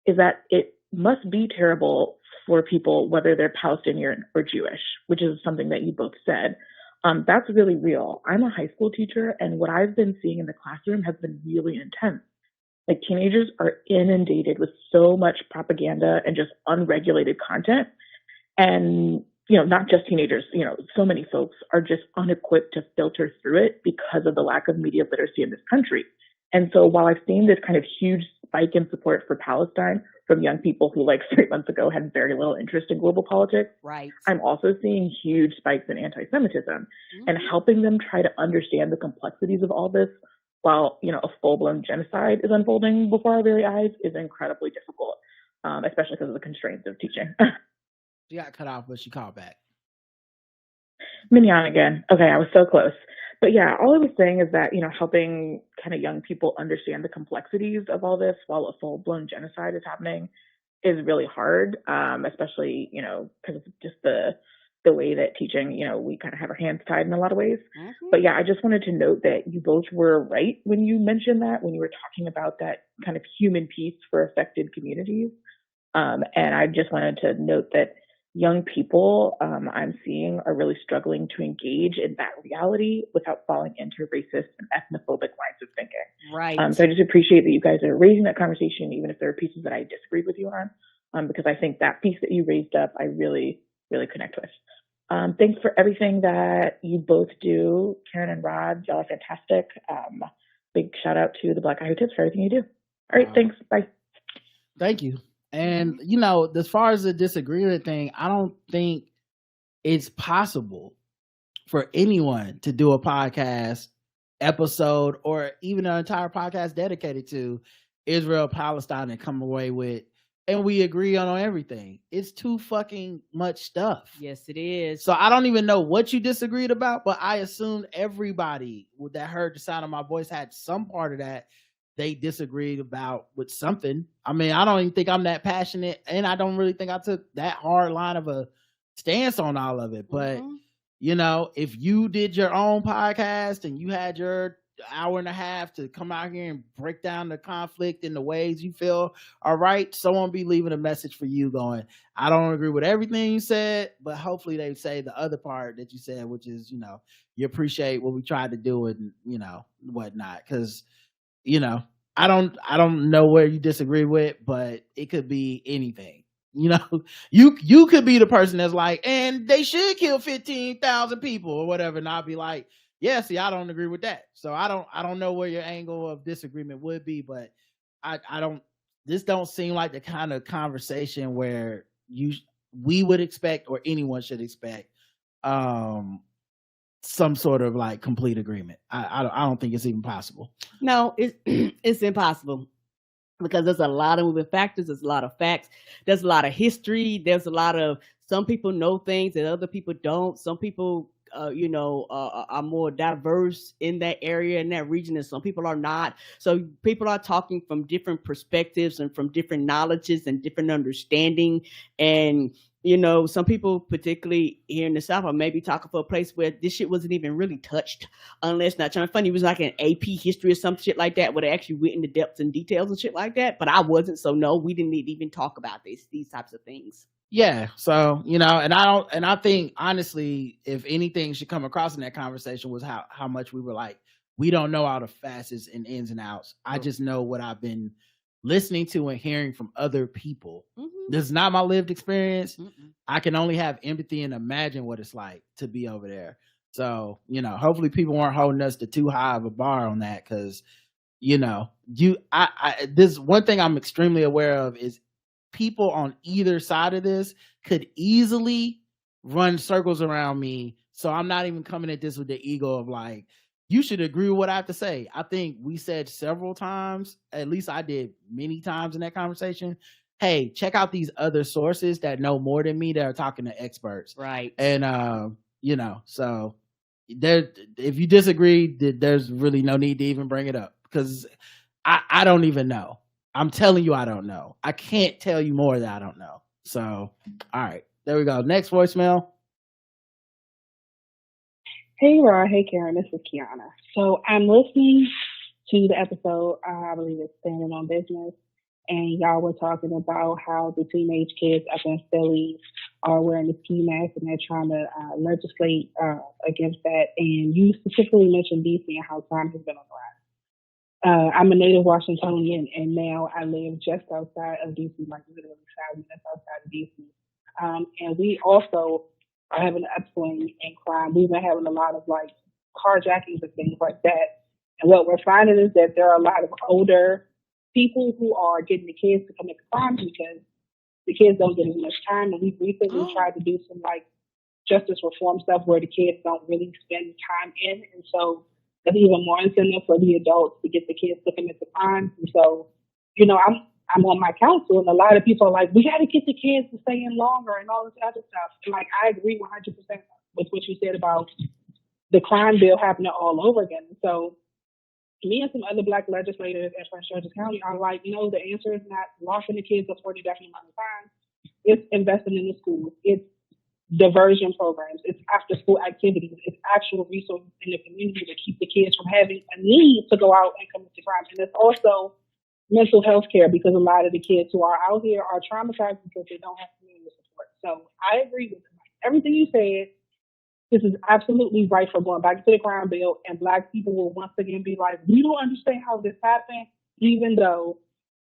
is that it must be terrible for people, whether they're Palestinian or Jewish, which is something that you both said. That's really real. I'm a high school teacher, and what I've been seeing in the classroom has been really intense. Like, teenagers are inundated with so much propaganda and just unregulated content. And, not just teenagers, so many folks are just unequipped to filter through it because of the lack of media literacy in this country. And so while I've seen this kind of huge spike in support for Palestine from young people who, like 3 months ago, had very little interest in global politics, I'm also seeing huge spikes in anti-Semitism, and helping them try to understand the complexities of all this while, a full-blown genocide is unfolding before our very eyes is incredibly difficult, especially because of the constraints of teaching. She got cut off, but she called back. Mignon again. Okay, I was so close. But yeah, all I was saying is that, helping kind of young people understand the complexities of all this while a full-blown genocide is happening is really hard, especially, because of just the way that teaching, we kind of have our hands tied in a lot of ways. But yeah, I just wanted to note that you both were right when you mentioned that, when you were talking about that kind of human piece for affected communities. And I just wanted to note that young people I'm seeing are really struggling to engage in that reality without falling into racist and ethnophobic lines of thinking. So I just appreciate that you guys are raising that conversation, even if there are pieces that I disagree with you on, because I think that piece that you raised up, I really, really connect with. Thanks for everything that you both do, Karen and Rod. Y'all are fantastic. Big shout out to the Black Guy Who Tips for everything you do. All right, thanks. Bye. Thank you. And as far as the disagreement thing, I don't think it's possible for anyone to do a podcast episode or even an entire podcast dedicated to Israel, Palestine, and come away with, and we agree on everything. It's too fucking much stuff. Yes, it is. So I don't even know what you disagreed about, but I assumed everybody that heard the sound of my voice had some part of that they disagreed about with something. I mean, I don't even think I'm that passionate, and I don't really think I took that hard line of a stance on all of it. But if you did your own podcast and you had your hour and a half to come out here and break down the conflict in the ways you feel all right, someone be leaving a message for you going, I don't agree with everything you said, but hopefully they say the other part that you said, which is, you appreciate what we tried to do and, whatnot. Cause, I don't know where you disagree with, but it could be anything. You could be the person that's like, and they should kill 15,000 people or whatever, and I'll be like, yeah, see, I don't agree with that. So I don't know where your angle of disagreement would be, but this don't seem like the kind of conversation where we would expect or anyone should expect some sort of like complete agreement. I don't think it's even possible. No, it's impossible. Because there's a lot of moving factors, there's a lot of facts, there's a lot of history, there's a lot of, some people know things that other people don't. Some people, are more diverse in that area, in that region, and some people are not. So people are talking from different perspectives and from different knowledges and different understanding. And some people, particularly here in the South, are maybe talking for a place where this shit wasn't even really touched, unless not trying to funny. It was like an AP history or some shit like that, where they actually went into depths and details and shit like that. But I wasn't, so no, we didn't even talk about these types of things. Yeah, so and I think honestly, if anything should come across in that conversation was how much we were like, we don't know all the facets and ins and outs. I just know what I've been listening to and hearing from other people. This is not my lived experience. I can only have empathy and imagine what it's like to be over there. So, hopefully people weren't holding us to too high of a bar on that. Cause this one thing I'm extremely aware of is people on either side of this could easily run circles around me. So I'm not even coming at this with the ego of like, you should agree with what I have to say. I think we said several times, at least I did many times in that conversation, hey, check out these other sources that know more than me that are talking to experts. Right. And, so if you disagree, there's really no need to even bring it up because I don't even know. I'm telling you, I don't know. I can't tell you more that I don't know. So, all right, there we go. Next voicemail. Hey, Rod. Hey, Karen. This is Kiana. So I'm listening to the episode, I believe it's Standing on Business, and y'all were talking about how the teenage kids up in Philly are wearing the ski mask and they're trying to legislate against that. And you specifically mentioned DC and how crime has been on the rise. I'm a native Washingtonian, and now I live just outside of DC, like literally 5 minutes outside of DC. And we also are having an upswing in crime. We've been having a lot of like carjackings and things like that. And what we're finding is that there are a lot of older people who are getting the kids to commit crimes because the kids don't get as much time. And we've recently tried to do some like justice reform stuff where the kids don't really spend time in. And so there's even more incentive for the adults to get the kids to commit the crimes. And so, I'm on my council, and a lot of people are like, we got to get the kids to stay in longer and all this other stuff. And like, I agree 100% with what you said about the crime bill happening all over again. So me and some other Black legislators in Prince George's County are like, the answer is not locking the kids up for the definite amount of time. It's investing in the schools. It's diversion programs. It's after school activities. It's actual resources in the community to keep the kids from having a need to go out and commit crimes. And it's also mental health care, because a lot of the kids who are out here are traumatized because they don't have community support. So I agree with everything you said. This is absolutely right for going back to the crime bill, and Black people will once again be like, we don't understand how this happened, even though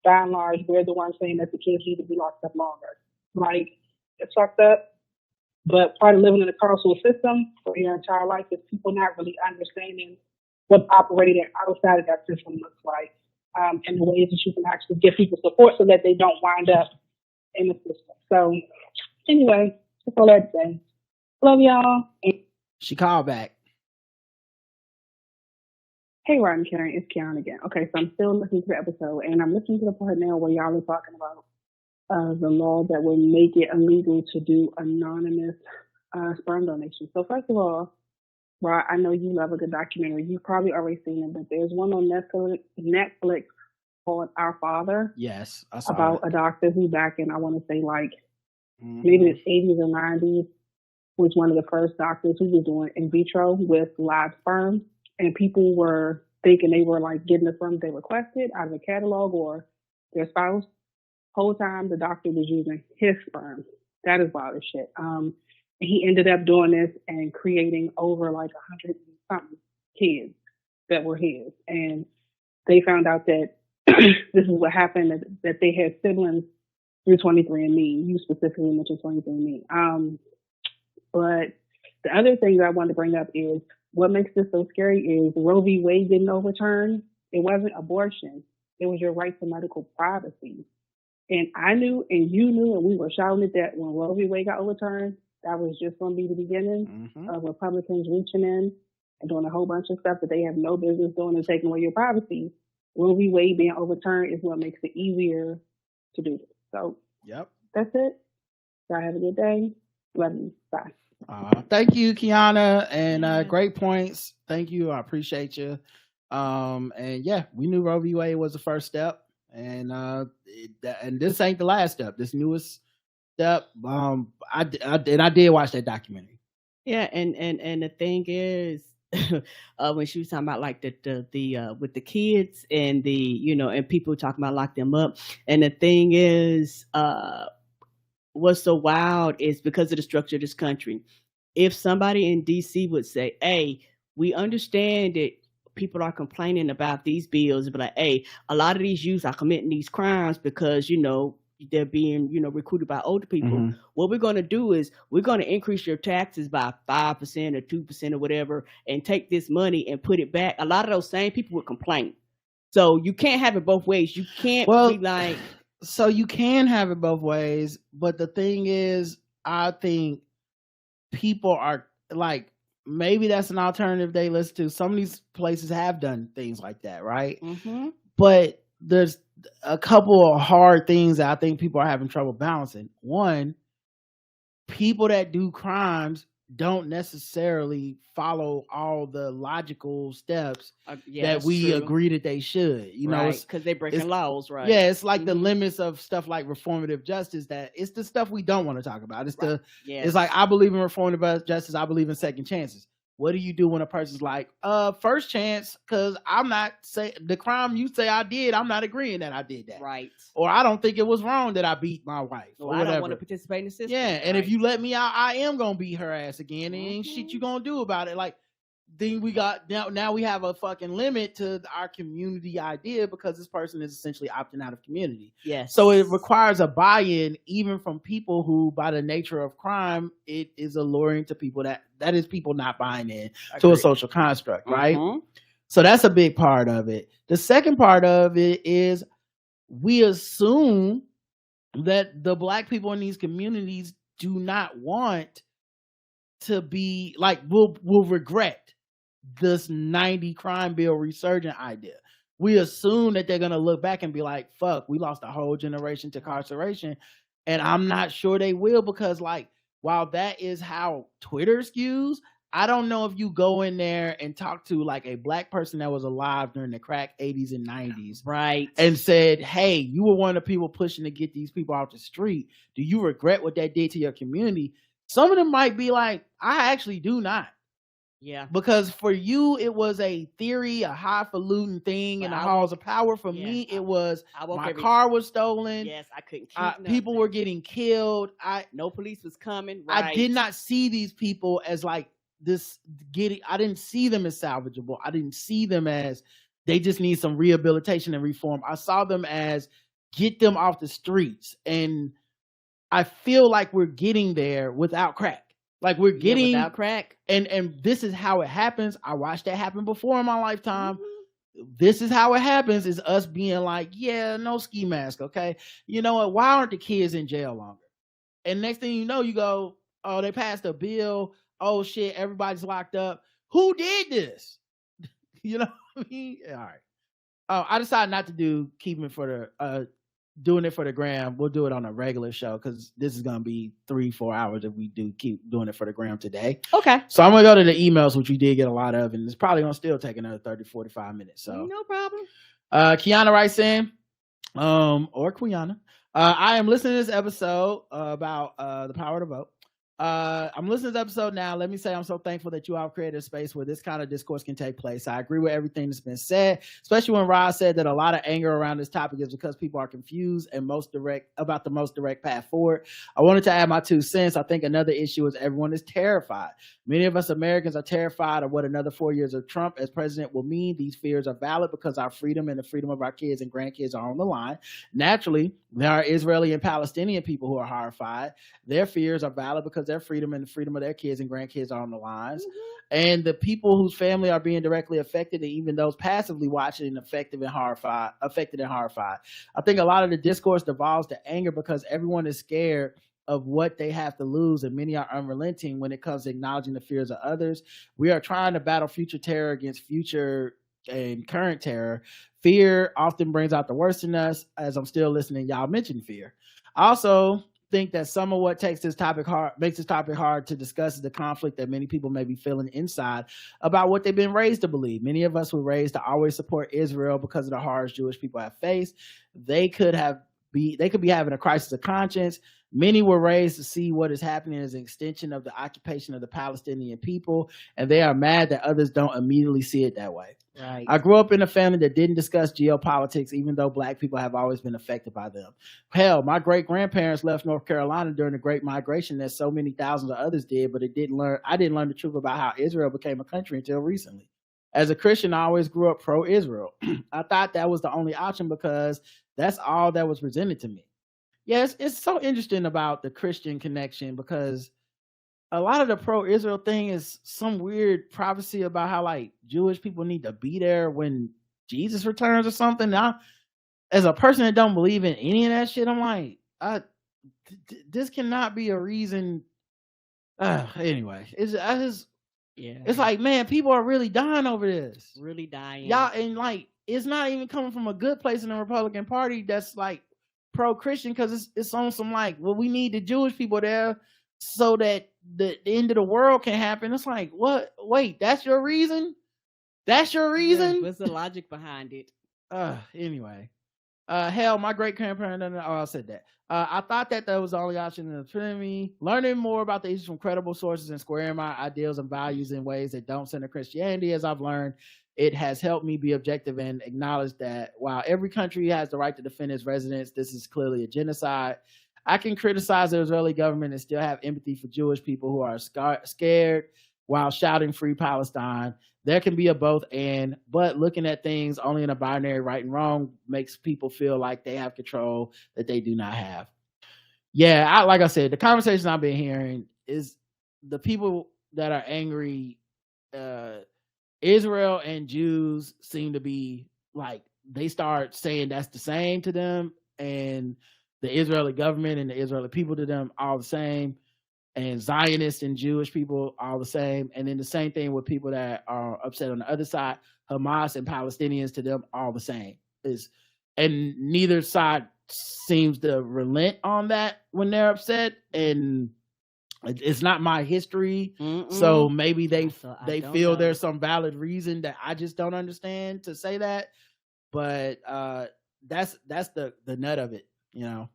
by and large we're the ones saying that the kids need to be locked up longer. Like, it's fucked up. But part of living in a carceral system for your entire life is people not really understanding what operating outside of that system looks like, and the ways that you can actually give people support so that they don't wind up in the system. So anyway, that's all I had to say. Love y'all. She called back. Hey, Rod and Karen, it's Karen again. Okay, so I'm still listening to the episode, and I'm listening to the part now where y'all are talking about the law that would make it illegal to do anonymous sperm donation. So first of all, Rod, I know you love a good documentary. You've probably already seen it, but there's one on Netflix called Our Father. Yes, I saw about it. a doctor who back in, I want to say like maybe the 80s or 90s, was one of the first doctors who was doing in vitro with live sperm. And people were thinking they were like getting the sperm they requested out of a catalog or their spouse. Whole time the doctor was using his sperm. That is wild as shit. And he ended up doing this and creating over like 100 something kids that were his. And they found out that this is what happened, that they had siblings through 23andMe. You specifically mentioned 23andMe. But the other thing that I wanted to bring up is what makes this so scary is Roe v. Wade didn't overturn. It wasn't abortion. It was your right to medical privacy. And I knew, and you knew, and we were shouting at that when Roe v. Wade got overturned. That was just going to be the beginning of Republicans reaching in and doing a whole bunch of stuff that they have no business doing and taking away your privacy. Roe v. Wade being overturned is what makes it easier to do this. So, yep, that's it. Y'all have a good day. Love you. Bye. Thank you, Kiana, and great points. Thank you. I appreciate you. And yeah, we knew Roe v. Wade was the first step, and this ain't the last step. This newest step. I did watch that documentary. Yeah, and the thing is, when she was talking about like the with the kids and the and people talking about lock them up, and the thing is, what's so wild is because of the structure of this country. If somebody in DC would say, "Hey, we understand that people are complaining about these bills, but like, hey, a lot of these youth are committing these crimes because they're being recruited by older people. What we're going to do is we're going to increase your taxes by 5% or 2% or whatever, and take this money and put it back." A lot of those same people would complain. So you can't have it both ways. You can't be like. So you can have it both ways, but the thing is, I think people are like, maybe that's an alternative they listen to. Some of these places have done things like that, right? But there's a couple of hard things that I think people are having trouble balancing. One, people that do crimes don't necessarily follow all the logical steps that we agree that they should. Because they're breaking laws, right? Yeah, it's like the limits of stuff like reformative justice. That it's the stuff we don't want to talk about. It's it's like, I believe in reformative justice. I believe in second chances. What do you do when a person's like, first chance, because I'm not saying the crime you say I did, I'm not agreeing that I did that. Right. Or I don't think it was wrong that I beat my wife. Or I don't want to participate in the system. Yeah, and if you let me out, I am going to beat her ass again, and ain't shit you going to do about it. Like, then we got, now we have a fucking limit to our community idea because this person is essentially opting out of community. Yes. So it requires a buy-in even from people who, by the nature of crime, it is alluring to people that is people not buying in to a social construct, right? So that's a big part of it. The second part of it is we assume that the Black people in these communities do not want to be like, will regret this 90 crime bill resurgent idea. We assume that they're going to look back and be like, fuck, we lost a whole generation to incarceration. And I'm not sure they will, because like, while that is how Twitter skews, I don't know if you go in there and talk to like a Black person that was alive during the crack 80s and 90s. Right. And said, hey, you were one of the people pushing to get these people off the street. Do you regret what that did to your community? Some of them might be like, I actually do not. Yeah. Because for you, it was a theory, a highfalutin thing in the halls of power. For me, it was my car was stolen. Yes, I couldn't keep people were getting killed. No police was coming. Right. I did not see these people as like this I didn't see them as salvageable. I didn't see them as they just need some rehabilitation and reform. I saw them as get them off the streets. And I feel like we're getting there without crack. Like we're getting without crack. And this is how it happens. I watched that happen before in my lifetime. This is how it happens, is us being like, yeah, no ski mask, okay? You know what? Why aren't the kids in jail longer? And next thing you know, you go, oh, they passed a bill. Oh, shit, everybody's locked up. Who did this? You know what I mean? All right. I decided not to do keeping it for the doing it for the gram. We'll do it on a regular show because this is gonna be 3-4 hours if we do keep doing it for the gram today. Okay. So I'm gonna go to the emails, which we did get a lot of, and it's probably gonna still take another 30-45 minutes. So no problem. Kiana writes in, or Quiana. I am listening to this episode about the power to vote. I'm listening to this episode now. Let me say I'm so thankful that you all created a space where this kind of discourse can take place. I agree with everything that's been said, especially when Roz said that a lot of anger around this topic is because people are confused and about the most direct path forward. I wanted to add my 2 cents. I think another issue is everyone is terrified. Many of us Americans are terrified of what another 4 years of Trump as president will mean. These fears are valid because our freedom and the freedom of our kids and grandkids are on the line. Naturally, there are Israeli and Palestinian people who are horrified. Their fears are valid because their freedom and the freedom of their kids and grandkids are on the lines. And the people whose family are being directly affected, and even those passively watching and affected and horrified. I think a lot of the discourse devolves to anger because everyone is scared of what they have to lose, and many are unrelenting when it comes to acknowledging the fears of others. We are trying to battle future terror against future and current terror. Fear often brings out the worst in us. As I'm still listening, y'all mention fear. I also think that some of what makes this topic hard to discuss is the conflict that many people may be feeling inside about what they've been raised to believe. Many of us were raised to always support Israel because of the horrors Jewish people have faced. They could be having a crisis of conscience. Many were raised to see what is happening as an extension of the occupation of the Palestinian people, and they are mad that others don't immediately see it that way. Right. I grew up in a family that didn't discuss geopolitics, even though Black people have always been affected by them. Hell, my great-grandparents left North Carolina during the Great Migration, as so many thousands of others did, but I didn't learn the truth about how Israel became a country until recently. As a Christian, I always grew up pro-Israel. I thought that was the only option because that's all that was presented to me. Yes, it's so interesting about the Christian connection because a lot of the pro-Israel thing is some weird prophecy about how like Jewish people need to be there when Jesus returns or something. Now, as a person that don't believe in any of that shit, I'm like, this cannot be a reason. Anyway, it's like, man, people are really dying over this. Really dying. Y'all, and like, it's not even coming from a good place in the Republican Party that's like pro-Christian, because it's on some like, well, we need the Jewish people there so that the end of the world can happen. It's like, what? Wait, that's your reason? That's your reason? What's the logic behind it? Anyway. Hell, my great-grandparent, I said that. I thought that was the only option in the me. Learning more about the issues from credible sources and squaring my ideals and values in ways that don't center Christianity, as I've learned, it has helped me be objective and acknowledge that while every country has the right to defend its residents, this is clearly a genocide. I can criticize the Israeli government and still have empathy for Jewish people who are scared while shouting free Palestine. There can be a both and, but looking at things only in a binary right and wrong makes people feel like they have control that they do not have. Yeah, like I said, the conversation I've been hearing is the people that are angry. Israel and Jews seem to be like, they start saying that's the same to them, and the Israeli government and the Israeli people to them all the same, and Zionists and Jewish people all the same. And then the same thing with people that are upset on the other side, Hamas and Palestinians to them all the same. And neither side seems to relent on that when they're upset. And it's not my history. So maybe they feel there's some valid reason that I just don't understand to say that. But that's the nut of it, you know.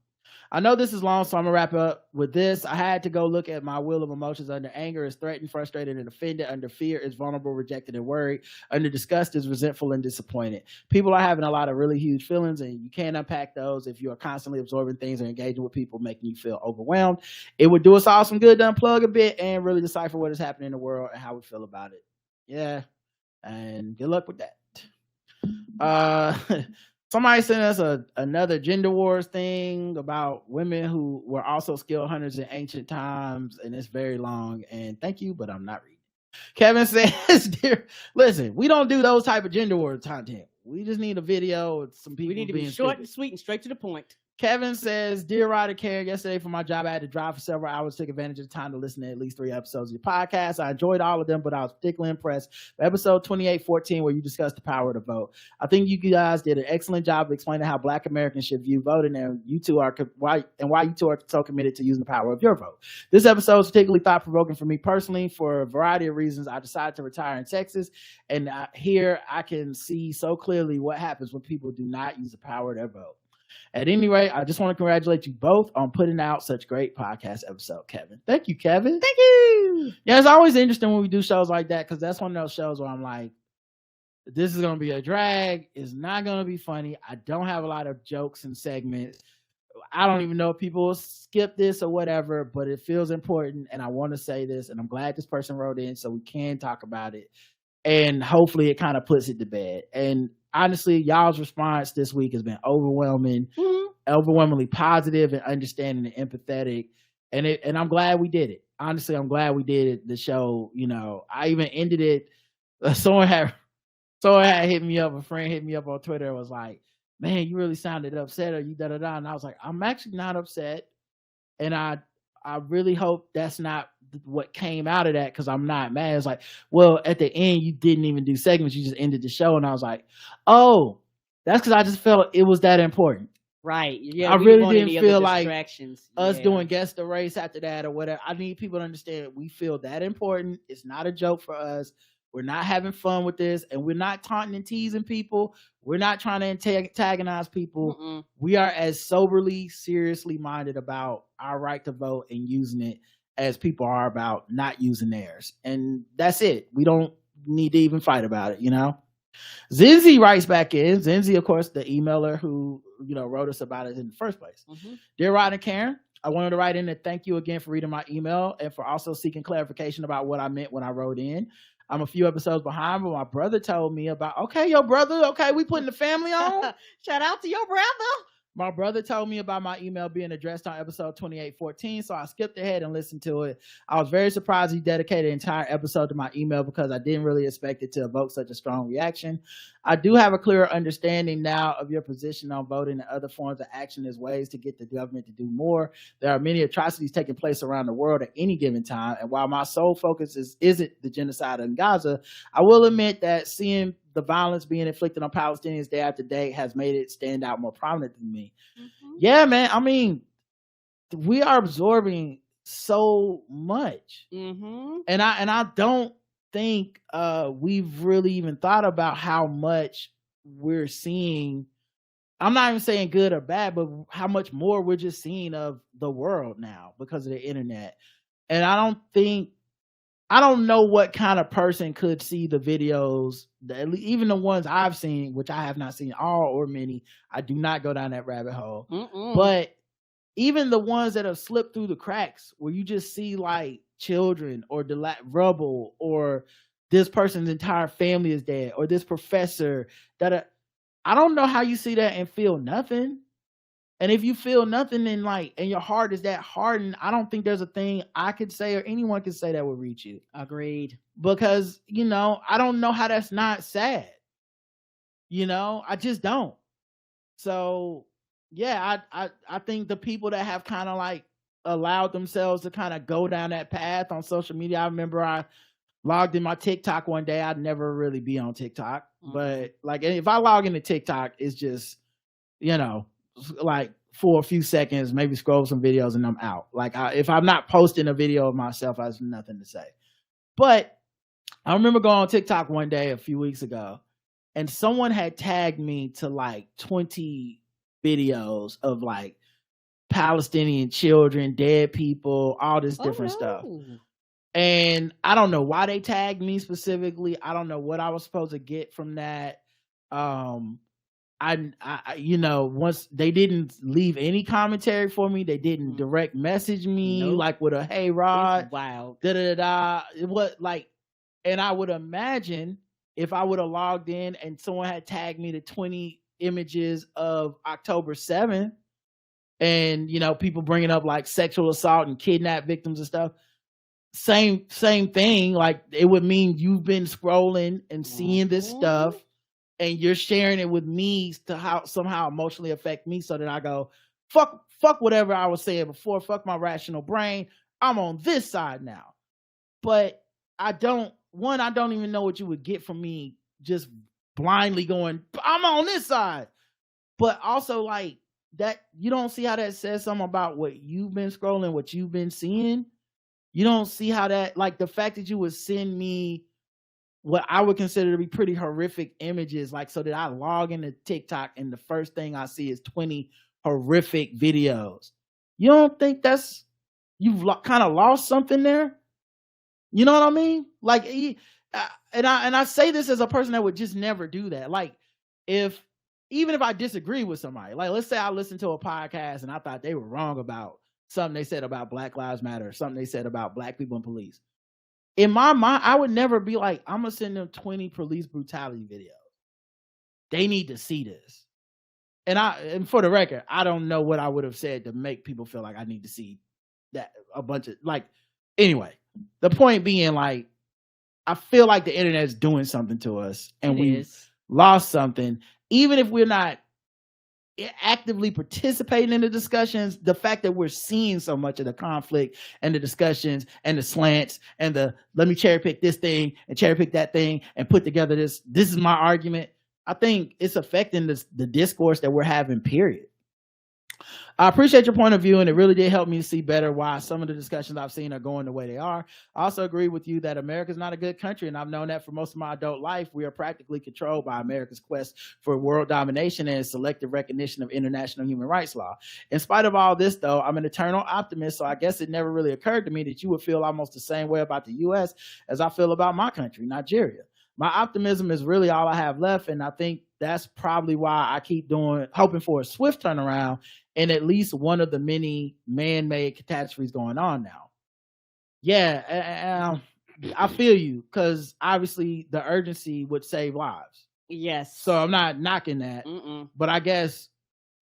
I know this is long, so I'm gonna wrap up with this. I had to go look at my wheel of emotions. Under anger is threatened, frustrated, and offended. Under fear is vulnerable, rejected, and worried. Under disgust is resentful and disappointed. People are having a lot of really huge feelings, and you can't unpack those if you are constantly absorbing things or engaging with people making you feel overwhelmed. It would do us all some good to unplug a bit and really decipher what is happening in the world and how we feel about it. Yeah, and good luck with that. Somebody sent us another gender wars thing about women who were also skill hunters in ancient times, and it's very long. And thank you, but I'm not reading. Kevin says, "Dear, listen, we don't do those type of gender war content. We just need a video with some people. We need to being be short stupid. and sweet and straight to the point." Kevin says, "Dear Rod and Karen, yesterday for my job, I had to drive for several hours, took advantage of the time to listen to at least 3 episodes of your podcast. I enjoyed all of them, but I was particularly impressed with episode 2814, where you discussed the power of the vote. I think you guys did an excellent job of explaining how Black Americans should view voting, and why you two are so committed to using the power of your vote. This episode is particularly thought-provoking for me personally. For a variety of reasons, I decided to retire in Texas, and here I can see so clearly what happens when people do not use the power of their vote. At any rate, I just want to congratulate you both on putting out such great podcast episode, Kevin." Thank you, Kevin. Thank you. Yeah, it's always interesting when we do shows like that, because that's one of those shows where I'm like, this is going to be a drag. It's not going to be funny. I don't have a lot of jokes and segments. I don't even know if people will skip this or whatever, but it feels important, and I want to say this, and I'm glad this person wrote in so we can talk about it, and hopefully it kind of puts it to bed. And honestly, y'all's response this week has been overwhelmingly positive and understanding and empathetic, and I'm glad we did it. Honestly, I'm glad we did it. The show, I even ended it. Someone had hit me up. A friend hit me up on Twitter and was like, "Man, you really sounded upset, or you da-da-da." And I was like, I'm actually not upset, and I really hope that's not what came out of that, because I'm not mad. It's like, well, at the end you didn't even do segments, you just ended the show. And I was like, oh, that's because I just felt it was that important. Right. Yeah, I really didn't feel like us doing guess the race after that or whatever. I need people to understand we feel that important. It's not a joke for us. We're not having fun with this, and we're not taunting and teasing people. We're not trying to antagonize people. Mm-mm. We are as soberly, seriously minded about our right to vote and using it as people are about not using theirs. And that's it. We don't need to even fight about it, Zinzi writes back in. Zinzi, of course, the emailer who, wrote us about it in the first place. Mm-hmm. "Dear Rod and Karen, I wanted to write in and thank you again for reading my email and for also seeking clarification about what I meant when I wrote in. I'm a few episodes behind, but my brother told me about," okay, your brother, okay, we putting the family on. Shout out to your brother. "My brother told me about my email being addressed on episode 2814, so I skipped ahead and listened to it. I was very surprised he dedicated an entire episode to my email because I didn't really expect it to evoke such a strong reaction. I do have a clearer understanding now of your position on voting and other forms of action as ways to get the government to do more. There are many atrocities taking place around the world at any given time, and while my sole focus isn't the genocide in Gaza, I will admit that seeing the violence being inflicted on Palestinians day after day has made it stand out more prominent than me." Mm-hmm. Yeah, man. I mean, we are absorbing so much, and I don't think we've really even thought about how much we're seeing. I'm not even saying good or bad, but how much more we're just seeing of the world now because of the internet. And I don't know what kind of person could see the videos, even the ones I've seen, which I have not seen all or many. I do not go down that rabbit hole. Mm-mm. But even the ones that have slipped through the cracks where you just see like children or rubble, or this person's entire family is dead, or this professor I don't know how you see that and feel nothing. And if you feel nothing and your heart is that hardened, I don't think there's a thing I could say or anyone could say that would reach you. Agreed. Because, I don't know how that's not sad. I just don't. So yeah, I think the people that have kind of allowed themselves to kind of go down that path on social media. I remember I logged in my TikTok one day. I'd never really be on TikTok, but if I log into TikTok, it's just, for a few seconds, maybe scroll some videos and I'm out. If I'm not posting a video of myself, I have nothing to say. But I remember going on TikTok one day a few weeks ago, and someone had tagged me to 20 videos of Palestinian children, dead people, all this different stuff. And I don't know why they tagged me specifically. I don't know what I was supposed to get from that. Once they didn't leave any commentary for me, they didn't direct message me with a "Hey Rod," wow, It was and I would imagine if I would have logged in and someone had tagged me to 20 images of October 7th and, you know, people bringing up like sexual assault and kidnap victims and stuff. Same thing. Like, it would mean you've been scrolling and seeing this stuff and you're sharing it with me to somehow emotionally affect me, so that I go, fuck whatever I was saying before, fuck my rational brain. I'm on this side now. But I don't even know what you would get from me just blindly going, I'm on this side. But also, like, that, you don't see how that says something about what you've been scrolling, what you've been seeing. You don't see how that, like, the fact that you would send me what I would consider to be pretty horrific images, like, so that I log into TikTok and the first thing I see is 20 horrific videos. You don't think you've kind of lost something there? You know what I mean? Like, and I say this as a person that would just never do that. Like, even if I disagree with somebody, like, let's say I listened to a podcast and I thought they were wrong about something they said about Black Lives Matter, or something they said about Black people and police. In my mind, I would never be like, I'm gonna send them 20 police brutality videos. They need to see this. And for the record, I don't know what I would have said to make people feel like I need to see that, a bunch of, like, anyway, the point being, like, I feel like the internet is doing something to us, and we lost something. Even if we're not actively participating in the discussions, the fact that we're seeing so much of the conflict and the discussions and the slants and the, let me cherry pick this thing and cherry pick that thing and put together this is my argument, I think it's affecting the discourse that we're having, period. I appreciate your point of view, and it really did help me see better why some of the discussions I've seen are going the way they are. I also agree with you that America's not a good country, and I've known that for most of my adult life. We are practically controlled by America's quest for world domination and selective recognition of international human rights law. In spite of all this, though, I'm an eternal optimist, so I guess it never really occurred to me that you would feel almost the same way about the U.S. as I feel about my country, Nigeria. My optimism is really all I have left, and I think that's probably why I keep hoping for a swift turnaround in at least one of the many man-made catastrophes going on now. Yeah, I feel you, because obviously the urgency would save lives. Yes. So I'm not knocking that, but I guess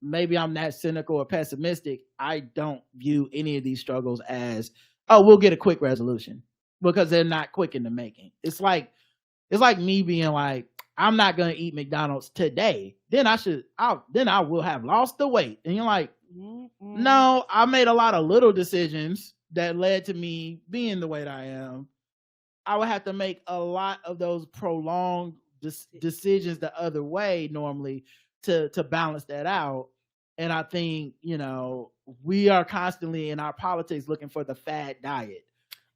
maybe I'm that cynical or pessimistic. I don't view any of these struggles as, oh, we'll get a quick resolution, because they're not quick in the making. It's like me being like, I'm not going to eat McDonald's today. Then I will have lost the weight. And you're like, no, I made a lot of little decisions that led to me being the weight I am. I would have to make a lot of those prolonged decisions the other way normally to balance that out. And I think, you know, we are constantly in our politics looking for the fad diet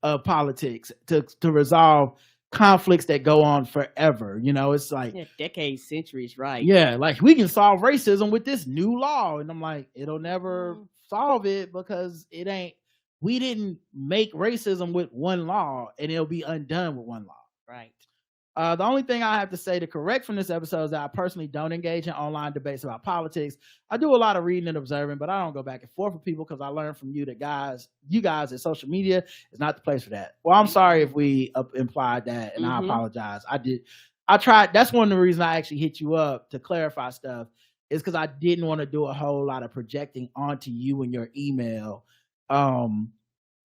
of politics to resolve conflicts that go on forever. You know, it's like decades, centuries, right? Yeah, like, we can solve racism with this new law, and I'm like, it'll never solve it, because we didn't make racism with one law, and it'll be undone with one law. Right. The only thing I have to say to correct from this episode is that I personally don't engage in online debates about politics. I do a lot of reading and observing, but I don't go back and forth with people, because I learned from you that you guys at social media is not the place for that. Well, I'm sorry if we implied that, and I apologize. I tried. That's one of the reasons I actually hit you up to clarify stuff, is because I didn't want to do a whole lot of projecting onto you in your email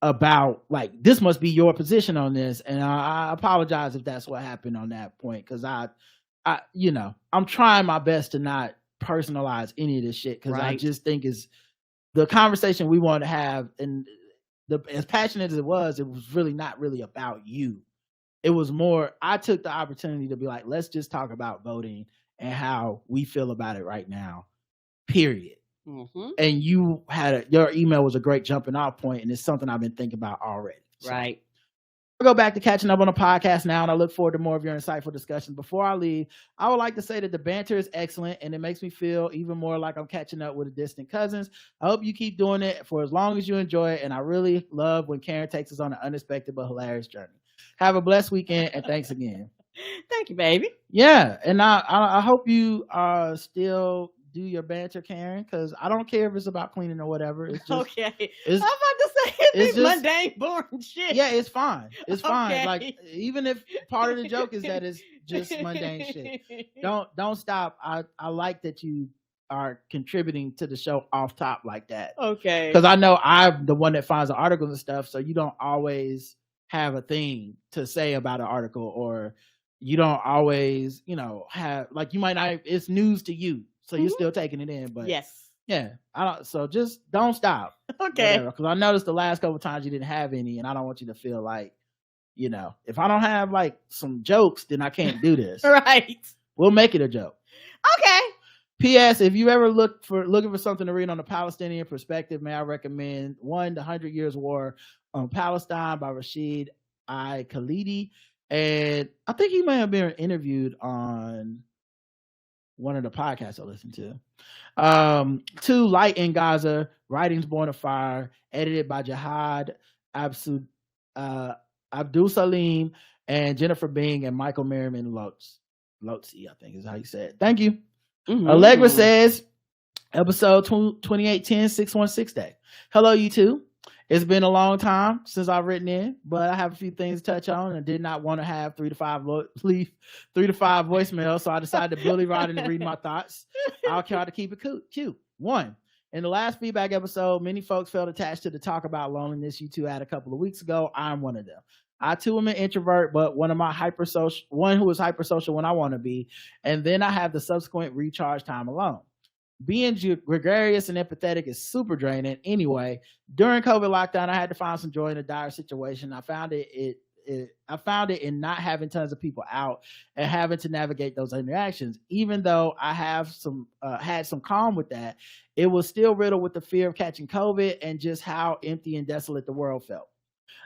about, like, this must be your position on this. And I apologize if that's what happened on that point, because I you know, I'm trying my best to not personalize any of this shit, because I just think is the conversation we want to have, and as passionate as it was really not really about you. It was more, I took the opportunity to be like, let's just talk about voting and how we feel about it right now, period. And you your email was a great jumping off point, and it's something I've been thinking about already. So, right. I'll go back to catching up on the podcast now, and I look forward to more of your insightful discussions. Before I leave, I would like to say that the banter is excellent, and it makes me feel even more like I'm catching up with the distant cousins. I hope you keep doing it for as long as you enjoy it, and I really love when Karen takes us on an unexpected but hilarious journey. Have a blessed weekend, and thanks again. Thank you, baby. Yeah, and I hope you are still do your banter, Karen, because I don't care if it's about cleaning or whatever. It's just Okay. it's, I'm about to say it's just mundane, boring shit. yeah, it's fine. It's fine. Okay. Like even if part of the joke is that it's just mundane shit. Don't stop. I like that you are contributing to the show off top like that. Okay. Because I know I'm the one that finds the articles and stuff, so you don't always have a thing to say about an article, or you don't always, have, like, you might not, it's news to you, so you're still taking it in. But yes. yeah, I don't. So just don't stop. Okay. Because I noticed the last couple times you didn't have any, and I don't want you to feel like, if I don't have like some jokes, then I can't do this. Right. We'll make it a joke. Okay. P.S. If you ever looking for something to read on the Palestinian perspective, may I recommend The 100 Years War on Palestine by Rashid I. Khalidi. And I think he may have been interviewed on one of the podcasts I listened to. 2, Light in Gaza, Writings Born of Fire, edited by Jihad Abdul Salim and Jennifer Bing and Michael Merriman Lotzi, I think is how you say it. Thank you. Mm-hmm. Allegra says, episode 2810 616 day. Hello, you two. It's been a long time since I've written in, but I have a few things to touch on and did not want to have 3 to 5 voicemails, so I decided to bully Rod into read my thoughts. I'll try to keep it cute. 1, in the last feedback episode, many folks felt attached to the talk about loneliness you two had a couple of weeks ago. I'm one of them. I too am an introvert, but one who is hypersocial when I want to be, and then I have the subsequent recharge time alone. Being gregarious and empathetic is super draining. Anyway, during COVID lockdown, I had to find some joy in a dire situation. I found it in not having tons of people out and having to navigate those interactions. Even though I have had some calm with that, it was still riddled with the fear of catching COVID and just how empty and desolate the world felt.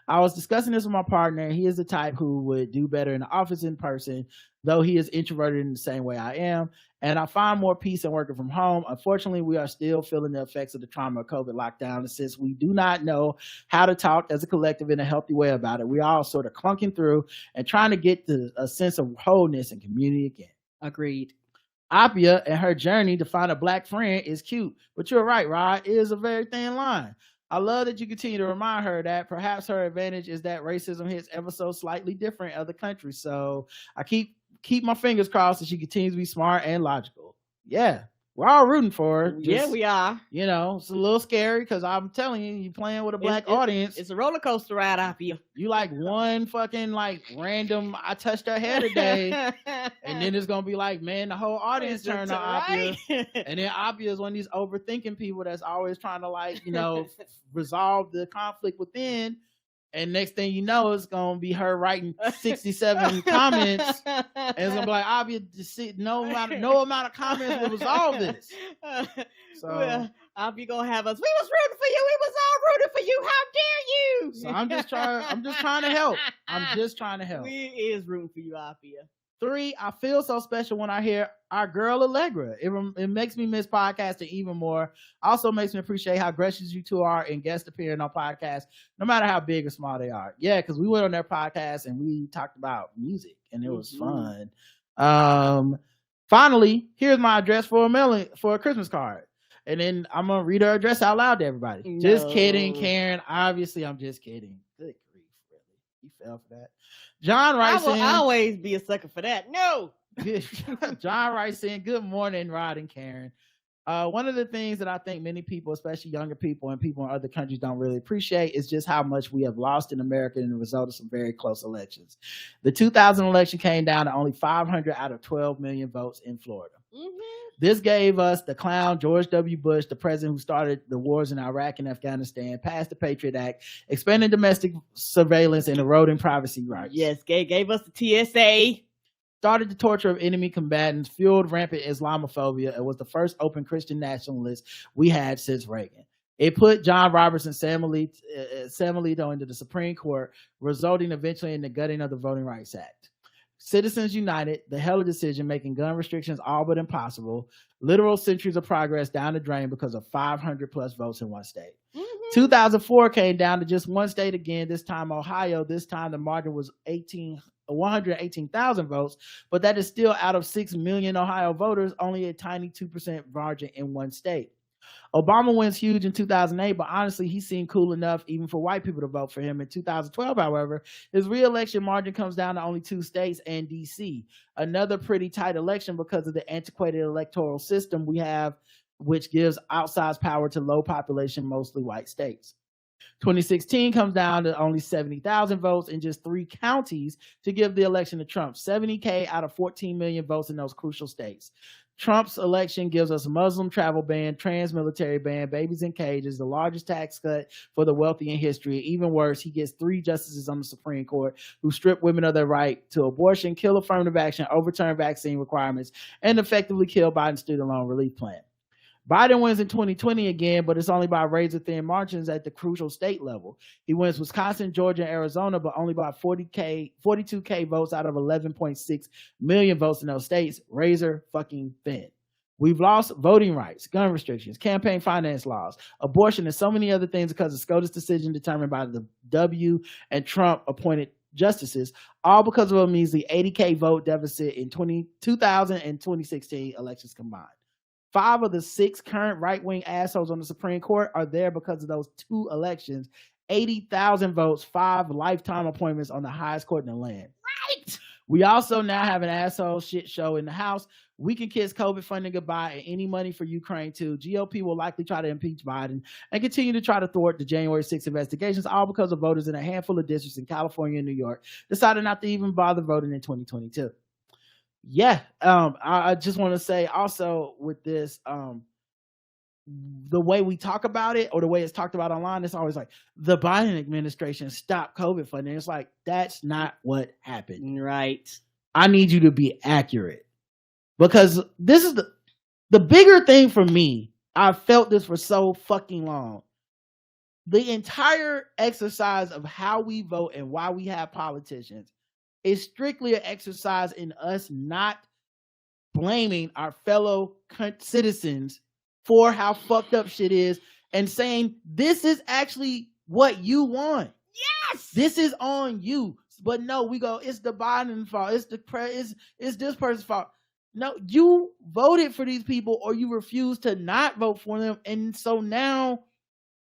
I was discussing this with my partner, and he is the type who would do better in the office in person, though he is introverted in the same way I am, and I find more peace in working from home. Unfortunately, we are still feeling the effects of the trauma of COVID lockdown, and since we do not know how to talk as a collective in a healthy way about it, we are all sort of clunking through and trying to get to a sense of wholeness and community again. Agreed. Apia and her journey to find a black friend is cute, but you're right, Rod. It is a very thin line. I love that you continue to remind her that perhaps her advantage is that racism hits ever so slightly different in other countries. So I keep my fingers crossed that she continues to be smart and logical. Yeah, we're all rooting for her. Yeah, we are. It's a little scary because I'm telling you playing with a black audience. It's a roller coaster ride, I feel. You like one fucking like random, I touched her hair today, and then it's gonna be like, man, the whole audience turned on Apia. And then Apia is one of these overthinking people that's always trying to resolve the conflict within. And next thing you know, it's gonna be her writing 67 comments, and it's gonna be like, obviously, no amount of comments will resolve this. So Abby gonna have us. We was rooting for you. We was all rooting for you. How dare you? So I'm just trying to help. I'm just trying to help. We is rooting for you, Abby. 3, I feel so special when I hear our girl Allegra. It makes me miss podcasting even more. Also makes me appreciate how gracious you two are in guest appearing on podcasts, no matter how big or small they are. Yeah, because we went on their podcast and we talked about music and it was fun. Finally, here's my address for a Christmas card. And then I'm going to read her address out loud to everybody. No. Just kidding, Karen. Obviously, I'm just kidding. Good grief, really. You fell for that. John writes in. I will always be a sucker for that. No. John writes in, good morning, Rod and Karen. One of the things that I think many people, especially younger people and people in other countries, don't really appreciate is just how much we have lost in America in the result of some very close elections. The 2000 election came down to only 500 out of 12 million votes in Florida. Mm-hmm. This gave us the clown George W. Bush, the president who started the wars in Iraq and Afghanistan, passed the Patriot Act, expanding domestic surveillance and eroding privacy rights. Yes, gave us the TSA. Started the torture of enemy combatants, fueled rampant Islamophobia, and was the first open Christian nationalist we had since Reagan. It put John Roberts and Sam Alito into the Supreme Court, resulting eventually in the gutting of the Voting Rights Act. Citizens united, the hell of decision, making gun restrictions all but impossible. Literal centuries of progress down the drain because of 500 plus votes in one state. 2004 came down to just one state again, this time Ohio. This time the margin was 118,000 votes, but that is still out of 6 million Ohio voters, only a tiny 2% margin in one state. Obama wins huge in 2008, but honestly, he seemed cool enough even for white people to vote for him. In 2012, however, his re-election margin comes down to only 2 states and DC. Another pretty tight election because of the antiquated electoral system we have, which gives outsized power to low population, mostly white states. 2016 comes down to only 70,000 votes in just 3 counties to give the election to Trump. 70K out of 14 million votes in those crucial states. Trump's election gives us a Muslim travel ban, trans military ban, babies in cages, the largest tax cut for the wealthy in history. Even worse, he gets 3 justices on the Supreme Court who strip women of their right to abortion, kill affirmative action, overturn vaccine requirements, and effectively kill Biden's student loan relief plan. Biden wins in 2020 again, but it's only by razor-thin margins at the crucial state level. He wins Wisconsin, Georgia, and Arizona, but only by 42K votes out of 11.6 million votes in those states. Razor fucking thin. We've lost voting rights, gun restrictions, campaign finance laws, abortion, and so many other things because of SCOTUS decision determined by the W and Trump-appointed justices, all because of a measly 80K vote deficit in 2000 and 2016 elections combined. 5 of the 6 current right-wing assholes on the Supreme Court are there because of those 2 elections. 80,000 votes, 5 lifetime appointments on the highest court in the land. Right. We also now have an asshole shit show in the House. We can kiss COVID funding goodbye and any money for Ukraine too. GOP will likely try to impeach Biden and continue to try to thwart the January 6th investigations, all because of voters in a handful of districts in California and New York decided not to even bother voting in 2022. Yeah, I just want to say also with this, the way we talk about it or the way it's talked about online, it's always like the Biden administration stopped COVID funding. It's like, that's not what happened. Right. I need you to be accurate because this is the bigger thing for me. I've felt this for so fucking long. The entire exercise of how we vote and why we have politicians is strictly an exercise in us not blaming our fellow citizens for how fucked up shit is and saying, this is actually what you want. Yes! This is on you. But no, we go, it's the Biden fault. It's it's this person's fault. No, you voted for these people or you refuse to not vote for them. And so now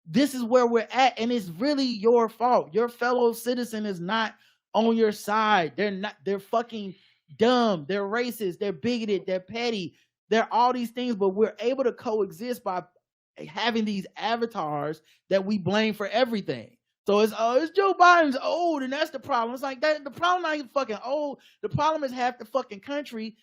this is where we're at. And it's really your fault. Your fellow citizen is not on your side. They're fucking dumb. They're racist. They're bigoted. They're petty. They're all these things, but we're able to coexist by having these avatars that we blame for everything. So it's Joe Biden's old and that's the problem. It's like that. The problem not even fucking old. The problem is half the fucking country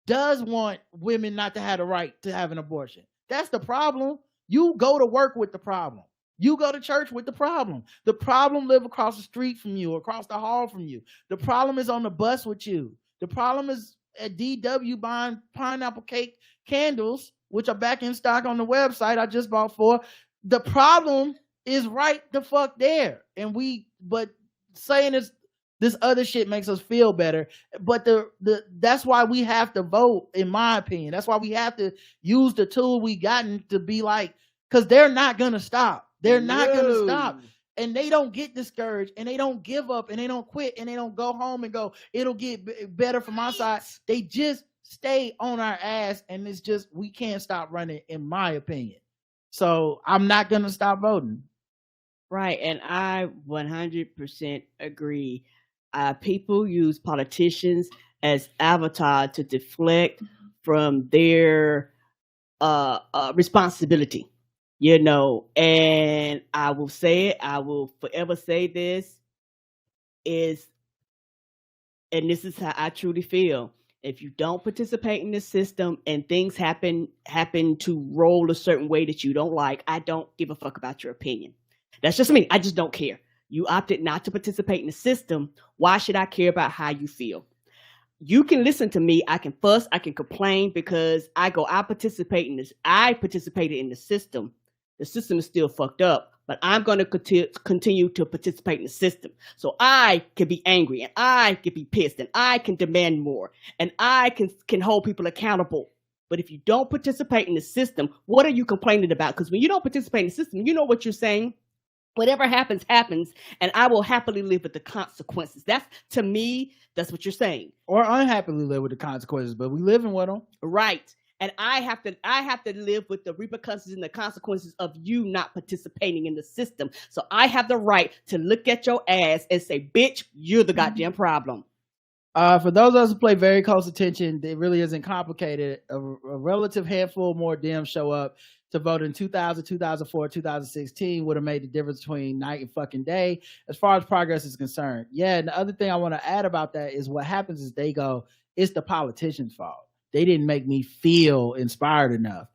does want women not to have the right to have an abortion. That's the problem. You go to work with the problem. You go to church with the problem. The problem live across the street from you, across the hall from you. The problem is on the bus with you. The problem is at DW buying pineapple cake candles, which are back in stock on the website I just bought 4. The problem is right the fuck there. But saying this other shit makes us feel better. But that's why we have to vote, in my opinion. That's why we have to use the tool we gotten to be like, because they're not going to stop. They're not going to stop. And they don't get discouraged and they don't give up and they don't quit and they don't go home and go, it'll get better from my side. They just stay on our ass and it's just, we can't stop running, in my opinion. So I'm not going to stop voting. Right. And I 100% agree. People use politicians as avatar to deflect from their responsibility. You know, and I will say it, I will forever say this is, and this is how I truly feel. If you don't participate in the system and things happen to roll a certain way that you don't like, I don't give a fuck about your opinion. That's just me. I just don't care. You opted not to participate in the system. Why should I care about how you feel? You can listen to me. I can fuss. I can complain because I participated in the system. The system is still fucked up, but I'm going to continue to participate in the system. So I can be angry, and I can be pissed, and I can demand more, and I can hold people accountable. But if you don't participate in the system, what are you complaining about? Because when you don't participate in the system, you know what you're saying. Whatever happens, happens, and I will happily live with the consequences. To me, that's what you're saying. Or unhappily live with the consequences, but we living with them. Right. And I have to live with the repercussions and the consequences of you not participating in the system. So I have the right to look at your ass and say, bitch, you're the goddamn problem. For those of us who play very close attention, it really isn't complicated. A relative handful more Dems show up to vote in 2000, 2004, 2016 would have made the difference between night and fucking day as far as progress is concerned. Yeah, and the other thing I want to add about that is what happens is they go, it's the politicians' fault. They didn't make me feel inspired enough.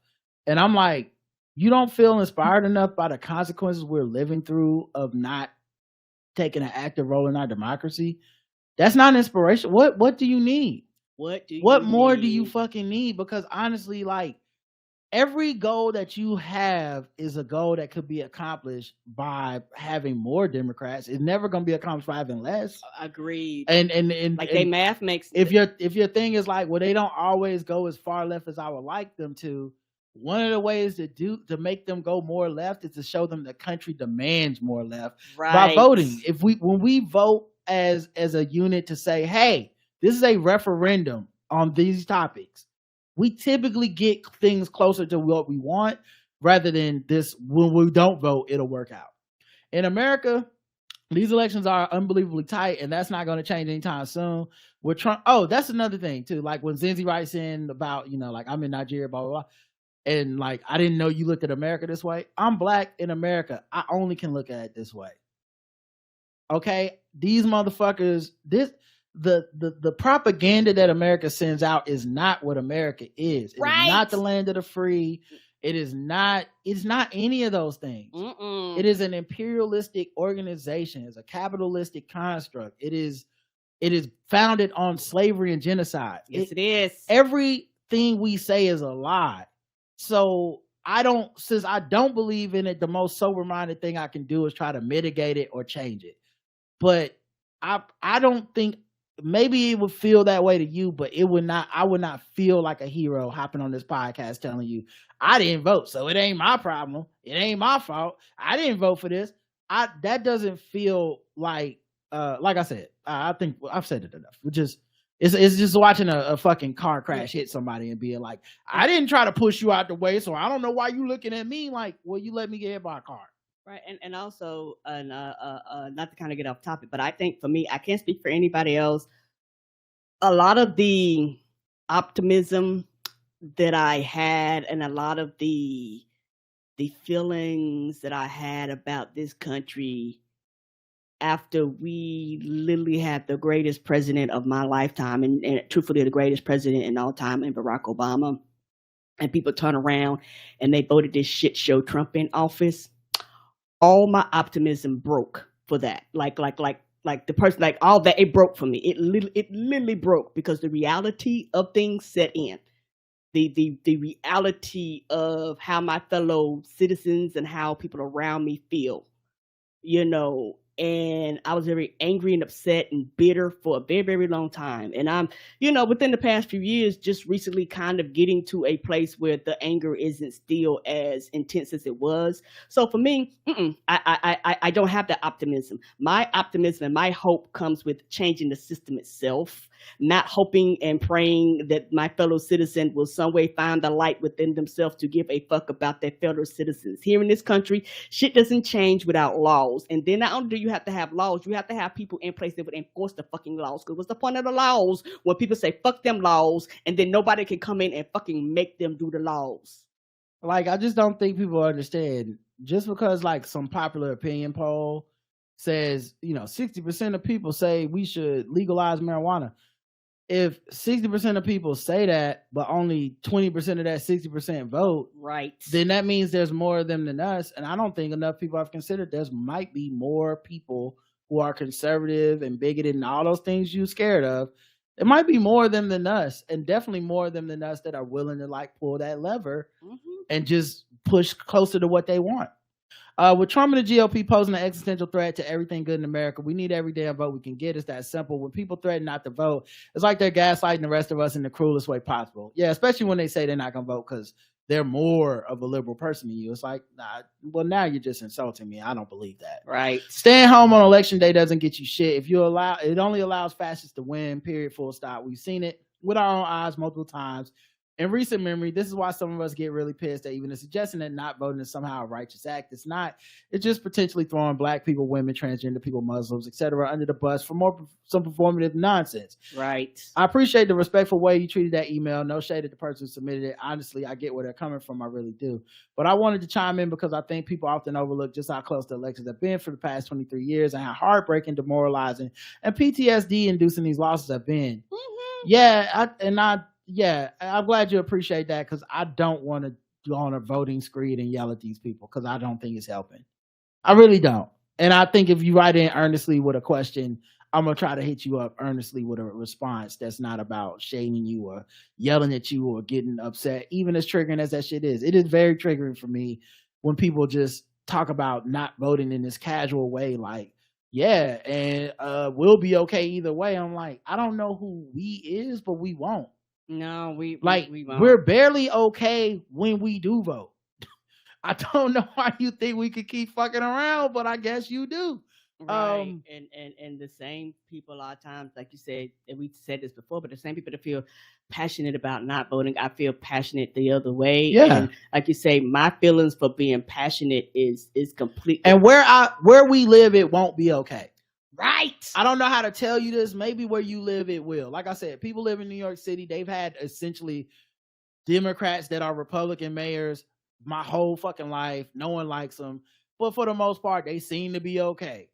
And I'm like, you don't feel inspired enough by the consequences we're living through of not taking an active role in our democracy? That's not inspiration. What do you need? What more do you fucking need? Because honestly, like, every goal that you have is a goal that could be accomplished by having more Democrats. It's never going to be accomplished by having less. Agreed. And like, they math makes if your thing is like, well, they don't always go as far left as I would like them to. One of the ways to make them go more left is to show them the country demands more left by voting. When we vote as a unit to say, hey, this is a referendum on these topics, we typically get things closer to what we want rather than this, when we don't vote, it'll work out. In America, these elections are unbelievably tight, and that's not going to change anytime soon. With Trump, that's another thing too. Like when Zenzi writes in about, like, I'm in Nigeria, blah, blah, blah. And like, I didn't know you looked at America this way. I'm black in America. I only can look at it this way. Okay? These motherfuckers, the propaganda that America sends out is not what America is. It's not the land of the free. It's not any of those things. It is an imperialistic organization. It's a capitalistic construct. It is founded on slavery and genocide. Yes, it is. Everything we say is a lie. So since I don't believe in it, the most sober-minded thing I can do is try to mitigate it or change it. But I don't think, maybe it would feel that way to you, but I would not feel like a hero hopping on this podcast telling you I didn't vote, so it ain't my problem. It ain't my fault. I didn't vote for this. That doesn't feel like I said, I think I've said it enough. It's just watching a fucking car crash hit somebody and being like, I didn't try to push you out the way, so I don't know why you looking at me like, well, you let me get hit by a car. Right. And also, not to kind of get off topic, but I think for me, I can't speak for anybody else. A lot of the optimism that I had and a lot of the feelings that I had about this country after we literally had the greatest president of my lifetime and truthfully the greatest president in all time in Barack Obama, and people turn around and they voted this shit show Trump in office, all my optimism broke for that. Like the person, like all that, it broke for me. It literally broke because the reality of things set in. The reality of how my fellow citizens and how people around me feel, and I was very angry and upset and bitter for a very, very long time. And I'm, within the past few years, just recently kind of getting to a place where the anger isn't still as intense as it was. So for me, I don't have that optimism. My optimism and my hope comes with changing the system itself, not hoping and praying that my fellow citizen will some way find the light within themselves to give a fuck about their fellow citizens. Here in this country, shit doesn't change without laws. And then not only do you have to have laws, you have to have people in place that would enforce the fucking laws. Because what's the point of the laws when people say fuck them laws and then nobody can come in and fucking make them do the laws? Like, I just don't think people understand. Just because like some popular opinion poll says, 60% of people say we should legalize marijuana. If 60% of people say that, but only 20% of that 60% vote, right, then that means there's more of them than us. And I don't think enough people have considered there might be more people who are conservative and bigoted and all those things you're scared of. It might be more of them than us, and definitely more of them than us that are willing to like pull that lever and just push closer to what they want. With Trump and the GOP posing an existential threat to everything good in America, we need every damn vote we can get. It's that simple. When people threaten not to vote, it's like they're gaslighting the rest of us in the cruelest way possible. Yeah, especially when they say they're not going to vote because they're more of a liberal person than you. It's like, nah, well, now you're just insulting me. I don't believe that. Right. Staying home on election day doesn't get you shit. If you allow, it only allows fascists to win, period, full stop. We've seen it with our own eyes multiple times. In recent memory, this is why some of us get really pissed at even the suggestion that not voting is somehow a righteous act. It's not. It's just potentially throwing black people, women, transgender people, Muslims, etc. under the bus for some performative nonsense. Right. I appreciate the respectful way you treated that email. No shade at the person who submitted it. Honestly, I get where they're coming from. I really do. But I wanted to chime in because I think people often overlook just how close the elections have been for the past 23 years and how heartbreaking, demoralizing, and PTSD-inducing these losses have been. Mm-hmm. I'm glad you appreciate that because I don't want to go on a voting screed and yell at these people because I don't think it's helping. I really don't. And I think if you write in earnestly with a question, I'm going to try to hit you up earnestly with a response that's not about shaming you or yelling at you or getting upset, even as triggering as that shit is. It is very triggering for me when people just talk about not voting in this casual way, like, yeah, and we'll be okay either way. I'm like, I don't know who we is, but we won't. No, we won't. We're barely okay when we do vote. I don't know why you think we could keep fucking around, but I guess you do. Right. And the same people a lot of times, like you said, and we said this before, but the same people that feel passionate about not voting, I feel passionate the other way. Yeah. And like you say, my feelings for being passionate is completely. And where we live, it won't be okay. Right. I don't know how to tell you this. Maybe where you live, it will. Like I said, people live in New York City. They've had essentially Democrats that are Republican mayors my whole fucking life. No one likes them. But for the most part, they seem to be okay.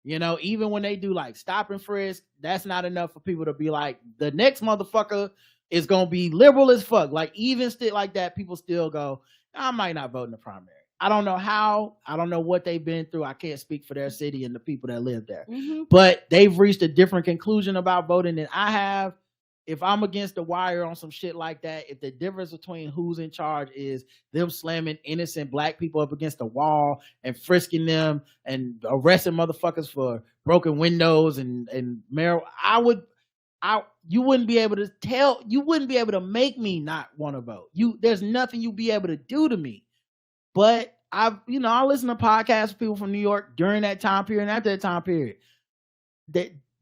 You know, even when they do like stop and frisk, that's not enough for people to be like, the next motherfucker is going to be liberal as fuck. Like even still like that, people still go, I might not vote in the primary. I don't know how. I don't know what they've been through. I can't speak for their city and the people that live there. Mm-hmm. But they've reached a different conclusion about voting than I have. If I'm against the wire on some shit like that, if the difference between who's in charge is them slamming innocent black people up against the wall and frisking them and arresting motherfuckers for broken windows and marijuana, you wouldn't be able to make me not want to vote. There's nothing you'd be able to do to me. But I listen to podcasts with people from New York during that time period and after that time period.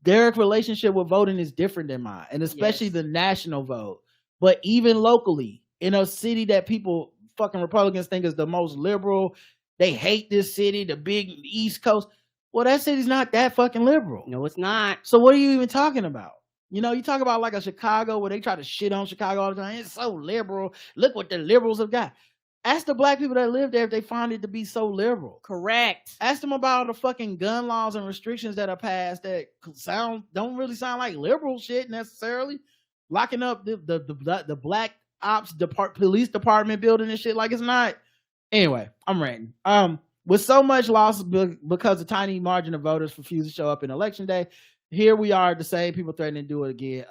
Their relationship with voting is different than mine, and especially the national vote. But even locally, in a city that people fucking Republicans think is the most liberal, they hate this city, the big East Coast. Well, that city's not that fucking liberal. No, it's not. So what are you even talking about? You know, you talk about like a Chicago where they try to shit on Chicago all the time. It's so liberal. Look what the liberals have got. Ask the black people that live there if they find it to be so liberal. Correct. Ask them about the fucking gun laws and restrictions that are passed that don't really sound like liberal shit necessarily. Locking up the black ops police department building and shit like it's not. Anyway, I'm ranting. With so much loss because a tiny margin of voters refuse to show up in election day, here we are, the same people threatening to do it again.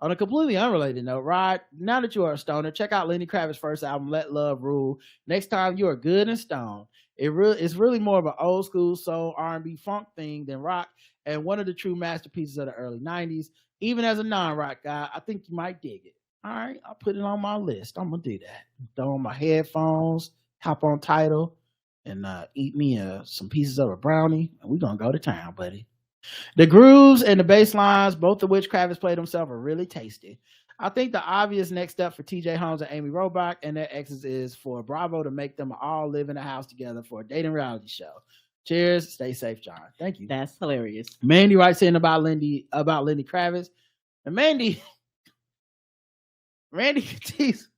On a completely unrelated note, Rod, now that you are a stoner, check out Lenny Kravitz's first album, Let Love Rule. Next time you are good and stoned. It's really more of an old school soul, R&B, funk thing than rock, and one of the true masterpieces of the early 90s. Even as a non-rock guy, I think you might dig it. All right, I'll put it on my list. I'm going to do that. Throw on my headphones, hop on Tidal, and eat me some pieces of a brownie, and we're going to go to town, buddy. The grooves and the bass lines, both of which Kravitz played himself, are really tasty. I think the obvious next step for TJ Holmes and Amy Robach and their exes is for Bravo to make them all live in a house together for a dating reality show. Cheers. Stay safe, John. Thank you. That's hilarious. Mandy writes in about Lenny Kravitz. And Mandy continues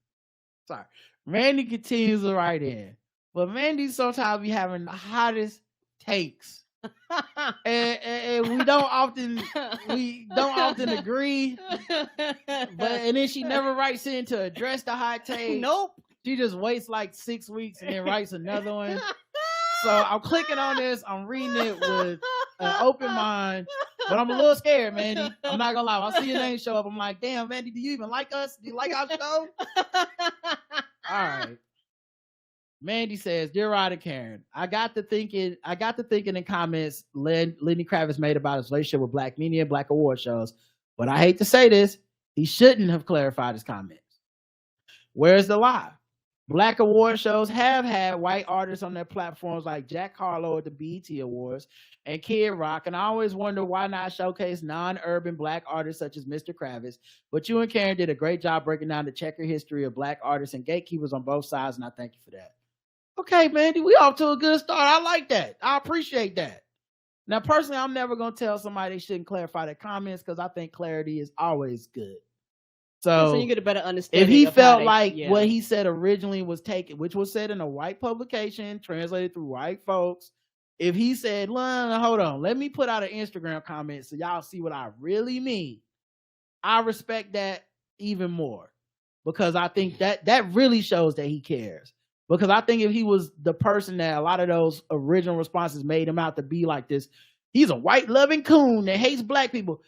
to write in. But Mandy sometimes be having the hottest takes. and we don't often agree, and then she never writes in to address the hot take. Nope. She just waits like 6 weeks and then writes another one. So I'm clicking on this, I'm reading it with an open mind, but I'm a little scared, Mandy. I'm not gonna lie. I see your name show up, I'm like, damn, Mandy, do you even like us? Do you like our show? All right. Mandy says, "Dear Rod and Karen, I got to thinking in comments Lenny Kravitz made about his relationship with black media and black award shows, but I hate to say this, he shouldn't have clarified his comments. Where's the lie? Black award shows have had white artists on their platforms like Jack Harlow at the BET Awards and Kid Rock, and I always wonder why not showcase non-urban black artists such as Mr. Kravitz. But you and Karen did a great job breaking down the checker history of black artists and gatekeepers on both sides, and I thank you for that." Okay, Mandy, we off to a good start. I like that. I appreciate that. Now, personally, I'm never going to tell somebody they shouldn't clarify their comments because I think clarity is always good. So you get a better understanding. If he felt like what he said originally was taken, which was said in a white publication, translated through white folks, if he said, hold on, let me put out an Instagram comment so y'all see what I really mean, I respect that even more because I think that really shows that he cares. Because I think if he was the person that a lot of those original responses made him out to be like this, he's a white loving coon that hates black people.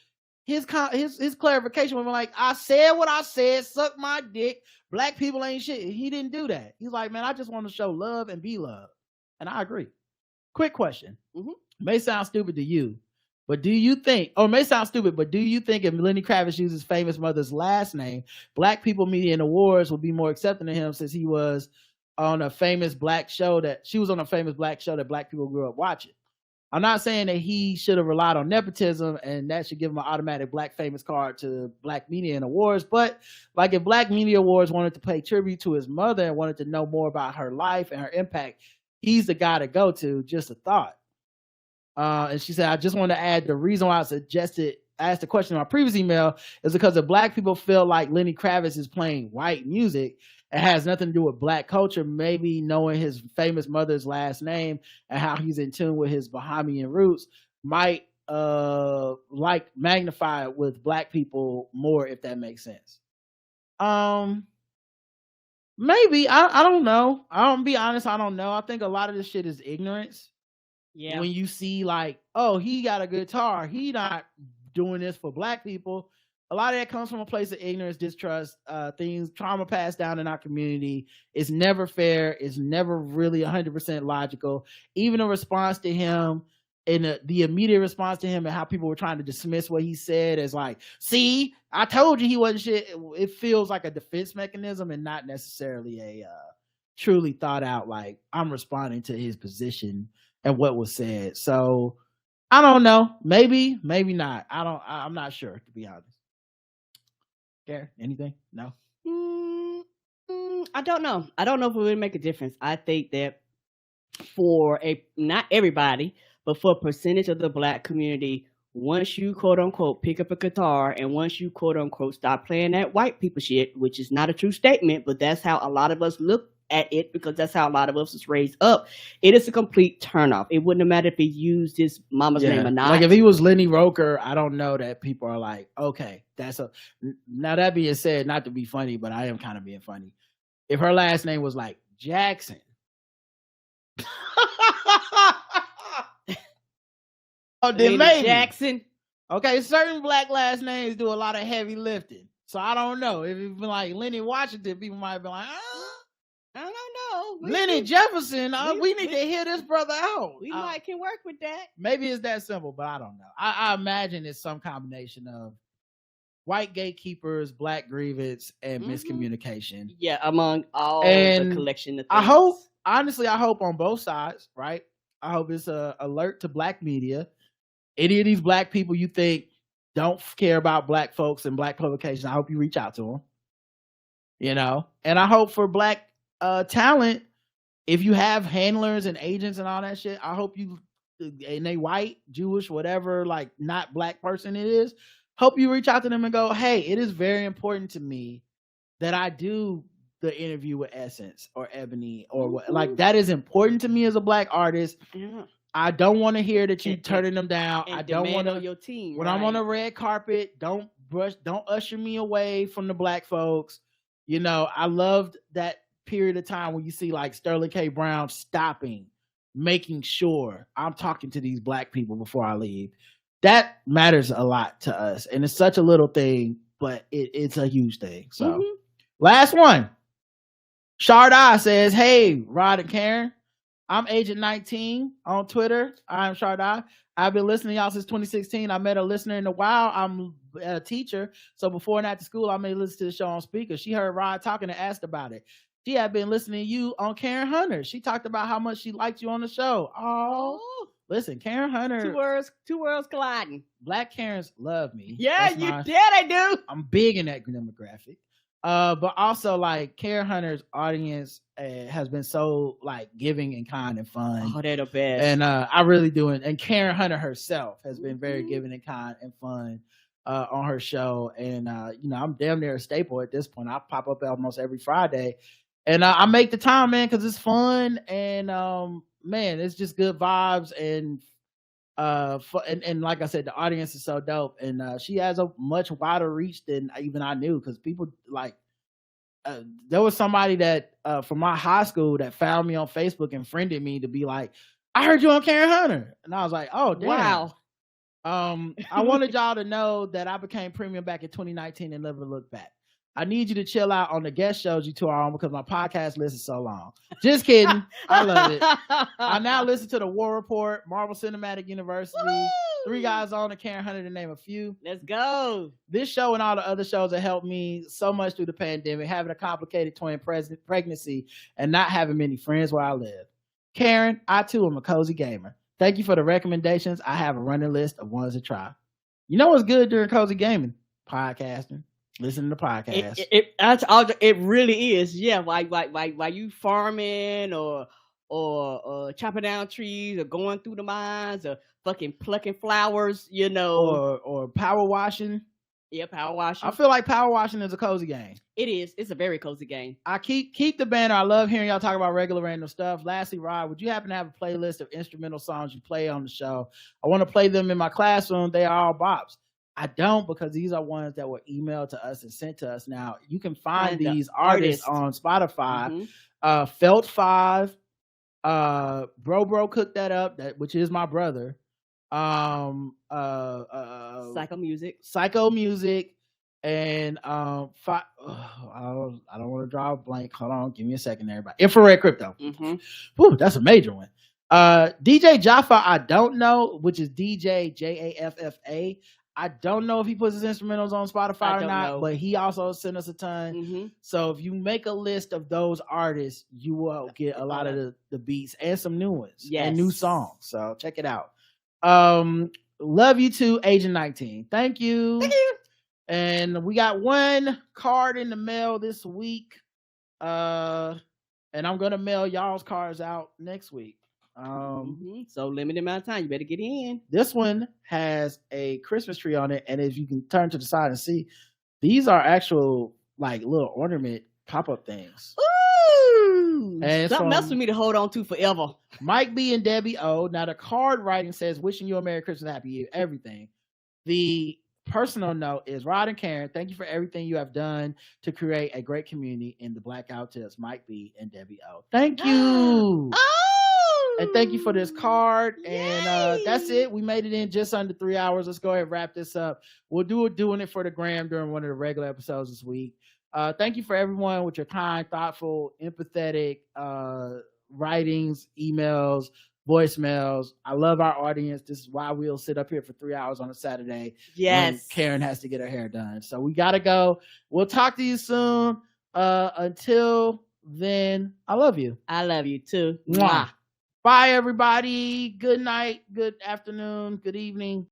His clarification was like, I said what I said, suck my dick, black people ain't shit. He didn't do that. He's like, man, I just want to show love and be loved. And I agree. Quick question. May sound stupid to you, but do you think if Lenny Kravitz used his famous mother's last name, black people, media, and awards would be more accepting of him since he was on a famous black show that black people grew up watching? I'm not saying that he should have relied on nepotism and that should give him an automatic black famous card to black media and awards. But like if Black Media Awards wanted to pay tribute to his mother and wanted to know more about her life and her impact, he's the guy to go to. Just a thought. And she said, I just want to add the reason why I asked the question in my previous email is because if black people feel like Lenny Kravitz is playing white music, it has nothing to do with black culture. Maybe knowing his famous mother's last name and how he's in tune with his Bahamian roots might magnify it with black people more, if that makes sense. Maybe. I don't know. I'll be honest, I don't know. I think a lot of this shit is ignorance. Yeah. When you see like, oh, he got a guitar, he not doing this for black people. A lot of that comes from a place of ignorance, distrust, trauma passed down in our community. It's never fair. It's never really 100% logical. Even a response to him and the immediate response to him and how people were trying to dismiss what he said as like, see, I told you he wasn't shit. It feels like a defense mechanism and not necessarily a truly thought out, like I'm responding to his position and what was said. So I don't know. Maybe not. I'm not sure, to be honest. Care anything? No. I don't know. I don't know if it would make a difference. I think that for not everybody, but for a percentage of the black community, once you quote unquote pick up a guitar and once you quote unquote stop playing that white people shit, which is not a true statement, but that's how a lot of us look at it because that's how a lot of us is raised up. It is a complete turnoff. It wouldn't matter if he used his mama's name or not. Like if he was Lenny Roker, I don't know that people are like, okay, now that being said, not to be funny, but I am kind of being funny. If her last name was like Jackson. Then maybe Jackson. Okay, certain black last names do a lot of heavy lifting. So I don't know. If it's been like Lenny Washington, people might be like, I don't know. Lenny Jefferson, we need to hear this brother out. We might can work with that. Maybe it's that simple, but I don't know. I imagine it's some combination of white gatekeepers, black grievance, and miscommunication. Yeah, among all the collection of things. I hope on both sides, right? I hope it's an alert to black media. Any of these black people you think don't care about black folks and black publications, I hope you reach out to them. You know? And I hope for black talent, if you have handlers and agents and all that shit, I hope you, and they white, Jewish, whatever, like not black person it is, hope you reach out to them and go, hey, it is very important to me that I do the interview with Essence or Ebony or what, like that is important to me as a black artist. Yeah. I don't want to hear that you turning them down. I don't want to your team when I'm on a red carpet. Don't usher me away from the black folks. You know, I loved that period of time when you see like Sterling K. Brown stopping, making sure I'm talking to these black people before I leave. That matters a lot to us, and it's such a little thing, but it's a huge thing. So, last one. Sharda says, hey, Rod and Karen. I'm Agent 19 on Twitter. I'm Sharda. I've been listening to y'all since 2016. I met a listener in a while. I'm a teacher. So before and after school, I may listen to the show on speaker. She heard Rod talking and asked about it. She had been listening to you on Karen Hunter. She talked about how much she liked you on the show. Oh, listen, Karen Hunter. Two worlds colliding. Black Karens love me. Yeah, they do. I'm big in that demographic. But also like Karen Hunter's audience has been so like giving and kind and fun. Oh, they're the best. And I really do it. And Karen Hunter herself has been very giving and kind and fun on her show. And I'm damn near a staple at this point. I pop up almost every Friday. And I make the time, man, because it's fun. And man, it's just good vibes and and like I said, the audience is so dope, and she has a much wider reach than even I knew, because people like there was somebody that from my high school that found me on Facebook and friended me to be like, I heard you on Karen Hunter, and I was like, oh damn. Wow. I wanted y'all to know that I became premium back in 2019 and never looked back. I need you to chill out on the guest shows you two are on because my podcast list is so long. Just kidding. I love it. I now listen to the War Report, Marvel Cinematic University, Woo! Three Guys On, and Karen Hunter, to name a few. Let's go. This show and all the other shows have helped me so much through the pandemic, having a complicated twin pregnancy and not having many friends where I live. Karen, I too am a cozy gamer. Thank you for the recommendations. I have a running list of ones to try. You know what's good during cozy gaming? Podcasting. Listen to the podcast. It really is. Yeah. While you farming or chopping down trees or going through the mines or fucking plucking flowers, or power washing. Yeah, power washing. I feel like power washing is a cozy game. It is. It's a very cozy game. I keep the banner. I love hearing y'all talk about regular random stuff. Lastly, Rod, would you happen to have a playlist of instrumental songs you play on the show? I want to play them in my classroom. They are all bops. I don't, because these are ones that were emailed to us and sent to us. Now you can find these artists on Spotify. Felt 5, Bro cooked that up, which is my brother. Psycho Music, and I don't want to draw a blank. Hold on, give me a second, everybody. Infrared Crypto. Whew, that's a major one. DJ Jaffa, I don't know, which is DJ Jaffa. I don't know if he puts his instrumentals on Spotify or not, but he also sent us a ton. So if you make a list of those artists, you will get a lot of the beats and some new ones and new songs. So check it out. Love you too, Agent 19. Thank you. And we got one card in the mail this week. And I'm gonna mail y'all's cards out next week. So limited amount of time, you better get in. This one has a Christmas tree on it, and if you can turn to the side and see, these are actual like little ornament pop-up things. Ooh, and something else for me to hold on to forever. Mike B and Debbie O. Now the card writing says, wishing you a Merry Christmas, Happy Year, everything. The personal note is, Rod and Karen, thank you for everything you have done to create a great community in the Blackout Tips. Mike B and Debbie O. Thank you. And thank you for this card. And that's it. We made it in just under 3 hours. Let's go ahead and wrap this up. We'll doing it for the gram during one of the regular episodes this week. Thank you for everyone with your kind, thoughtful, empathetic writings, emails, voicemails. I love our audience. This is why we'll sit up here for 3 hours on a Saturday. Yes. When Karen has to get her hair done. So we got to go. We'll talk to you soon. Until then, I love you. I love you too. Mwah. Bye, everybody. Good night, good afternoon, good evening.